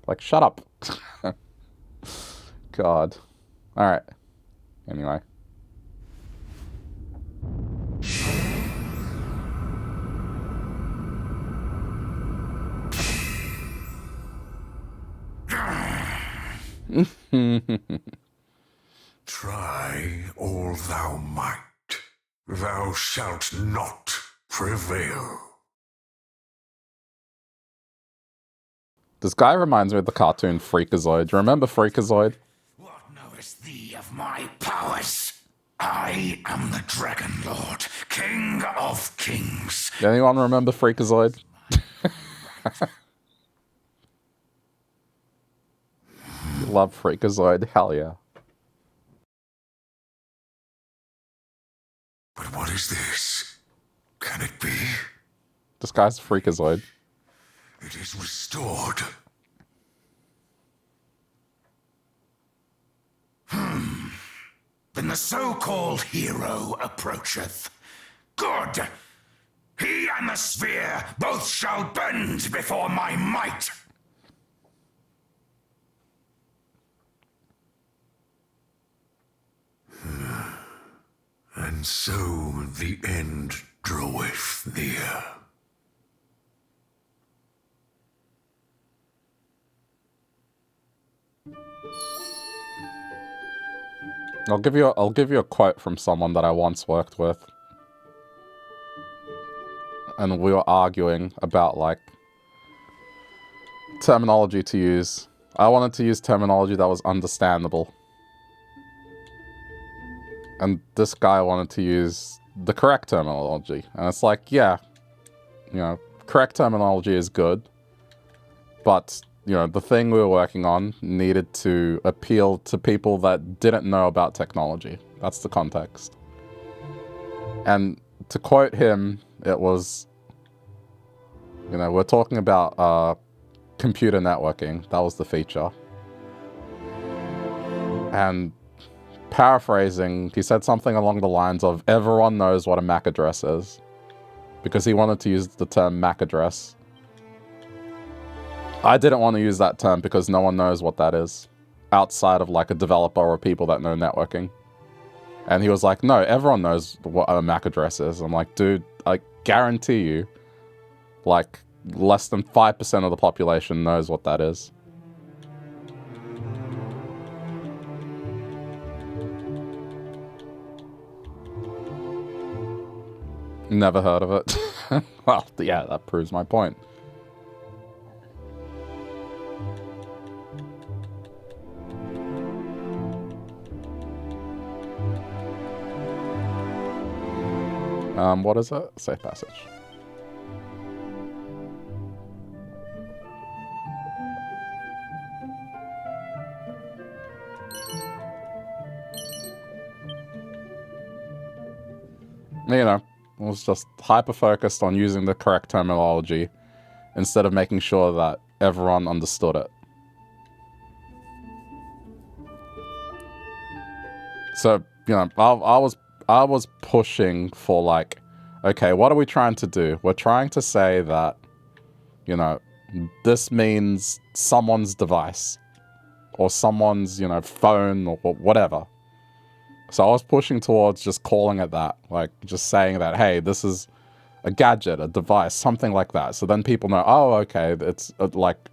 A: Like, shut up. God. Alright. Anyway.
F: Try all thou might. Thou shalt not prevail.
A: This guy reminds me of the cartoon Freakazoid. Do you remember Freakazoid?
B: What knowest thee of my powers? I am the Dragon Lord, King of Kings.
A: Anyone remember Freakazoid? Love Freakazoid, hell yeah.
F: But what is this? Can it be?
A: This guy's Freakazoid.
F: It is restored.
B: Then the so-called hero approacheth. Good! He and the sphere both shall bend before my might!
F: And so the end draweth near.
A: I'll give you a quote from someone that I once worked with. And we were arguing about, like, terminology to use. I wanted to use terminology that was understandable. And this guy wanted to use the correct terminology. And it's like, yeah, you know, correct terminology is good. But, you know, the thing we were working on needed to appeal to people that didn't know about technology. That's the context. And to quote him, it was, you know, we're talking about computer networking. That was the feature. And paraphrasing, he said something along the lines of, everyone knows what a MAC address is. Because he wanted to use the term MAC address. I didn't want to use that term because no one knows what that is. Outside of like a developer or people that know networking. And he was like, no, everyone knows what a MAC address is. I'm like, dude, I guarantee you, like, less than 5% of the population knows what that is. Never heard of it. Well, yeah, that proves my point. What is it? Safe passage. You know, I was just hyper-focused on using the correct terminology instead of making sure that everyone understood it. So, you know, I was pushing for like, okay, what are we trying to do? We're trying to say that, you know, this means someone's device or someone's, you know, phone or whatever. So I was pushing towards just calling it that, like just saying that, hey, this is a gadget, a device, something like that. So then people know, oh, okay, it's like,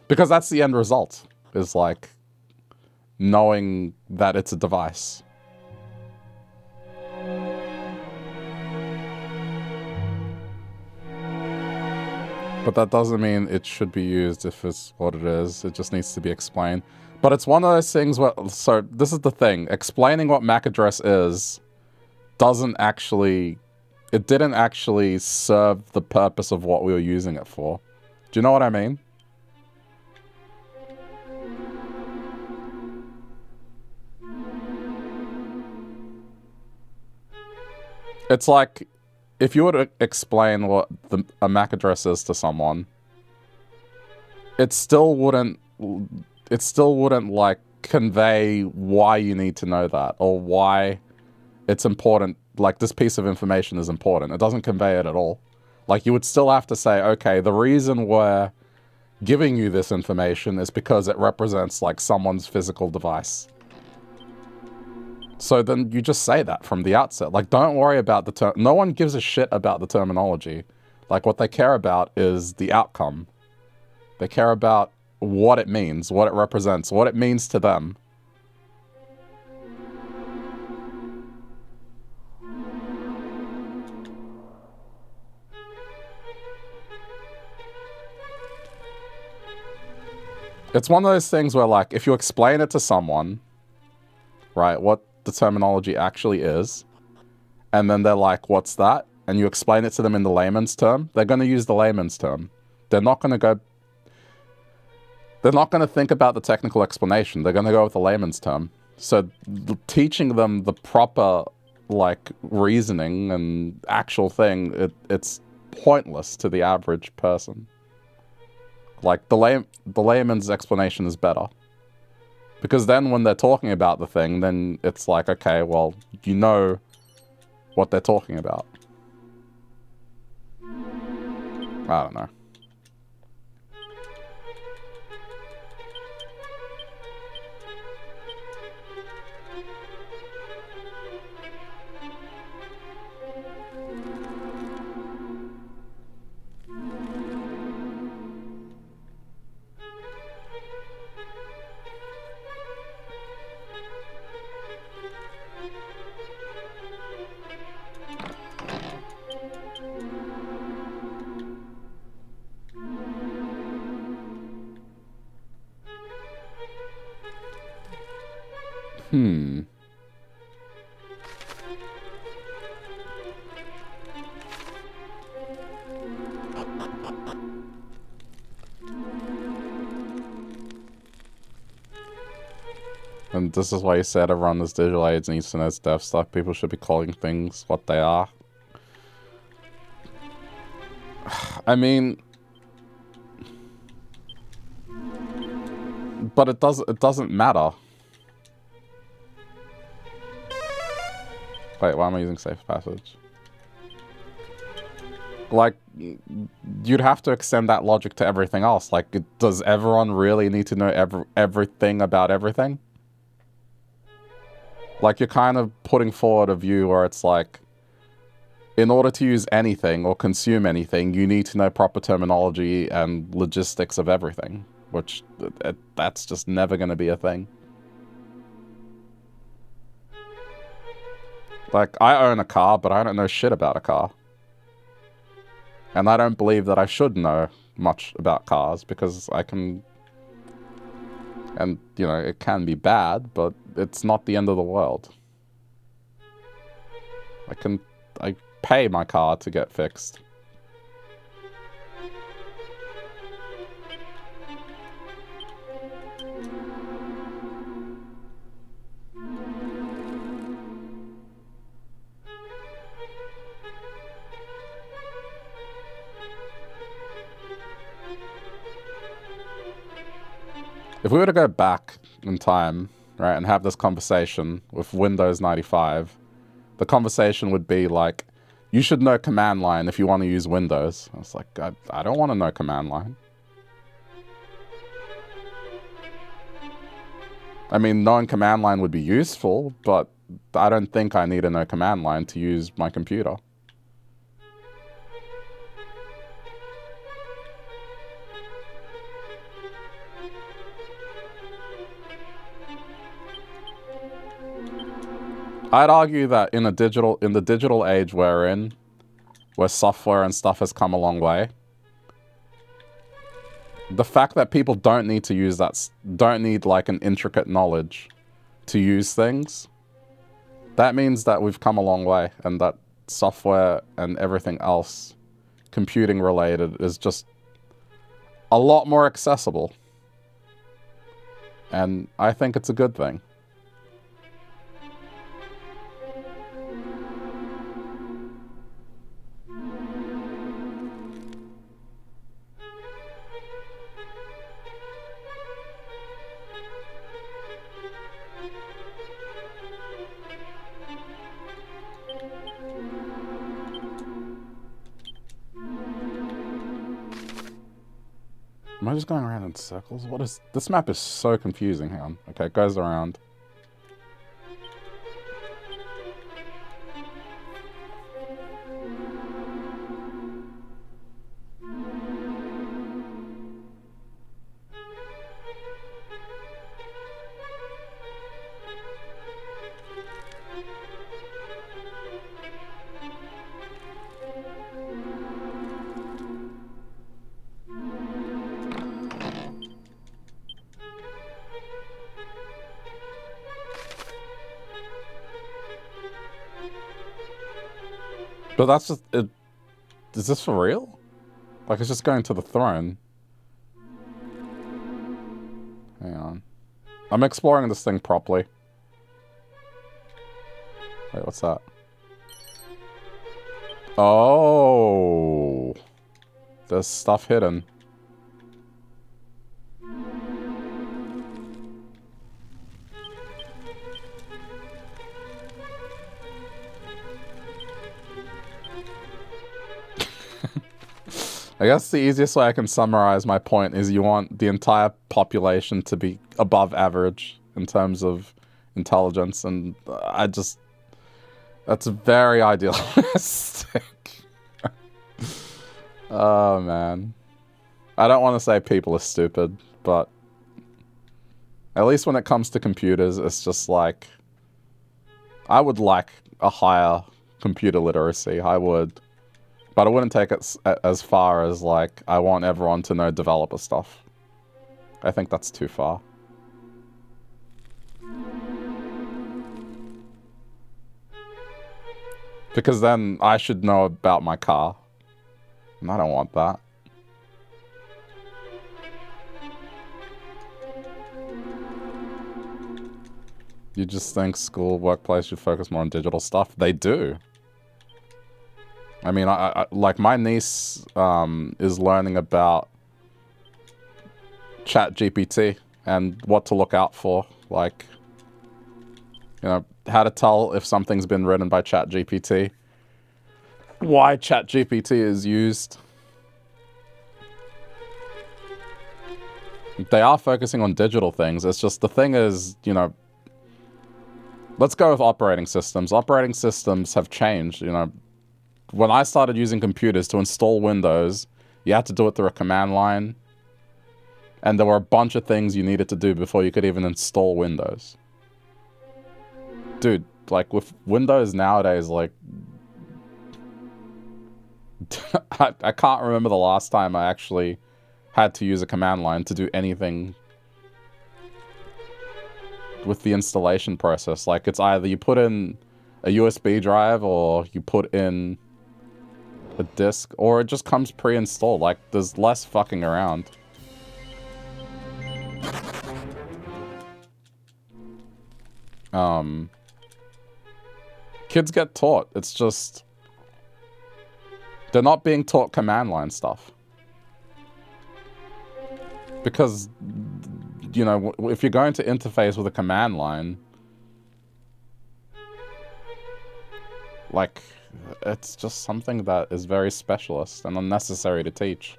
A: because that's the end result, is like knowing that it's a device. But that doesn't mean it should be used if it's what it is. It just needs to be explained. But it's one of those things where, so this is the thing, explaining what MAC address is doesn't actually, it didn't actually serve the purpose of what we were using it for. Do you know what I mean? It's like, if you were to explain what a MAC address is to someone, it still wouldn't like convey why you need to know that or why it's important, like this piece of information is important. It doesn't convey it at all. Like you would still have to say, okay, the reason we're giving you this information is because it represents like someone's physical device. So then you just say that from the outset. Like, don't worry about the term. No one gives a shit about the terminology. Like, what they care about is the outcome. They care about what it means, what it represents, what it means to them. It's one of those things where, like, if you explain it to someone, right, what the terminology actually is, and then they're like, what's that? And you explain it to them in the layman's term, they're going to use the layman's term. They're not going to think about the technical explanation. They're going to go with the layman's term. So teaching them the proper, like, reasoning and actual thing, it's pointless to the average person. Like, the layman's explanation is better. Because then when they're talking about the thing, then it's like, okay, well, you know what they're talking about. I don't know. And this is why you said everyone with digital aids needs to know it's dev stuff. People should be calling things what they are. I mean... But it doesn't matter. Wait, why am I using safe passage? Like, you'd have to extend that logic to everything else. Like, does everyone really need to know everything about everything? Like, you're kind of putting forward a view where it's like, in order to use anything or consume anything, you need to know proper terminology and logistics of everything. Which, that's just never going to be a thing. Like, I own a car, but I don't know shit about a car. And I don't believe that I should know much about cars, because I can... And, you know, it can be bad, but it's not the end of the world. I pay my car to get fixed. If we were to go back in time, right, and have this conversation with Windows 95, the conversation would be like, you should know command line if you want to use Windows. I was like, I don't want to know command line. I mean, knowing command line would be useful, but I don't think I need to know command line to use my computer. I'd argue that in the digital age we're in, where software and stuff has come a long way, the fact that people don't need to use don't need like an intricate knowledge to use things, that means that we've come a long way, and that software and everything else, computing related, is just a lot more accessible. And I think it's a good thing. Am I just going around in circles? What is... This map is so confusing. Hang on. Okay, it goes around. But that's just... Is this for real? Like, it's just going to the throne. Hang on. I'm exploring this thing properly. Wait, what's that? Oh! There's stuff hidden. I guess the easiest way I can summarize my point is you want the entire population to be above average in terms of intelligence, and that's very idealistic. Oh, man. I don't want to say people are stupid, but at least when it comes to computers, it's just like, I would like a higher computer literacy, I would. But I wouldn't take it as far as, like, I want everyone to know developer stuff. I think that's too far. Because then I should know about my car. And I don't want that. You just think school, workplace should focus more on digital stuff? They do. I mean, I like my niece is learning about ChatGPT and what to look out for. Like, you know, how to tell if something's been written by ChatGPT. Why ChatGPT is used. They are focusing on digital things. It's just the thing is, you know, let's go with operating systems. Operating systems have changed, you know. When I started using computers to install Windows, you had to do it through a command line. And there were a bunch of things you needed to do before you could even install Windows. Dude, like with Windows nowadays, like... I can't remember the last time I actually had to use a command line to do anything with the installation process. Like, it's either you put in a USB drive or you put in a disk, or it just comes pre-installed. Like, there's less fucking around. Kids get taught. It's just... they're not being taught command line stuff. Because, you know, if you're going to interface with a command line, like, it's just something that is very specialist and unnecessary to teach.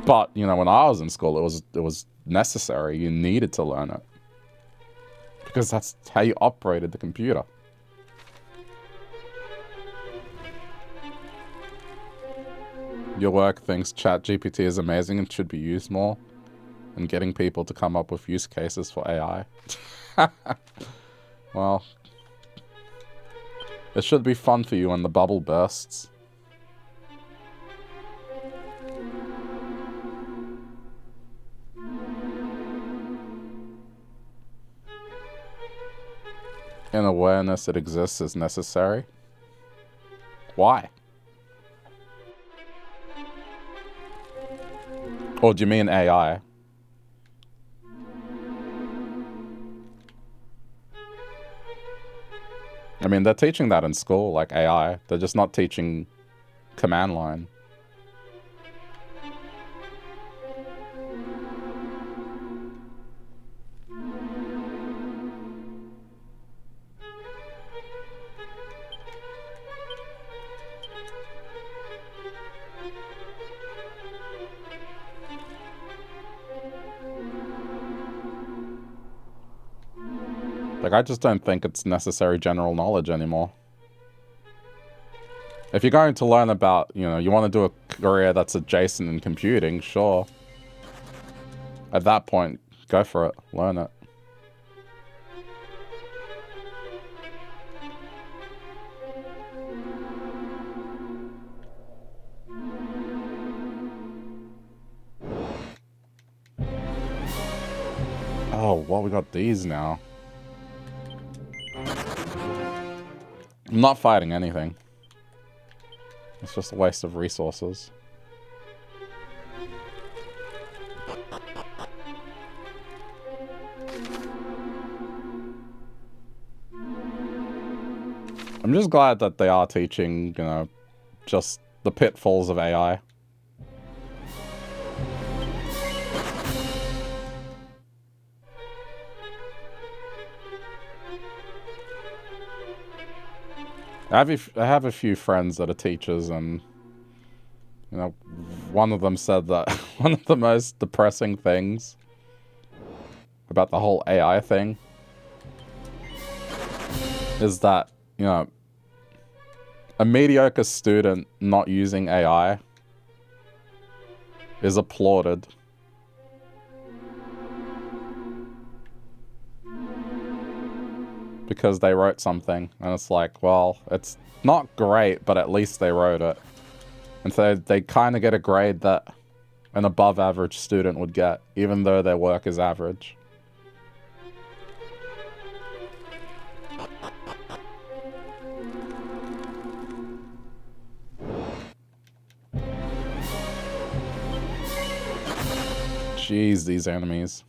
A: But, you know, when I was in school, it was necessary. You needed to learn it. Because that's how you operated the computer. Your work thinks ChatGPT is amazing and should be used more. And getting people to come up with use cases for AI. Well, it should be fun for you when the bubble bursts. And awareness it exists is necessary. Why? Or do you mean AI? I mean, they're teaching that in school, like AI. They're just not teaching command line. Like, I just don't think it's necessary general knowledge anymore. If you're going to learn about, you know, you want to do a career that's adjacent in computing, sure. At that point, go for it. Learn it. Oh, well, we got these now. I'm not fighting anything. It's just a waste of resources. I'm just glad that they are teaching, you know, just the pitfalls of AI. I have a few friends that are teachers, and, you know, one of them said that one of the most depressing things about the whole AI thing is that, you know, a mediocre student not using AI is applauded. Because they wrote something, and it's like, well, it's not great, but at least they wrote it. And so they kind of get a grade that an above average student would get, even though their work is average. Jeez, these enemies.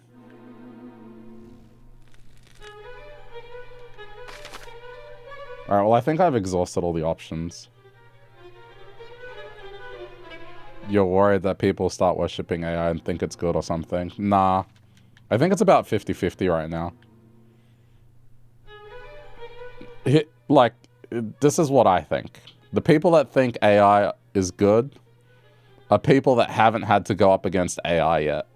A: Alright, well, I think I've exhausted all the options. You're worried that people start worshipping AI and think it's good or something. Nah. I think it's about 50-50 right now. Like, this is what I think. The people that think AI is good are people that haven't had to go up against AI yet.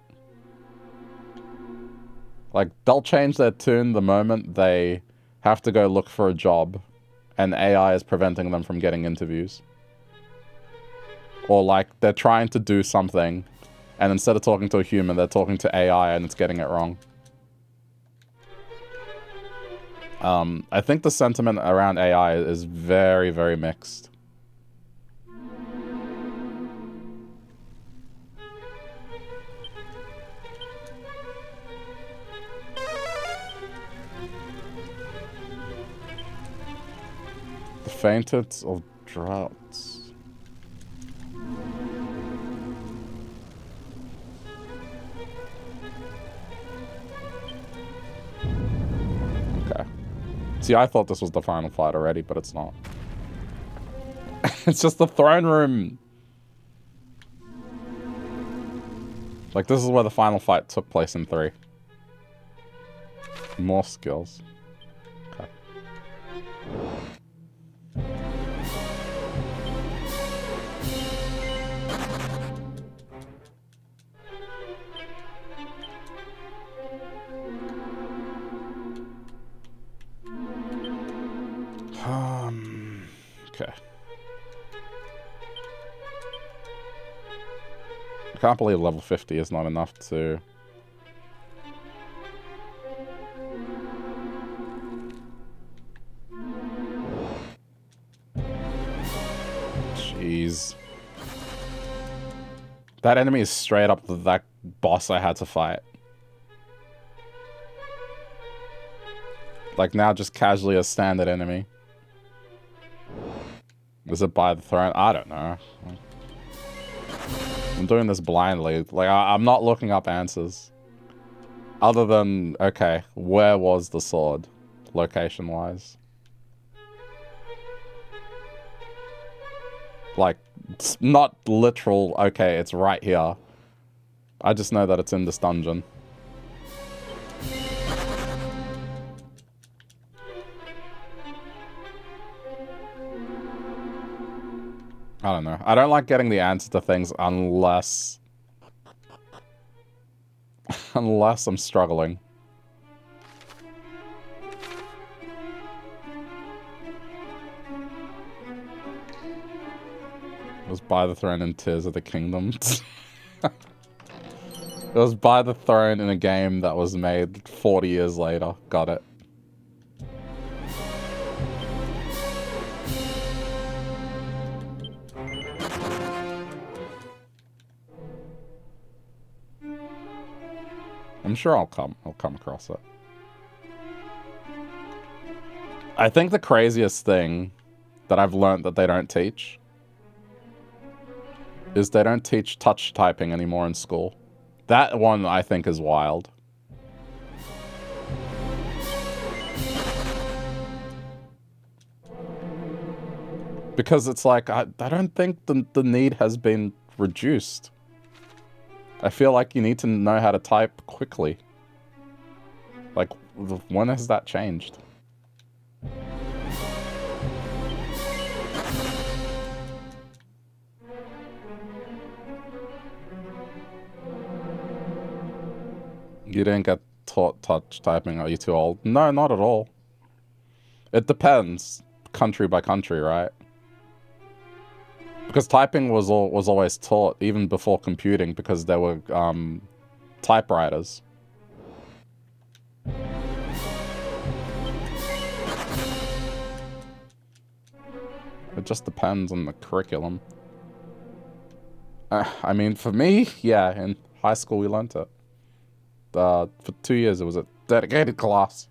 A: Like, they'll change their tune the moment they have to go look for a job and AI is preventing them from getting interviews. Or like, they're trying to do something and instead of talking to a human, they're talking to AI and it's getting it wrong. I think the sentiment around AI is very, very mixed. The faintest of droughts. Okay. See, I thought this was the final fight already, but it's not. It's just the throne room. Like, this is where the final fight took place in 3. More skills. Okay. Okay. I can't believe level 50 is not enough to... Jeez. That enemy is straight up that boss I had to fight. Like, now just casually a standard enemy. Is it by the throne? I don't know. I'm doing this blindly. Like, I'm not looking up answers. Other than, okay, where was the sword? Location-wise. Like, it's not literal, okay, it's right here. I just know that it's in this dungeon. I don't know. I don't like getting the answer to things unless... unless I'm struggling. It was by the throne in Tears of the Kingdom. It was by the throne in a game that was made 40 years later. Got it. I'm sure I'll come across it. I think the craziest thing that I've learned that they don't teach is they don't teach touch typing anymore in school. That one I think is wild. Because it's like, I don't think the need has been reduced. I feel like you need to know how to type quickly. Like, when has that changed? You didn't get taught touch typing, are you too old? No, not at all. It depends, country by country, right? Because typing was always taught, even before computing, because there were typewriters. It just depends on the curriculum. I mean, for me, yeah, in high school we learned it. For 2 years it was a dedicated class.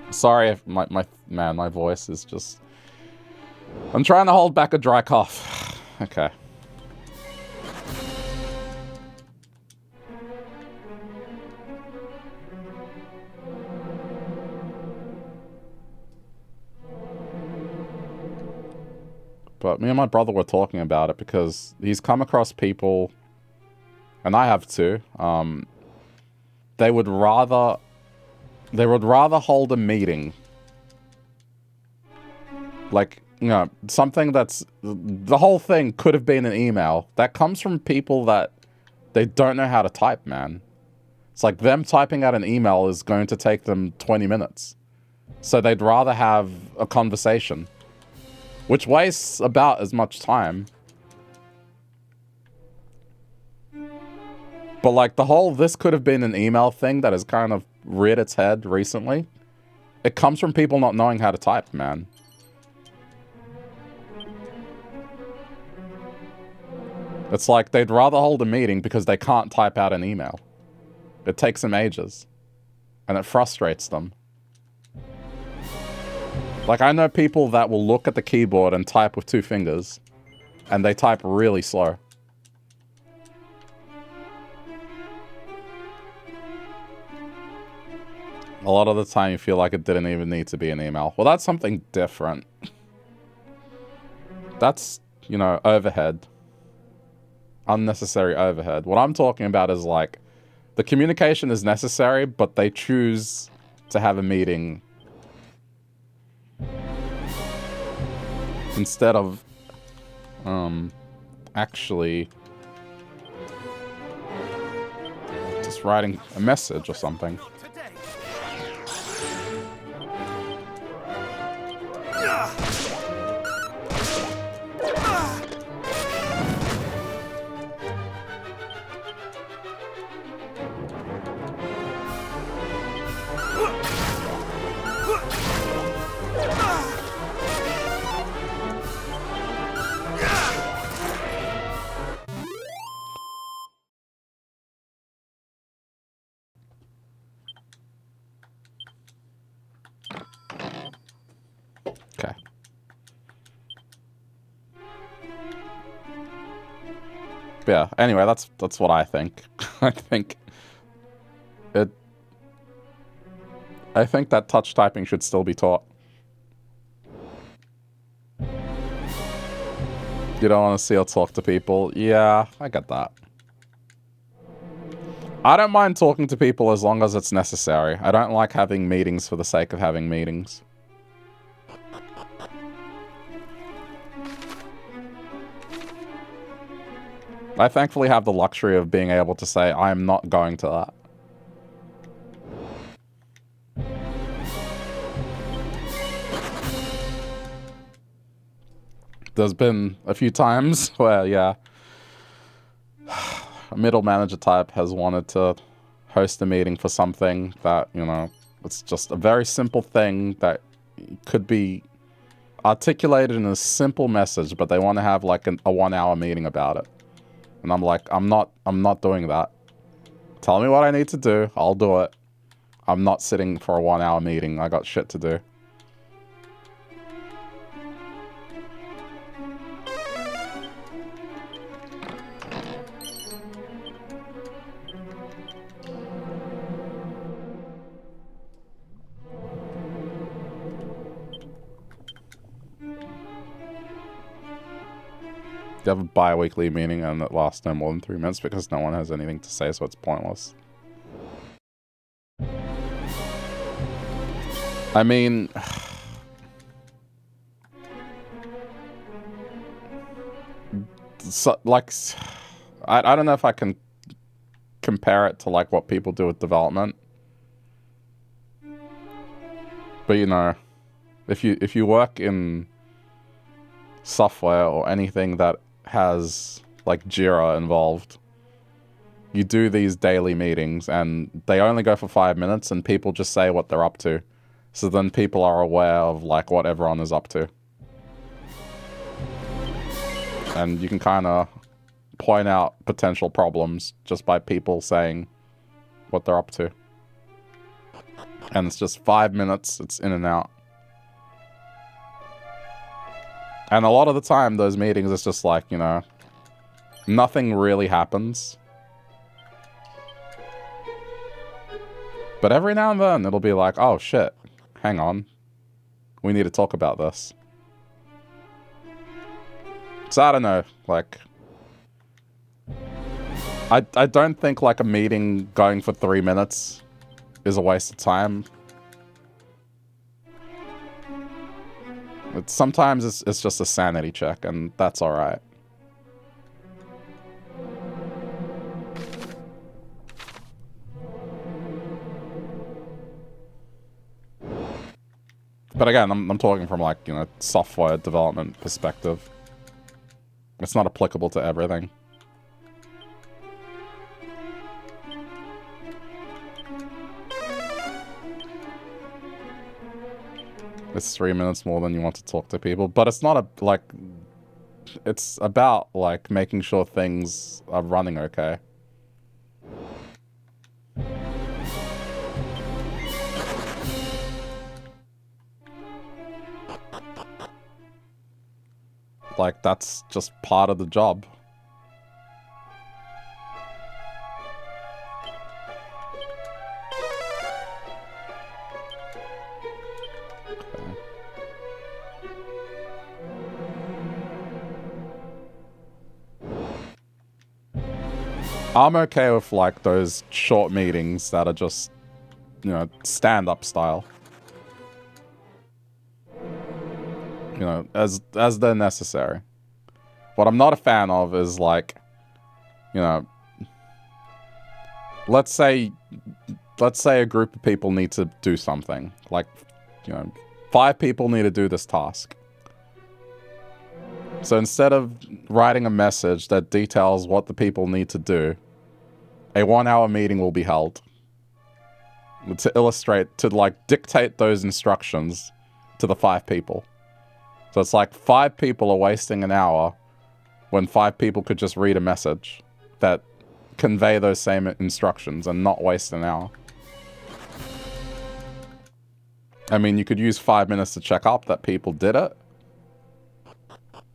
A: Sorry if my voice is just... I'm trying to hold back a dry cough. Okay. But me and my brother were talking about it because he's come across people, and I have too. They would rather hold a meeting. Like, you know, something that's... The whole thing could have been an email. That comes from people that they don't know how to type, man. It's like them typing out an email is going to take them 20 minutes. So they'd rather have a conversation, which wastes about as much time. But like the whole this could have been an email thing that has kind of reared its head recently, it comes from people not knowing how to type, man. It's like they'd rather hold a meeting because they can't type out an email. It takes them ages. And it frustrates them. Like, I know people that will look at the keyboard and type with 2 fingers. And they type really slow. A lot of the time you feel like it didn't even need to be an email. Well, that's something different. That's, you know, overhead. Unnecessary overhead. What I'm talking about is like, the communication is necessary, but they choose to have a meeting instead of actually just writing a message or something. Okay. Yeah, anyway, that's what I think. I think that touch typing should still be taught. You don't want to see or talk to people. Yeah, I get that. I don't mind talking to people as long as it's necessary. I don't like having meetings for the sake of having meetings. I thankfully have the luxury of being able to say, I am not going to that. There's been a few times where, yeah, a middle manager type has wanted to host a meeting for something that, you know, it's just a very simple thing that could be articulated in a simple message, but they want to have like a 1-hour meeting about it. And I'm like, I'm not doing that. Tell me what I need to do, I'll do it. I'm not sitting for a 1-hour meeting. I got shit to do. You have a bi-weekly meeting and it lasts no more than 3 minutes because no one has anything to say, so it's pointless. I mean... So, like... I don't know if I can compare it to like what people do with development. But you know, if you work in software or anything that has like Jira involved, you do these daily meetings and they only go for 5 minutes and people just say what they're up to. So then people are aware of like what everyone is up to. And you can kind of point out potential problems just by people saying what they're up to. And it's just 5 minutes, it's in and out. And a lot of the time, those meetings, it's just like, you know, nothing really happens. But every now and then, it'll be like, oh shit, hang on. We need to talk about this. So I don't know, like... I don't think, like, a meeting going for 3 minutes is a waste of time. Sometimes it's just a sanity check, and that's alright. But again, I'm talking from, like, you know, software development perspective. It's not applicable to everything. It's 3 minutes more than you want to talk to people, but it's not a, like, it's about, like, making sure things are running okay. Like, that's just part of the job. I'm okay with, like, those short meetings that are just, you know, stand-up style. You know, as they're necessary. What I'm not a fan of is, like, you know, let's say a group of people need to do something. Like, you know, 5 people need to do this task. So instead of writing a message that details what the people need to do, a 1-hour meeting will be held to illustrate, to, like, dictate those instructions to the 5 people. So it's like 5 people are wasting an hour when 5 people could just read a message that convey those same instructions and not waste an hour. I mean, you could use 5 minutes to check up that people did it,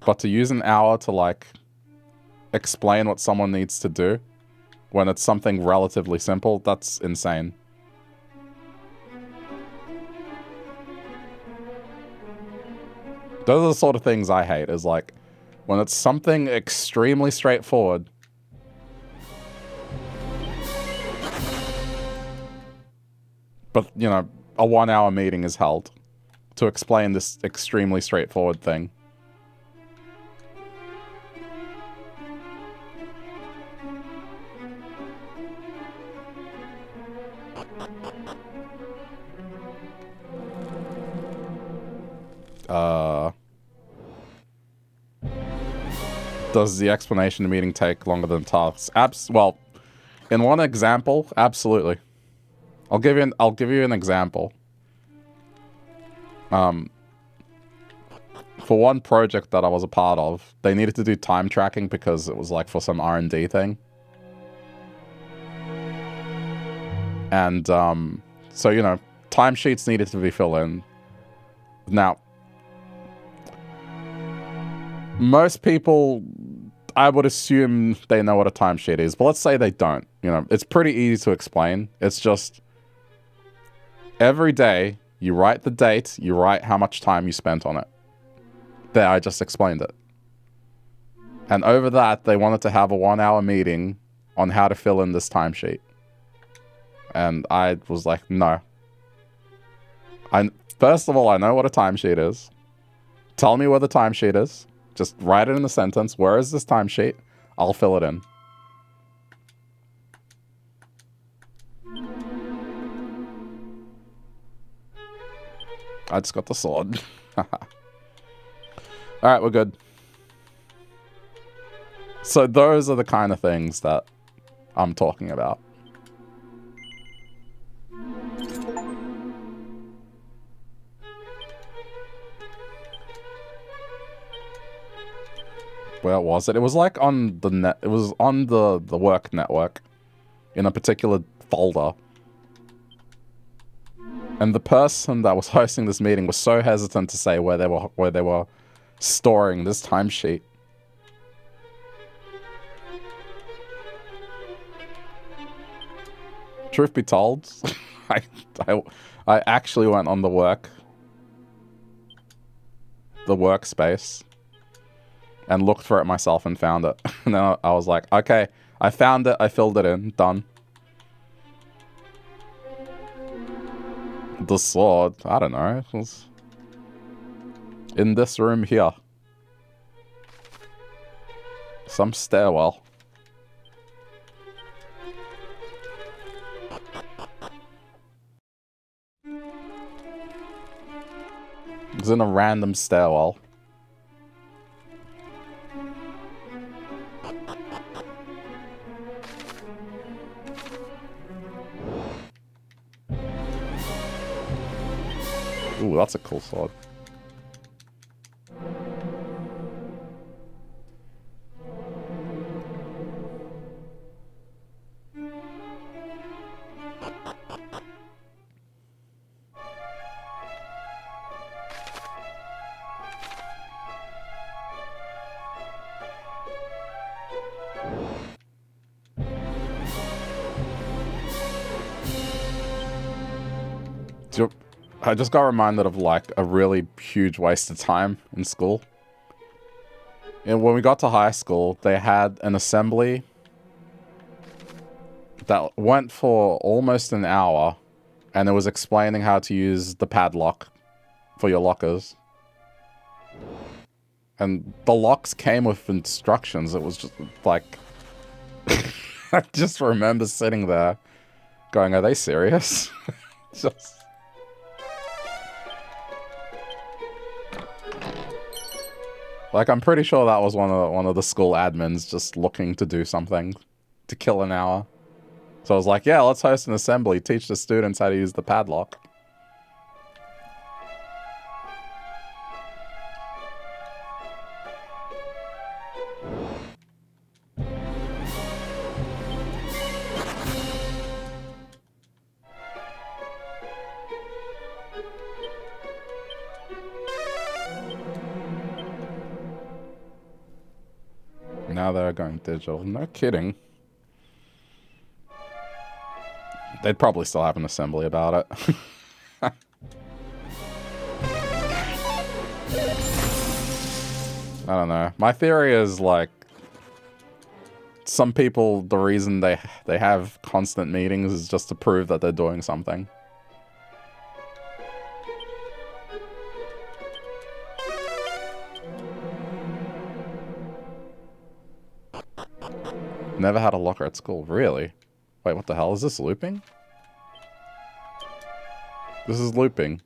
A: but to use an hour to, like, explain what someone needs to do when it's something relatively simple, that's insane. Those are the sort of things I hate, is, like, when it's something extremely straightforward, but, you know, a 1-hour meeting is held to explain this extremely straightforward thing. Does the explanation meeting take longer than tasks? Well, in one example, absolutely. I'll give you an example. For one project that I was a part of, they needed to do time tracking because it was, like, for some R&D thing. And so, you know, timesheets needed to be filled in. Now, most people, I would assume they know what a timesheet is, but let's say they don't. You know, it's pretty easy to explain. It's just every day you write the date, you write how much time you spent on it. There, I just explained it. And over that, they wanted to have a 1-hour meeting on how to fill in this timesheet. And I was like, no. First of all, I know what a timesheet is. Tell me where the timesheet is. Just write it in the sentence. Where is this timesheet? I'll fill it in. I just got the sword. Alright, we're good. So those are the kind of things that I'm talking about. Where was it? It was like on the net. It was on the work network in a particular folder. And the person that was hosting this meeting was so hesitant to say where they were storing this timesheet. Truth be told, I actually went on the workspace and looked for it myself and found it. And then I was like, okay, I found it, I filled it in, done. The sword, I don't know, it was in this room here. Some stairwell. It's in a random stairwell. Ooh, that's a cool sword. I just got reminded of like a really huge waste of time in school. And when we got to high school, they had an assembly that went for almost an hour, and it was explaining how to use the padlock for your lockers. And the locks came with instructions. It was just like... I just remember sitting there going, are they serious? Just... Like, I'm pretty sure that was one of the school admins just looking to do something to kill an hour. So I was like, yeah, let's host an assembly, teach the students how to use the padlock. Now they're going digital. No kidding. They'd probably still have an assembly about it. I don't know. My theory is, like, some people, the reason they have constant meetings is just to prove that they're doing something. Never had a locker at school. Really? Wait, what the hell? Is this looping? This is looping.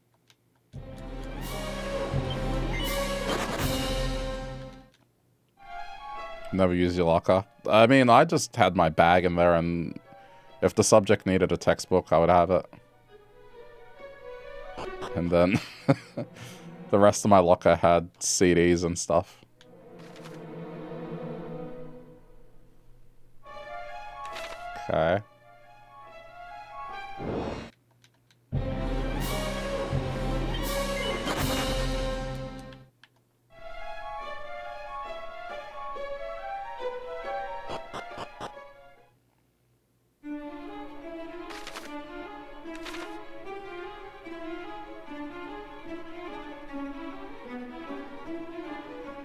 A: Never use your locker. I mean, I just had my bag in there, and if the subject needed a textbook, I would have it. And then the rest of my locker had CDs and stuff. Okay.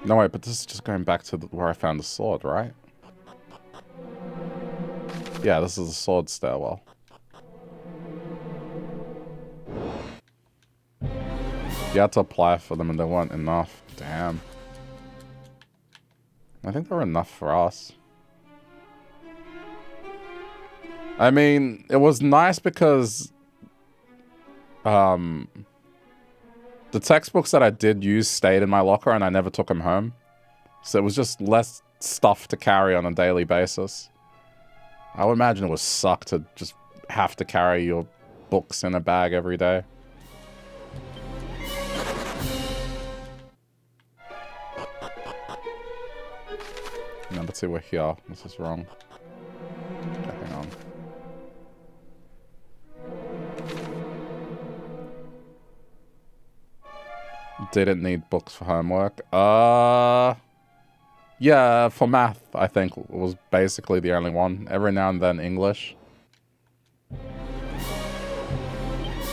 A: No, wait, but this is just going back to where I found the sword, right? Yeah, this is the sword stairwell. You had to apply for them and they weren't enough. Damn. I think they were enough for us. I mean, it was nice because... the textbooks that I did use stayed in my locker and I never took them home. So it was just less stuff to carry on a daily basis. I would imagine it would suck to just have to carry your books in a bag every day. Number 2, we're here. This is wrong. Checking on. Didn't need books for homework. Yeah, for math, I think, was basically the only one. Every now and then English.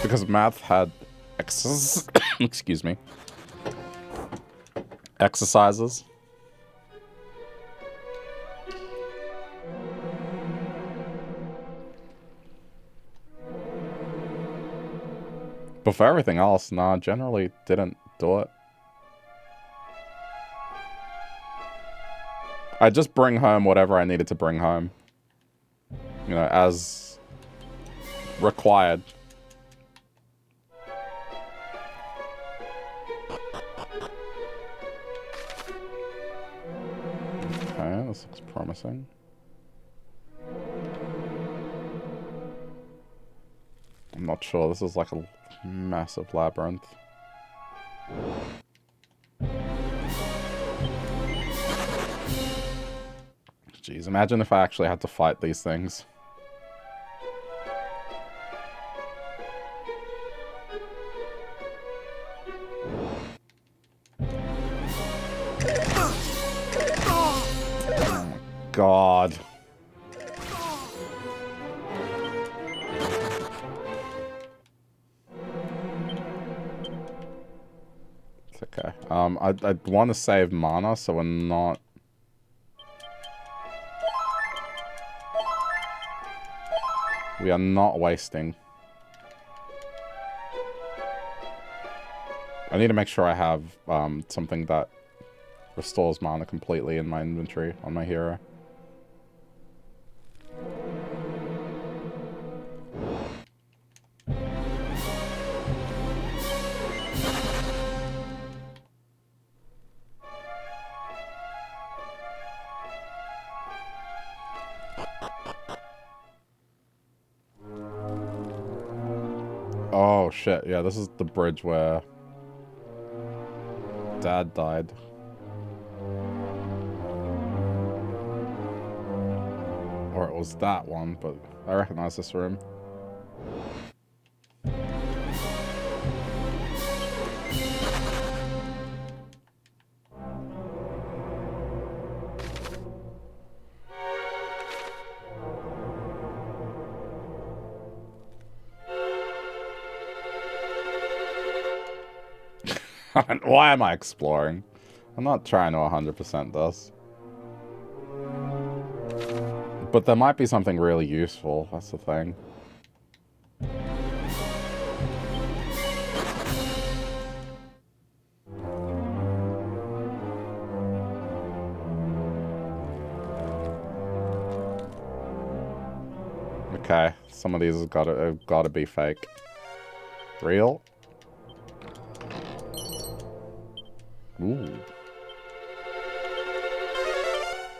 A: Because math had excuse me. Exercises. But for everything else, nah, generally didn't do it. I just bring home whatever I needed to bring home. You know, as required. Okay, this looks promising. I'm not sure. This is like a massive labyrinth. Jeez, imagine if I actually had to fight these things. Oh my God. It's okay. I'd want to save mana so we're not... We are not wasting. I need to make sure I have something that restores mana completely in my inventory on my hero. Oh shit, yeah, this is the bridge where Dad died. Or it was that one, but I recognize this room. Why am I exploring? I'm not trying to 100% this. But there might be something really useful, that's the thing. Okay, some of these have gotta be fake. Real? Ooh.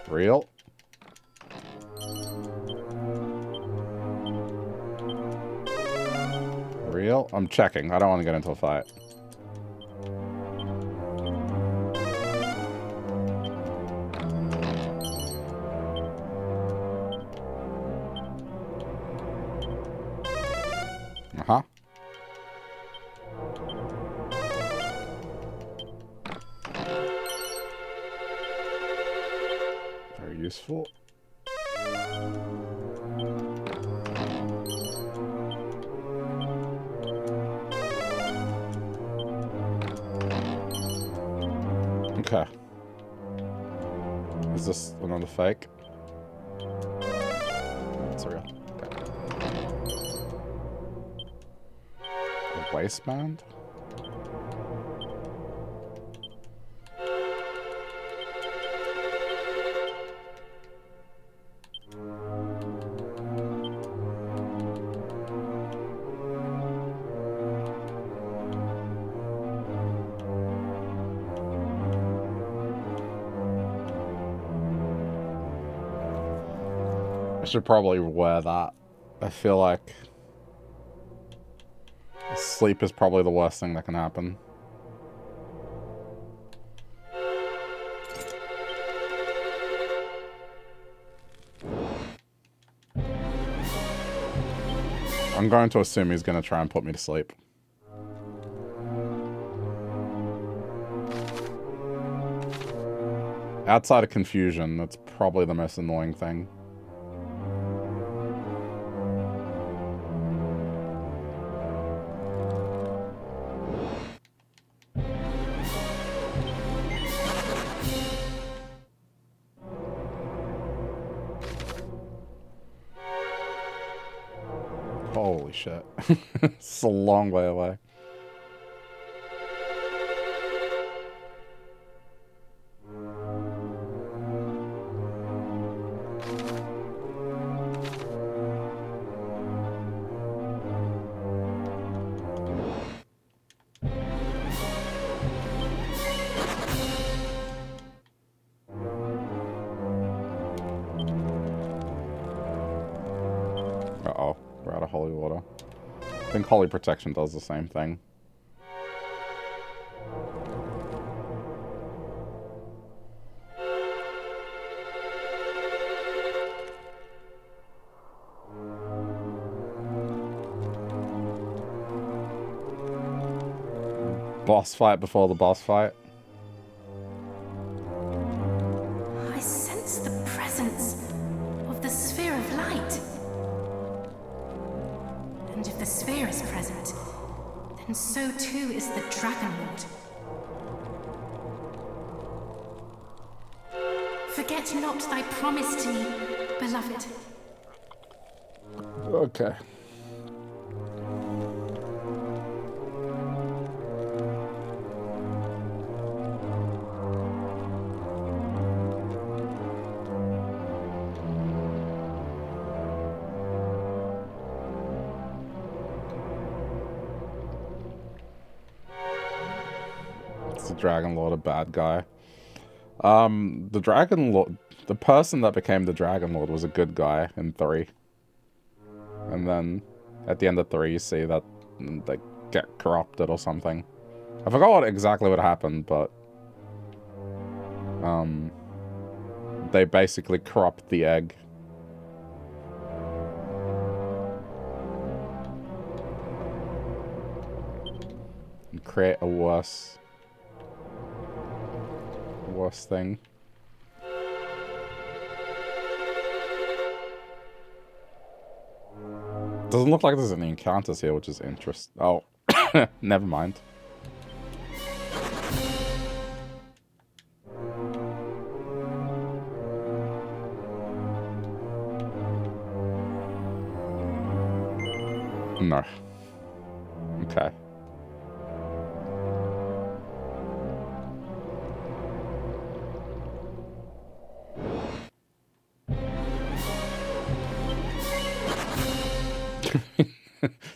A: Real? Real? I'm checking. I don't want to get into a fight. Uh-huh. Very useful. Okay. Is this another fake? It's real. Okay. A waistband? I should probably wear that. I feel like sleep is probably the worst thing that can happen. I'm going to assume he's going to try and put me to sleep. Outside of confusion, that's probably the most annoying thing. Holy shit. It's a long way away. think Holy Protection does the same thing. Boss fight before the boss fight.
H: I sense the presence of the sphere of light. And if the sphere is present, then so too is the Dragon Lord. Forget not thy promise to me, beloved.
A: Okay. Dragon Lord a bad guy. The Dragon Lord, the person that became the Dragon Lord was a good guy in 3. And then at the end of 3 you see that they get corrupted or something. I forgot exactly what happened, but they basically corrupt the egg. And create a worse thing. Doesn't look like there's any encounters here, which is interesting. Oh, never mind. No. Okay.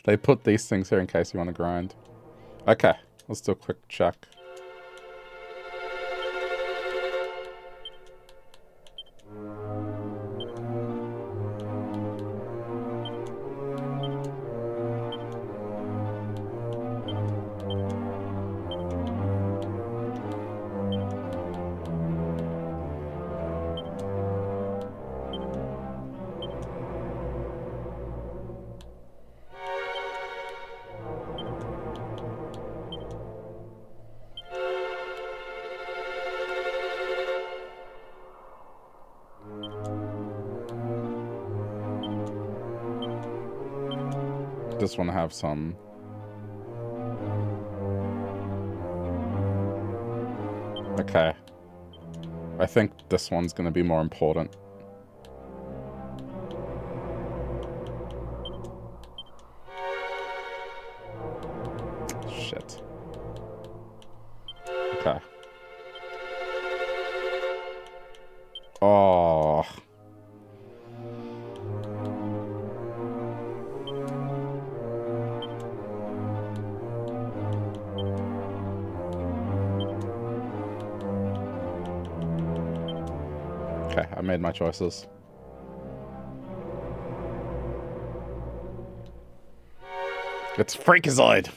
A: They put these things here in case you want to grind. Okay, let's do a quick check. Just want to have some. Okay. I think this one's going to be more important. Shit. Okay. Oh. I made my choices. It's Freakazoid!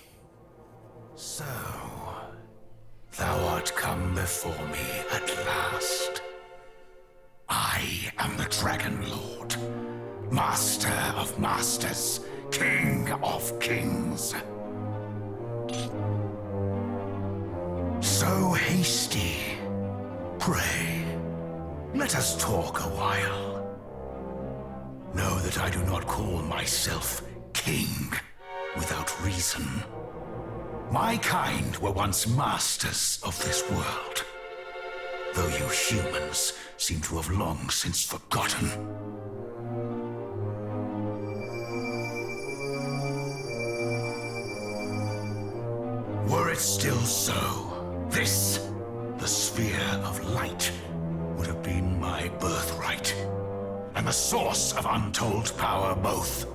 B: So, thou art come before me at last. I am the Dragon Lord, Master of Masters, King of Kings. So hasty, pray. Let us talk a while. Know that I do not call myself king without reason. My kind were once masters of this world, though you humans seem to have long since forgotten. Were it still so, this, the sphere of light, would have been my birthright, and the source of untold power both.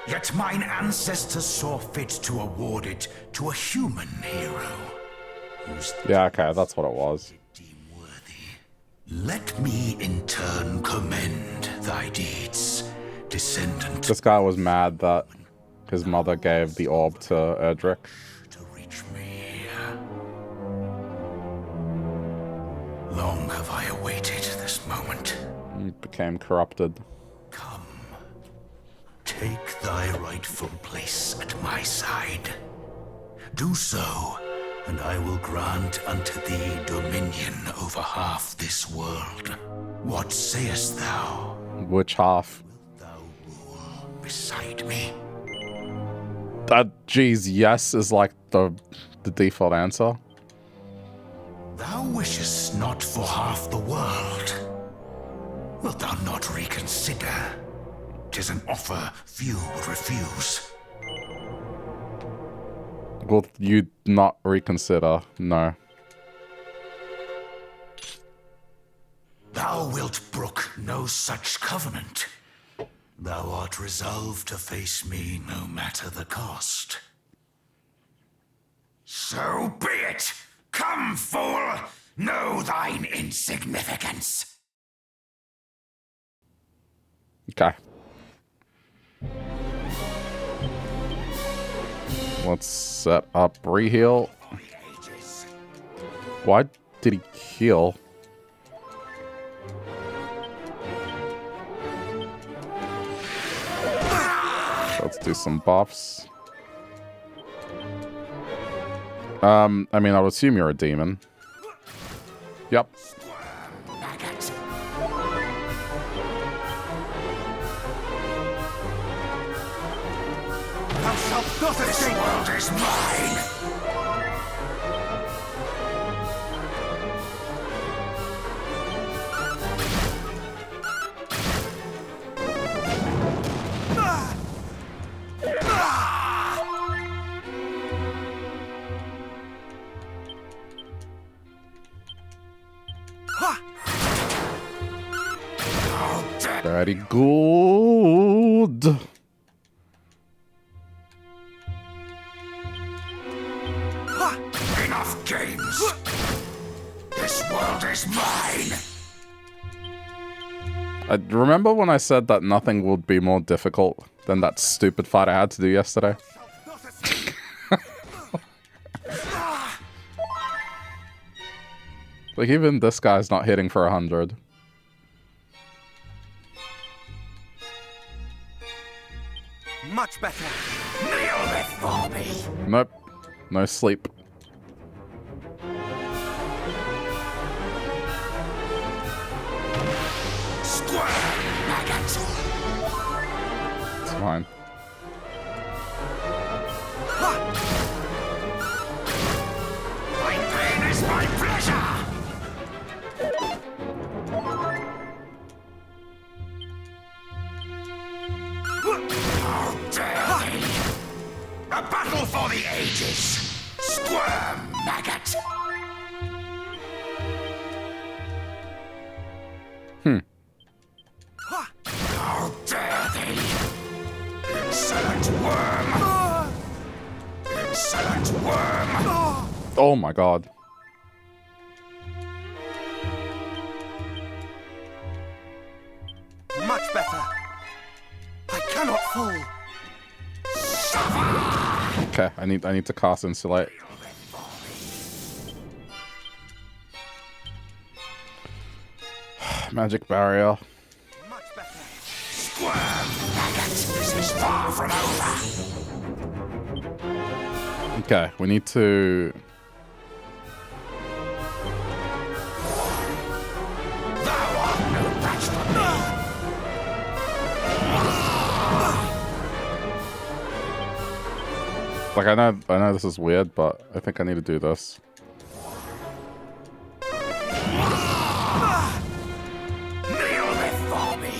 B: Yet mine ancestors saw fit to award it to a human hero, whose
A: yeah, okay, that's what it was.
B: deem worthy. Let me in turn commend thy deeds, descendant.
A: This guy was mad that his mother gave the orb to Erdrick.
B: To reach me. Long have I awaited this moment.
A: He became corrupted.
B: Come, take thy rightful place at my side. Do so, and I will grant unto thee dominion over half this world. What sayest thou?
A: Which half?
B: Wilt thou rule beside me?
A: Geez, yes is like the default answer.
B: Thou wishest not for half the world. Wilt thou not reconsider? 'Tis an offer few would refuse.
A: Will you not reconsider? No.
B: Thou wilt brook no such covenant. Thou art resolved to face me no matter the cost. So be it! Come, fool! Know thine insignificance!
A: Okay. Let's set up reheal. Why did he heal? Let's do some buffs. I mean, I would assume you're a demon. Yep.
B: Thou shalt not escape! This world is mine!
A: Very good.
B: Enough games! This world is mine!
A: I remember when I said that nothing would be more difficult than that stupid fight I had to do yesterday. Like, even this guy's not hitting for 100.
B: Much better. Kneel before me.
A: Nope. No sleep.
B: Square maggot.
A: It's fine.
B: My pain is my pleasure. How dare they? A battle for the ages. Squirm, maggot. How dare they? Insolent worm. Insolent worm.
A: Oh my god.
B: Much better. I cannot fall.
A: Okay, I need to cast Insulate. Magic barrier.
B: Much better. Squirm, maggot. This is far from over.
A: Okay, we need to...
B: Thou art no match for me.
A: Like, I know this is weird, but I think I need to do this.
B: Kneel before me.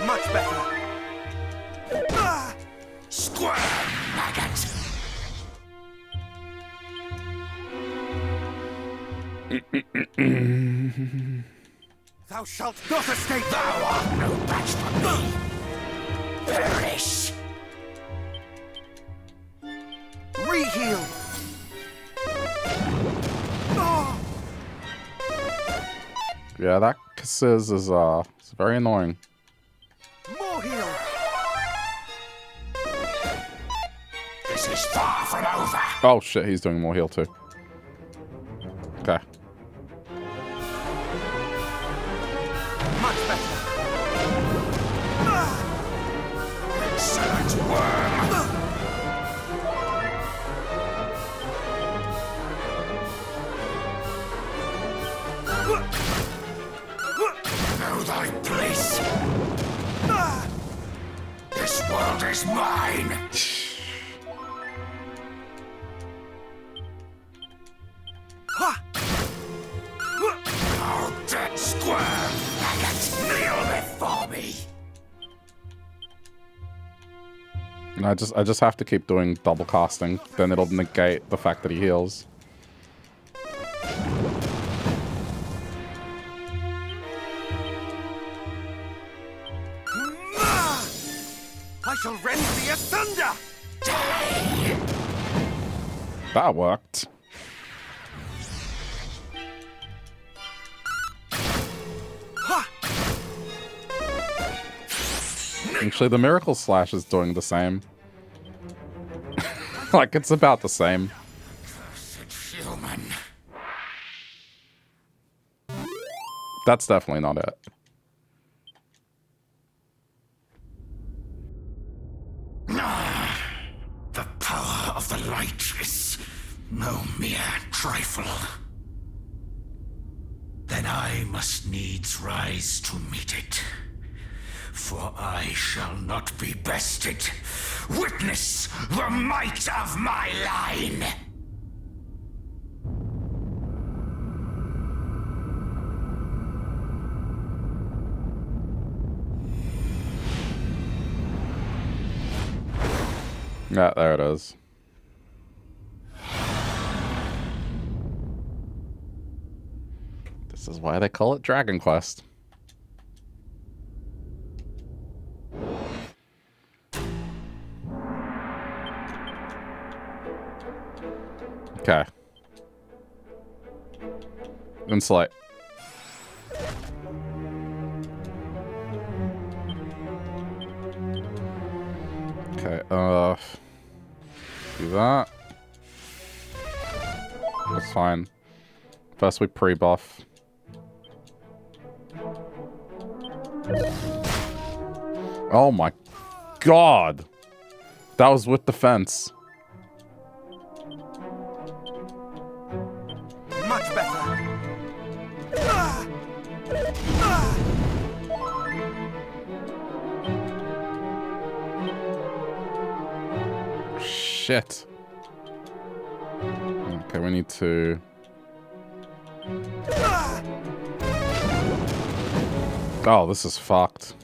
B: Much better. Squirm, maggot. Thou shalt not escape! Thou art no match for me! Perish! Reheal!
A: Yeah, that Kazziz is it's very annoying.
B: More heal. This is far from over.
A: Oh shit, he's doing more heal too. Okay.
B: Much better. Excellent worm. Know thy place. This world is mine. Oh, dead squirm! I got kneel before me.
A: And I just have to keep doing double casting. Then it'll negate the fact that he heals.
B: I shall rend thee asunder! Die!
A: That worked. Actually, the Miracle Slash is doing the same. Like, it's about the same.
B: Human.
A: That's definitely not it.
B: The power of the light is no mere trifle. Then I must needs rise to meet it. For I shall not be bested. Witness the might of my line!
A: Yeah, there it is. This is why they call it Dragon Quest. Okay. Insulate. Okay, do that. That's fine. First we pre-buff. Oh my god! That was with defense.
B: Much better.
A: Shit. Okay, we need to... Oh, this is fucked.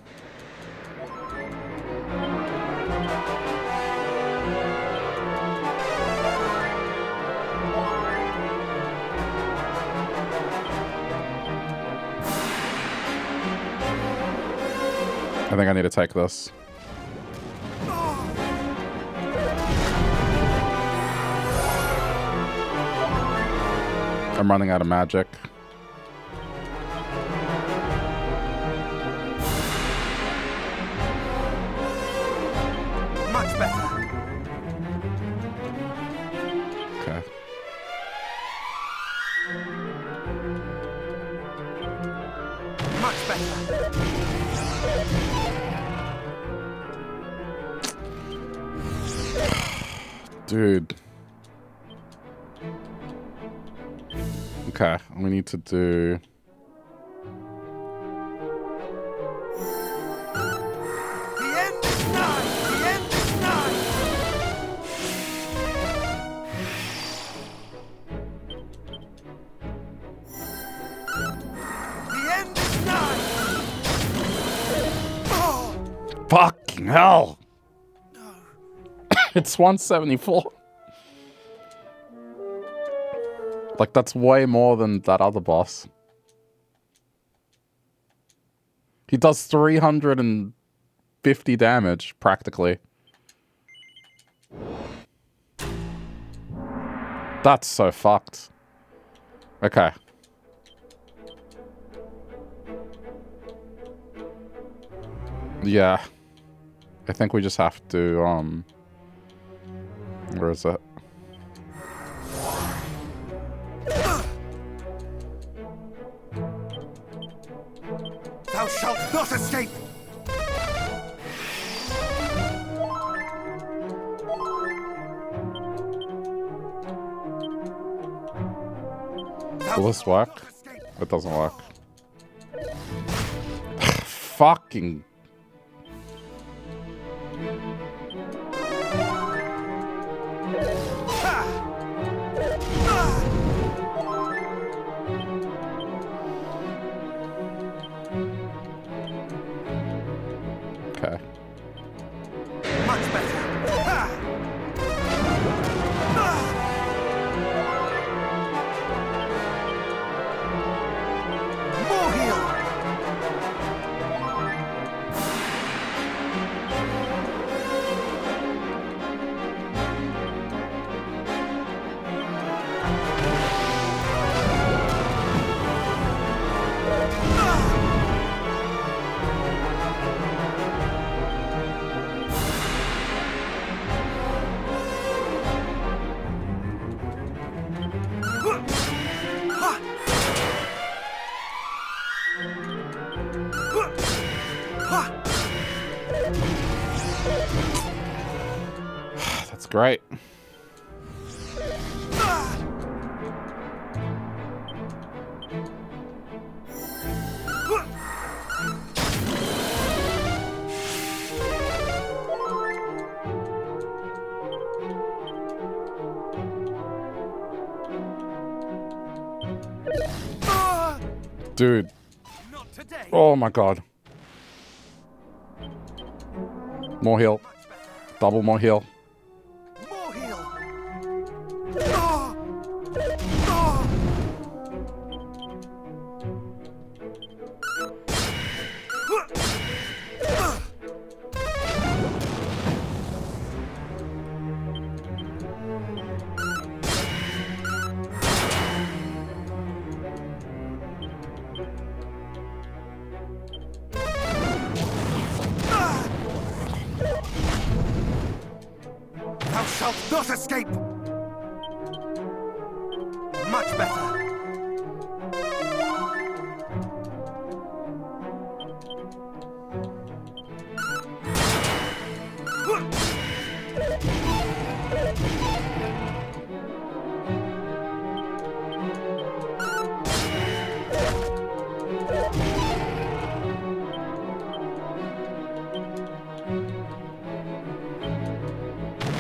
A: I think I need to take this. I'm running out of magic.
B: Much better.
A: Okay.
B: Much better.
A: Dude. Okay, we need to do...
B: The end is nigh! The end is nigh! The end is nigh! Oh!
A: Fucking hell! No. It's 174. Like, that's way more than that other boss. He does 350 damage, practically. That's so fucked. Okay. Yeah. I think we just have to, where is it?
B: Thou shalt not escape!
A: Will this work? It doesn't work. Fucking... Okay.
B: Much better. More heal.
A: That's great. Dude. Oh my god. More heal. Double more heal.
B: More heal. Thou shalt not escape! Much better.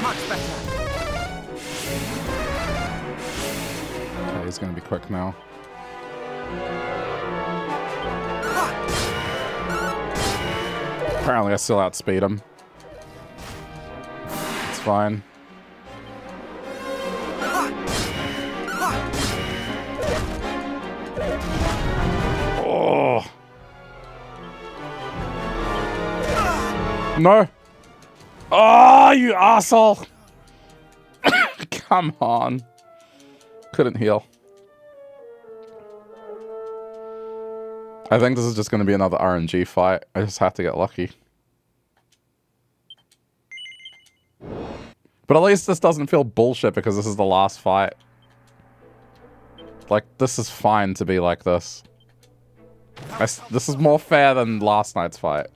B: Much better.
A: Okay, he's gonna be quick now. Apparently I still outspeed him. It's fine. Oh. No. Oh, you asshole. Come on. Couldn't heal. I think this is just going to be another RNG fight. I just have to get lucky. But at least this doesn't feel bullshit because this is the last fight. Like, this is fine to be like this. This is more fair than last night's fight.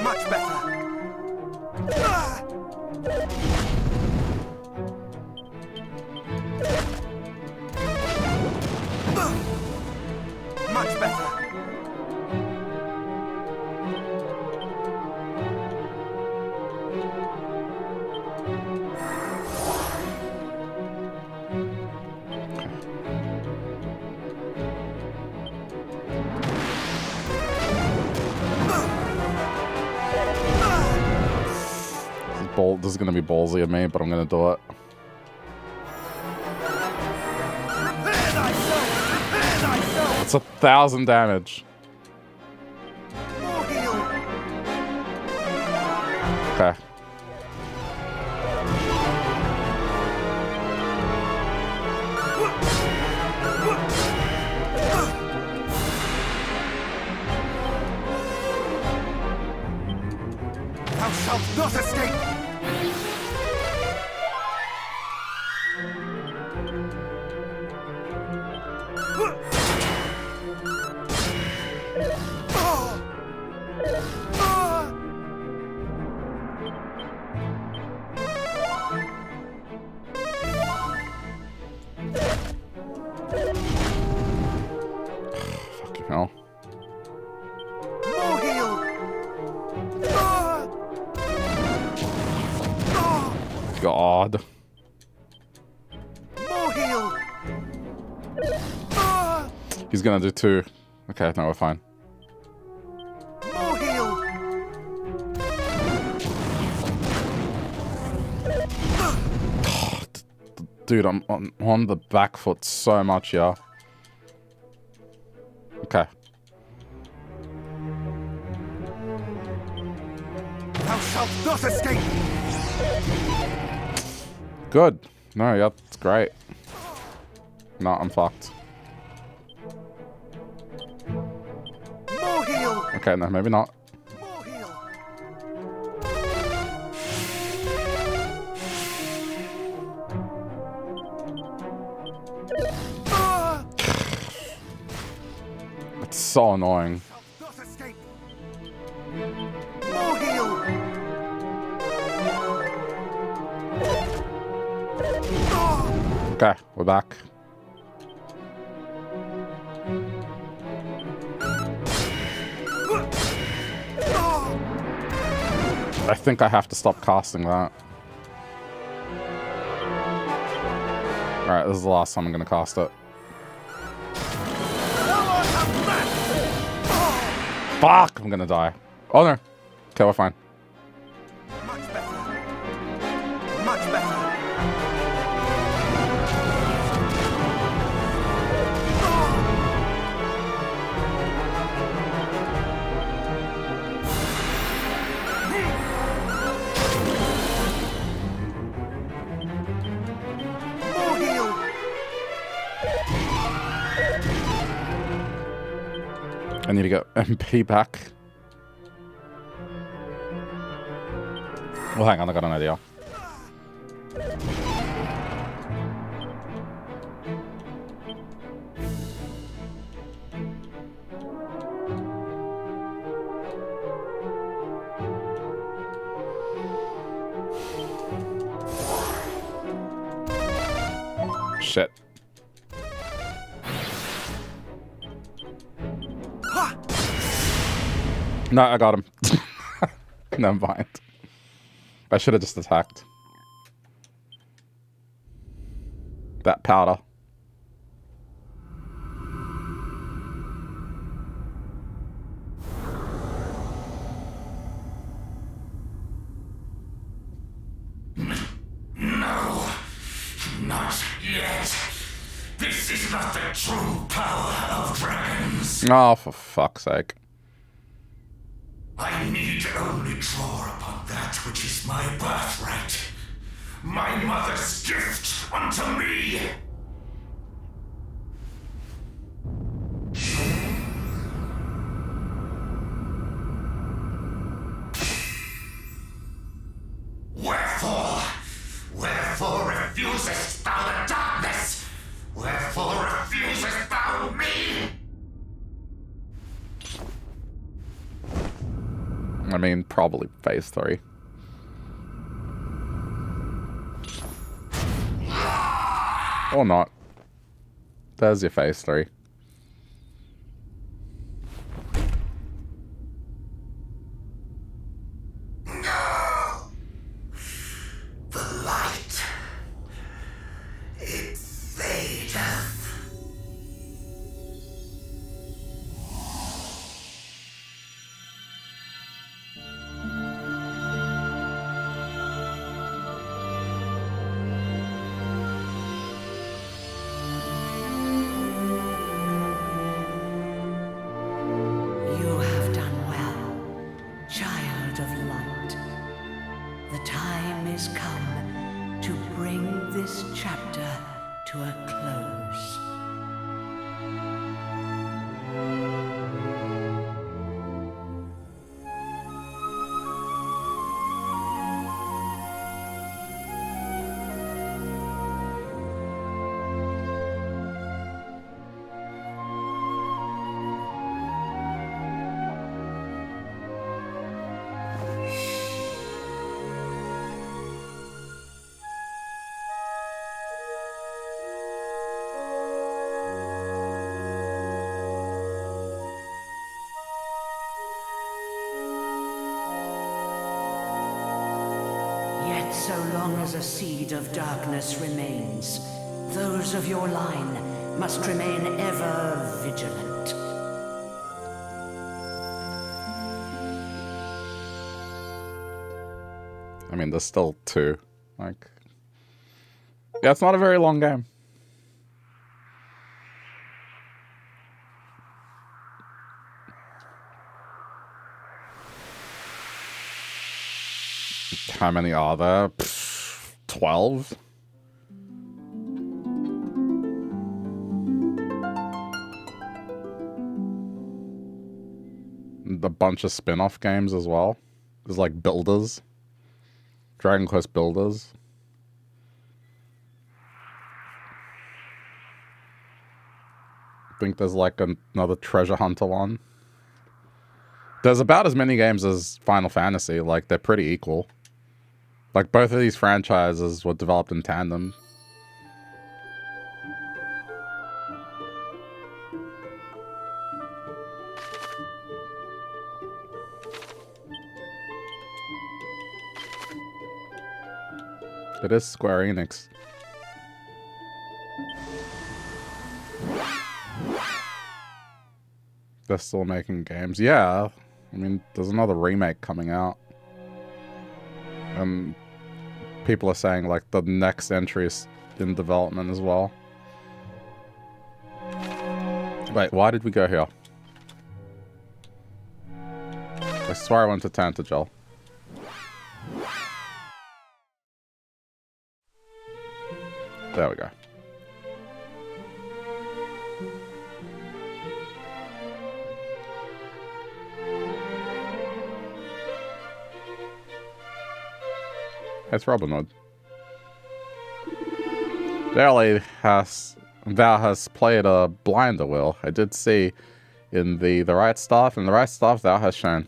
B: Much better. Much better.
A: This is gonna be ballsy of me, but I'm gonna do it.
B: Prepare thyself! Prepare thyself!
A: It's 1,000 damage.
B: More heal.
A: Okay.
B: Thou shalt not escape!
A: Fucking hell.
B: More heal!
A: God.
B: More heal!
A: He's gonna do 2. Okay, no, we're fine.
B: More heal!
A: Dude, I'm on the back foot so much, yeah. Okay.
B: Thou shalt not escape!
A: Good. No, yeah, it's great. No, I'm fucked.
B: More heal!
A: Okay, no, maybe not.
B: More heal!
A: It's so annoying.
B: Not escape! More heal!
A: Okay, we're back. I think I have to stop casting that. Alright, this is the last time I'm gonna cast it. Fuck! I'm gonna die. Oh no. Okay, we're fine.
B: Much better! Much better! More heal!
A: I need to get MP back. Well, hang on, I got an idea. Shit. No, I got him. Never mind. I should have just attacked. That powder.
F: No, not yet. This is not the true power of dragons.
A: Oh, for fuck's sake.
F: I need only draw upon that which is my birthright. My mother's gift unto me. Wherefore refusest thou the darkness? Wherefore refusest thou me?
A: I mean, probably phase 3. Or not. There's your phase 3.
F: The light. It fadeth.
I: this chapter to a close. Yet so long as a seed of darkness remains, those of your line must remain ever vigilant.
A: I mean, there's still 2. Like, yeah, it's not a very long game. How many are there? 12? A bunch of spin-off games as well. There's like Builders. Dragon Quest Builders. I think there's like another Treasure Hunter one. There's about as many games as Final Fantasy. Like, they're pretty equal. Like, both of these franchises were developed in tandem. It is Square Enix. They're still making games. Yeah. I mean, there's another remake coming out. People are saying, like, the next entry is in development as well. Wait, why did we go here? I swear I went to Tantagel. There we go. It's Robin Hood. Verily thou hast played a blinder, Will. I did see in the right staff, and the right staff thou hast shown.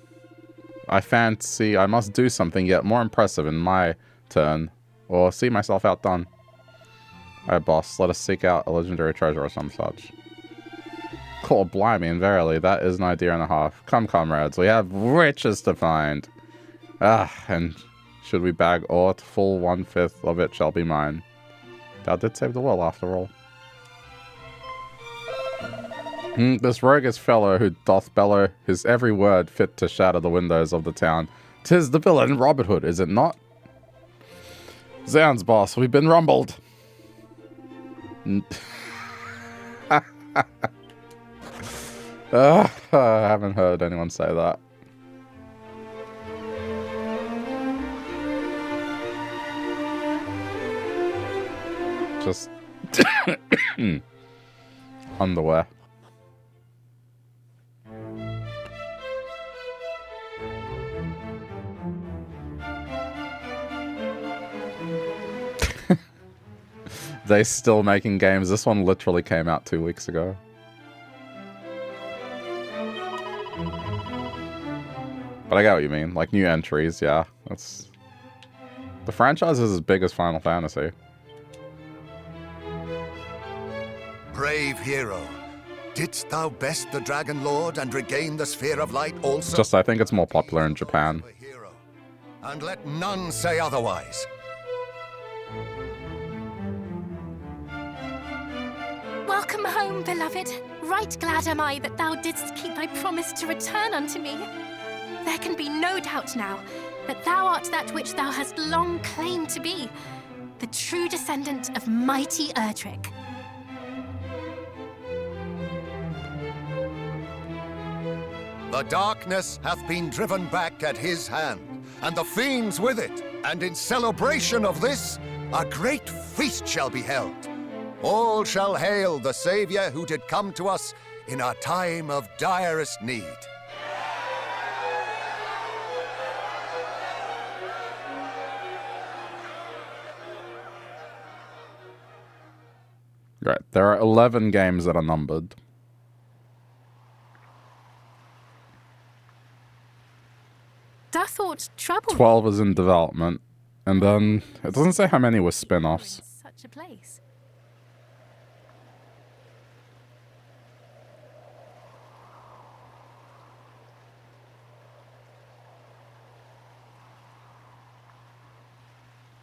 A: I fancy I must do something yet more impressive in my turn, or see myself outdone. Alright, boss, let us seek out a legendary treasure or some such. Cool, blimey, and verily, that is an idea and a half. Come, comrades, we have riches to find. And should we bag aught, full 1/5 of it shall be mine. Thou did save the world, after all. This roguish fellow who doth bellow his every word fit to shatter the windows of the town. 'Tis the villain Robin Hood, is it not? Zounds, boss, we've been rumbled. I haven't heard anyone say that. Just underwear. They still making games. This one literally came out 2 weeks ago. But I get what you mean. Like, new entries, yeah. That's... The franchise is as big as Final Fantasy.
G: Brave hero, didst thou best the Dragon Lord and regain the Sphere of Light also?
A: Just, I think it's more popular in Japan.
G: And let none say otherwise.
H: Welcome home, beloved. Right glad am I that thou didst keep thy promise to return unto me. There can be no doubt now that thou art that which thou hast long claimed to be, the true descendant of mighty Erdrick.
G: The darkness hath been driven back at his hand, and the fiends with it, and in celebration of this, a great feast shall be held. All shall hail the Savior who did come to us in our time of direst need.
A: Right, there are 11 games that are numbered.
H: I thought trouble
A: 12 is in development, and then it doesn't say how many were spin-offs.
H: such a place.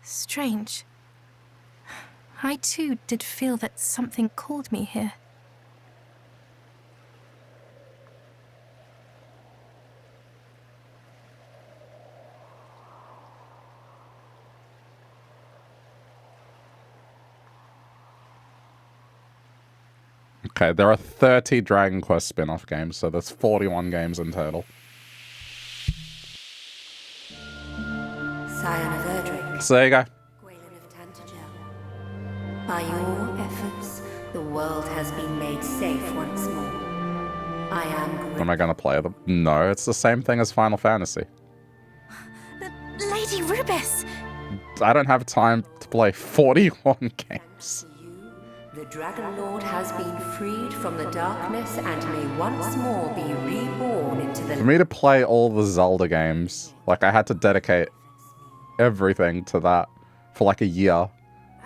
H: Strange. I too did feel that something called me here.
A: Okay, there are 30 Dragon Quest spin-off games, so there's 41 games in total.
E: Scion of Erdrick.
A: So there you go.
E: Gwalen of Tantegel. By your efforts, the world has been made safe once more. I am
A: Am I gonna play them? No, it's the same thing as Final Fantasy.
H: Lady Rubis!
A: I don't have time to play 41 games.
E: The Dragon Lord has been freed from the darkness and may once more be reborn into the...
A: For me to play all the Zelda games, like I had to dedicate everything to that for like a year.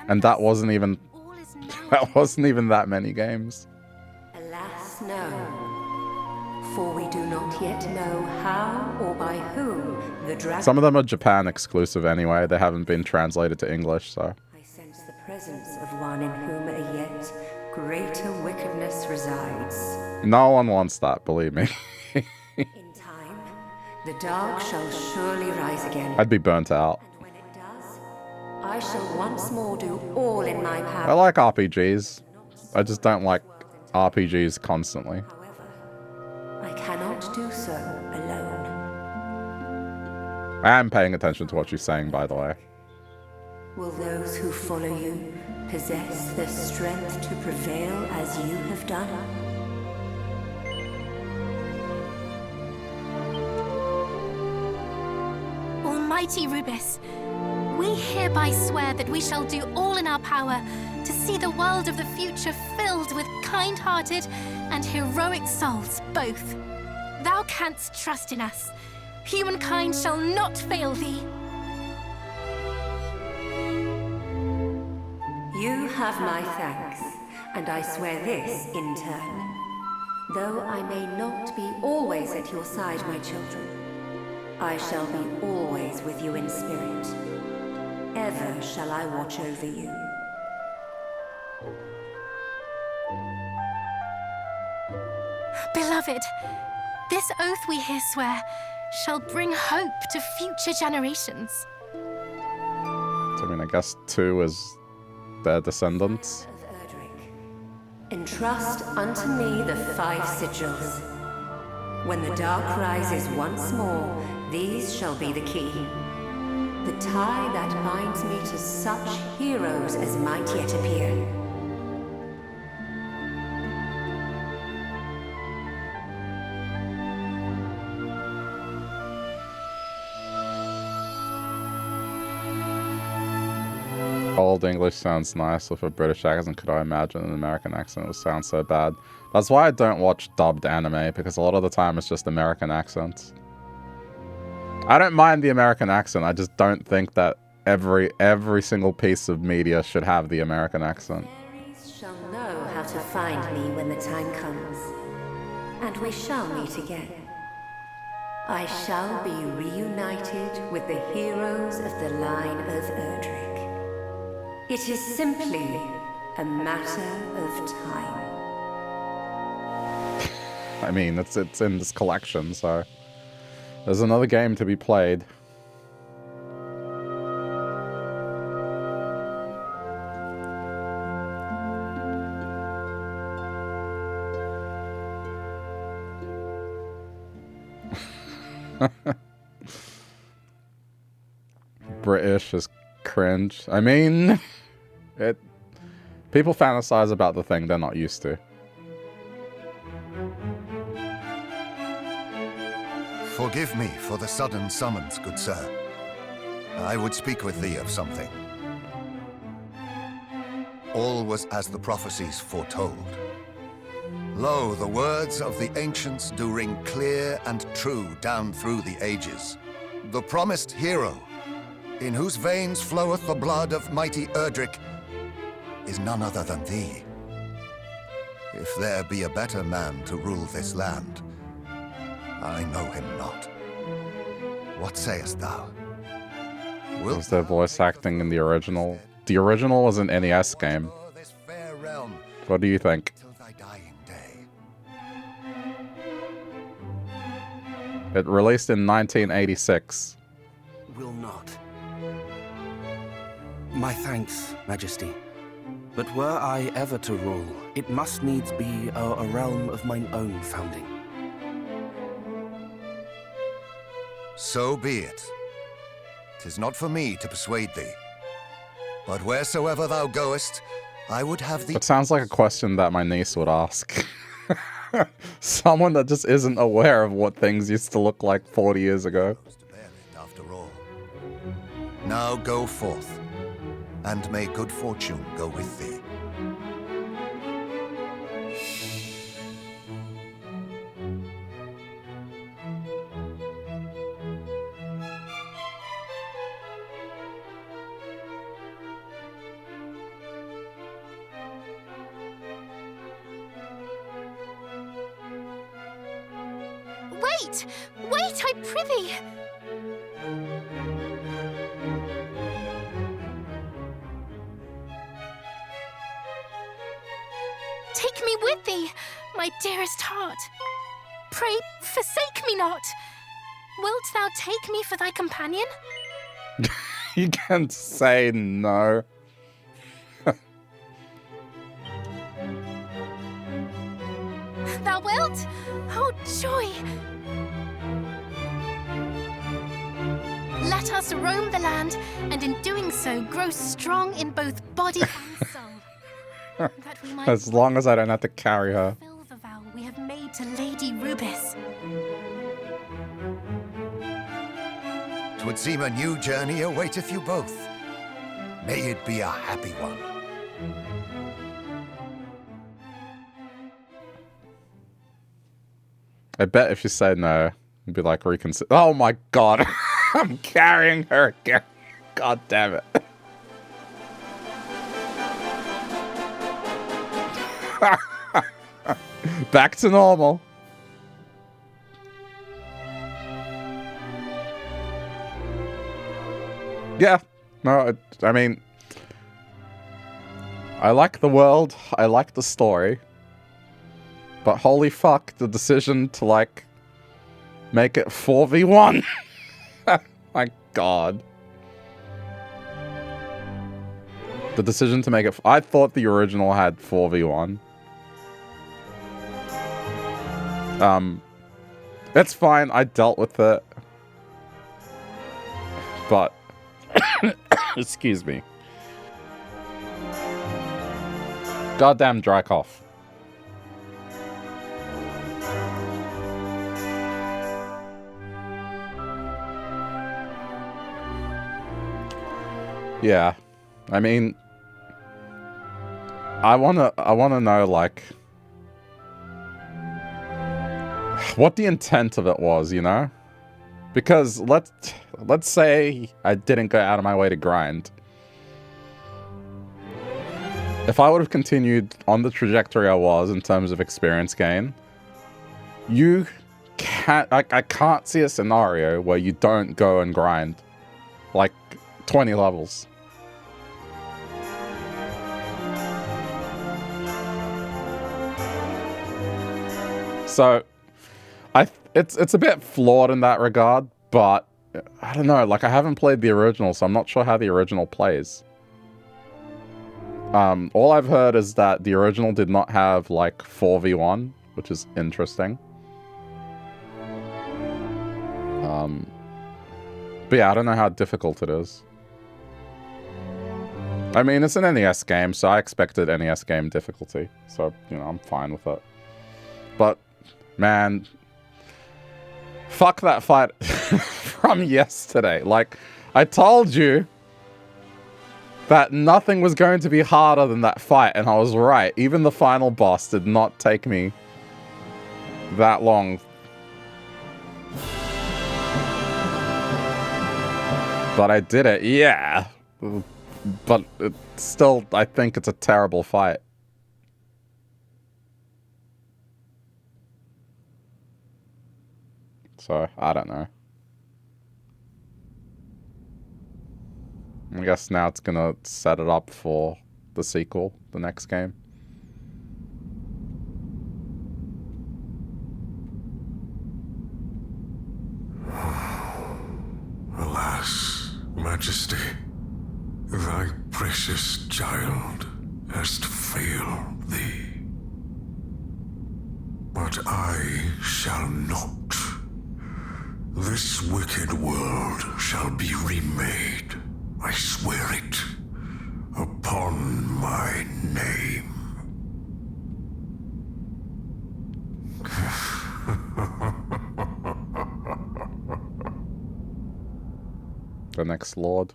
A: And that wasn't even... that wasn't even that many games.
E: Alas, no. For we do not yet know how or by whom the dragon...
A: Some of them are Japan exclusive anyway. They haven't been translated to English, so...
E: I sense the presence of one in whom a yet greater wickedness resides.
A: No one wants that, believe me.
E: In time, the dark shall surely rise again.
A: I'd be burnt out.
E: And when it does, I shall once more do all in my power.
A: I like RPGs. I just don't like RPGs constantly.
E: However, I cannot do so alone.
A: I am paying attention to what she's saying, by the way.
E: Will those who follow you possess the strength to prevail as you have done?
H: Almighty Rubis, we hereby swear that we shall do all in our power to see the world of the future filled with kind-hearted and heroic souls both. Thou canst trust in us. Humankind shall not fail thee.
E: You have my thanks, and I swear this in turn. Though I may not be always at your side, my children, I shall be always with you in spirit. Ever shall I watch over you.
H: Beloved, this oath we here swear shall bring hope to future generations.
A: So, I mean, I guess 2 is their descendants.
E: Of Erdrick, entrust unto me the 5 sigils. When the dark rises once more, these shall be the key. The tie that binds me to such heroes as might yet appear.
A: Old English sounds nice with a British accent. Could I imagine an American accent would sound so bad? That's why I don't watch dubbed anime, because a lot of the time it's just American accents. I don't mind the American accent, I just don't think that every single piece of media should have the American accent.
E: Fairies shall know how to find me when the time comes, and we shall meet again. I shall be reunited with the heroes of the line of Erdrick. It is simply a matter of time.
A: I mean, it's in this collection, so there's another game to be played. British is cringe. I mean, people fantasize about the thing they're not used to.
G: Forgive me for the sudden summons, good sir. I would speak with thee of something. All was as the prophecies foretold. Lo, the words of the ancients do ring clear and true down through the ages. The promised hero, in whose veins floweth the blood of mighty Erdrick, is none other than thee. If there be a better man to rule this land, I know him not. What sayest thou?
A: Was there voice acting in the original? The original was an NES game. What do you think? It released in 1986.
J: Will not. My thanks, Majesty. But were I ever to rule, it must needs be a realm of mine own founding.
G: So be it. 'Tis not for me to persuade thee. But wheresoever thou goest, I would have thee...
A: It sounds like a question that my niece would ask. Someone that just isn't aware of what things used to look like 40 years ago.
G: After all. Now go forth, and may good fortune go with thee.
H: Wait! Wait, I prithee! Take me with thee, my dearest heart. Pray, forsake me not. Wilt thou take me for thy companion?
A: You can't say no.
H: Thou wilt? Oh, joy! Let us roam the land, and in doing so, grow strong in both body and soul. That we might
A: As long as I don't have to carry her.
H: fulfill the vow we have made to Lady Rubis.
G: 'Twould seem a new journey awaiteth you both. May it be a happy one.
A: I bet if you say no, you'd be like, reconsider. Oh my god. I'm carrying her again. God damn it. Back to normal. Yeah. No, I mean, I like the world. I like the story. But holy fuck, the decision to, like, make it 4v1. My god. The decision to make it... I thought the original had 4v1. It's fine, I dealt with it. But... excuse me. Goddamn dry cough. Yeah, I mean, I wanna know, like, what the intent of it was, you know? Because let's say I didn't go out of my way to grind. If I would have continued on the trajectory I was in terms of experience gain, you can't, I can't see a scenario where you don't go and grind, like, 20 levels. So, it's a bit flawed in that regard, but I don't know, like, I haven't played the original, so I'm not sure how the original plays. All I've heard is that the original did not have, like, 4v1, which is interesting. But yeah, I don't know how difficult it is. I mean, it's an NES game, so I expected NES game difficulty. So, you know, I'm fine with it. But, man, fuck that fight from yesterday. Like, I told you that nothing was going to be harder than that fight, and I was right. Even the final boss did not take me that long. But I did it, yeah. But still, I think it's a terrible fight. So, I don't know. I guess now it's gonna set it up for the sequel, the next game.
K: Alas, Majesty, thy precious child hast failed thee. But I shall not. This wicked world shall be remade. I swear it, upon my name.
A: The next lord.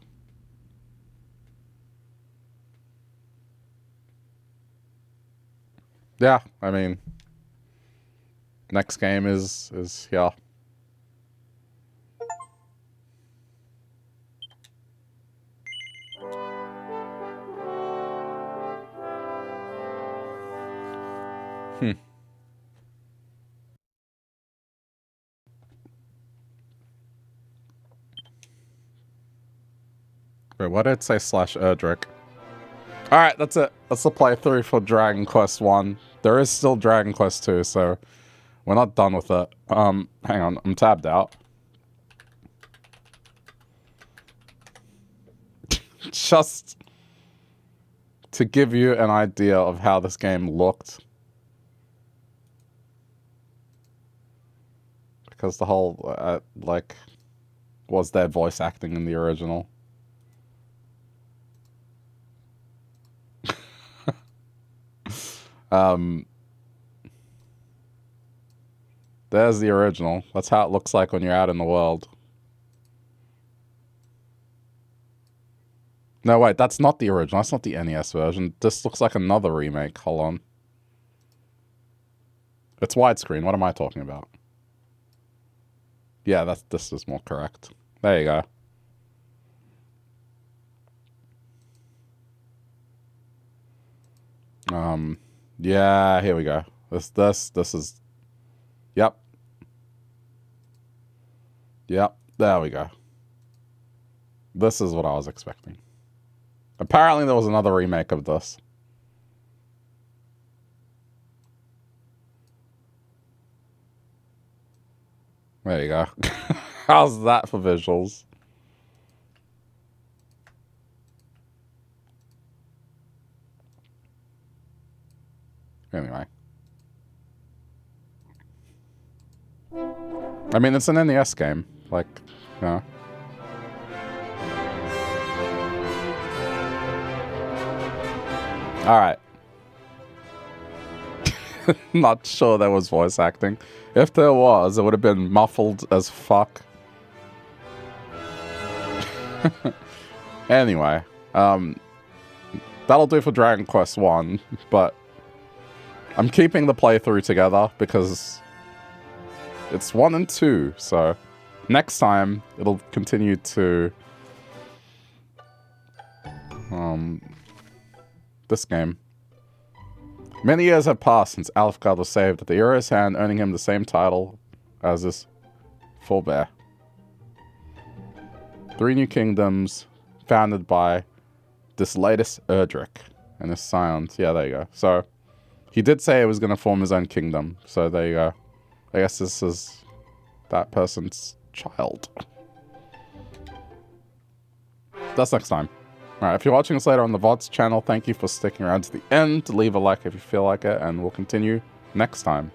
A: Yeah, I mean, next game is yeah. Wait, what did it say slash Erdrick? Alright, that's it. That's the playthrough for Dragon Quest 1. There is still Dragon Quest 2, so we're not done with it. Hang on, I'm tabbed out. Just to give you an idea of how this game looked. Because the whole, like, was there voice acting in the original? There's the original. That's how it looks like when you're out in the world. No, wait, that's not the original. That's not the NES version. This looks like another remake. Hold on. It's widescreen. What am I talking about? Yeah, this is more correct. There you go. Yeah, here we go. This is... Yep. Yep, there we go. This is what I was expecting. Apparently there was another remake of this. There you go. How's that for visuals? Anyway. I mean, it's an NES game. Like, you know. Alright. Not sure there was voice acting. If there was, it would have been muffled as fuck. Anyway. That'll do for Dragon Quest 1, but I'm keeping the playthrough together because it's 1 and 2, so next time it'll continue to this game. Many years have passed since Alfgard was saved at the hero's hand, earning him the same title as his forebear. 3 new kingdoms founded by this latest Erdrick and his scions. Yeah, there you go. So he did say he was going to form his own kingdom. So there you go. I guess this is that person's child. That's next time. Alright, if you're watching this later on the VODs channel, thank you for sticking around to the end. Leave a like if you feel like it, and we'll continue next time.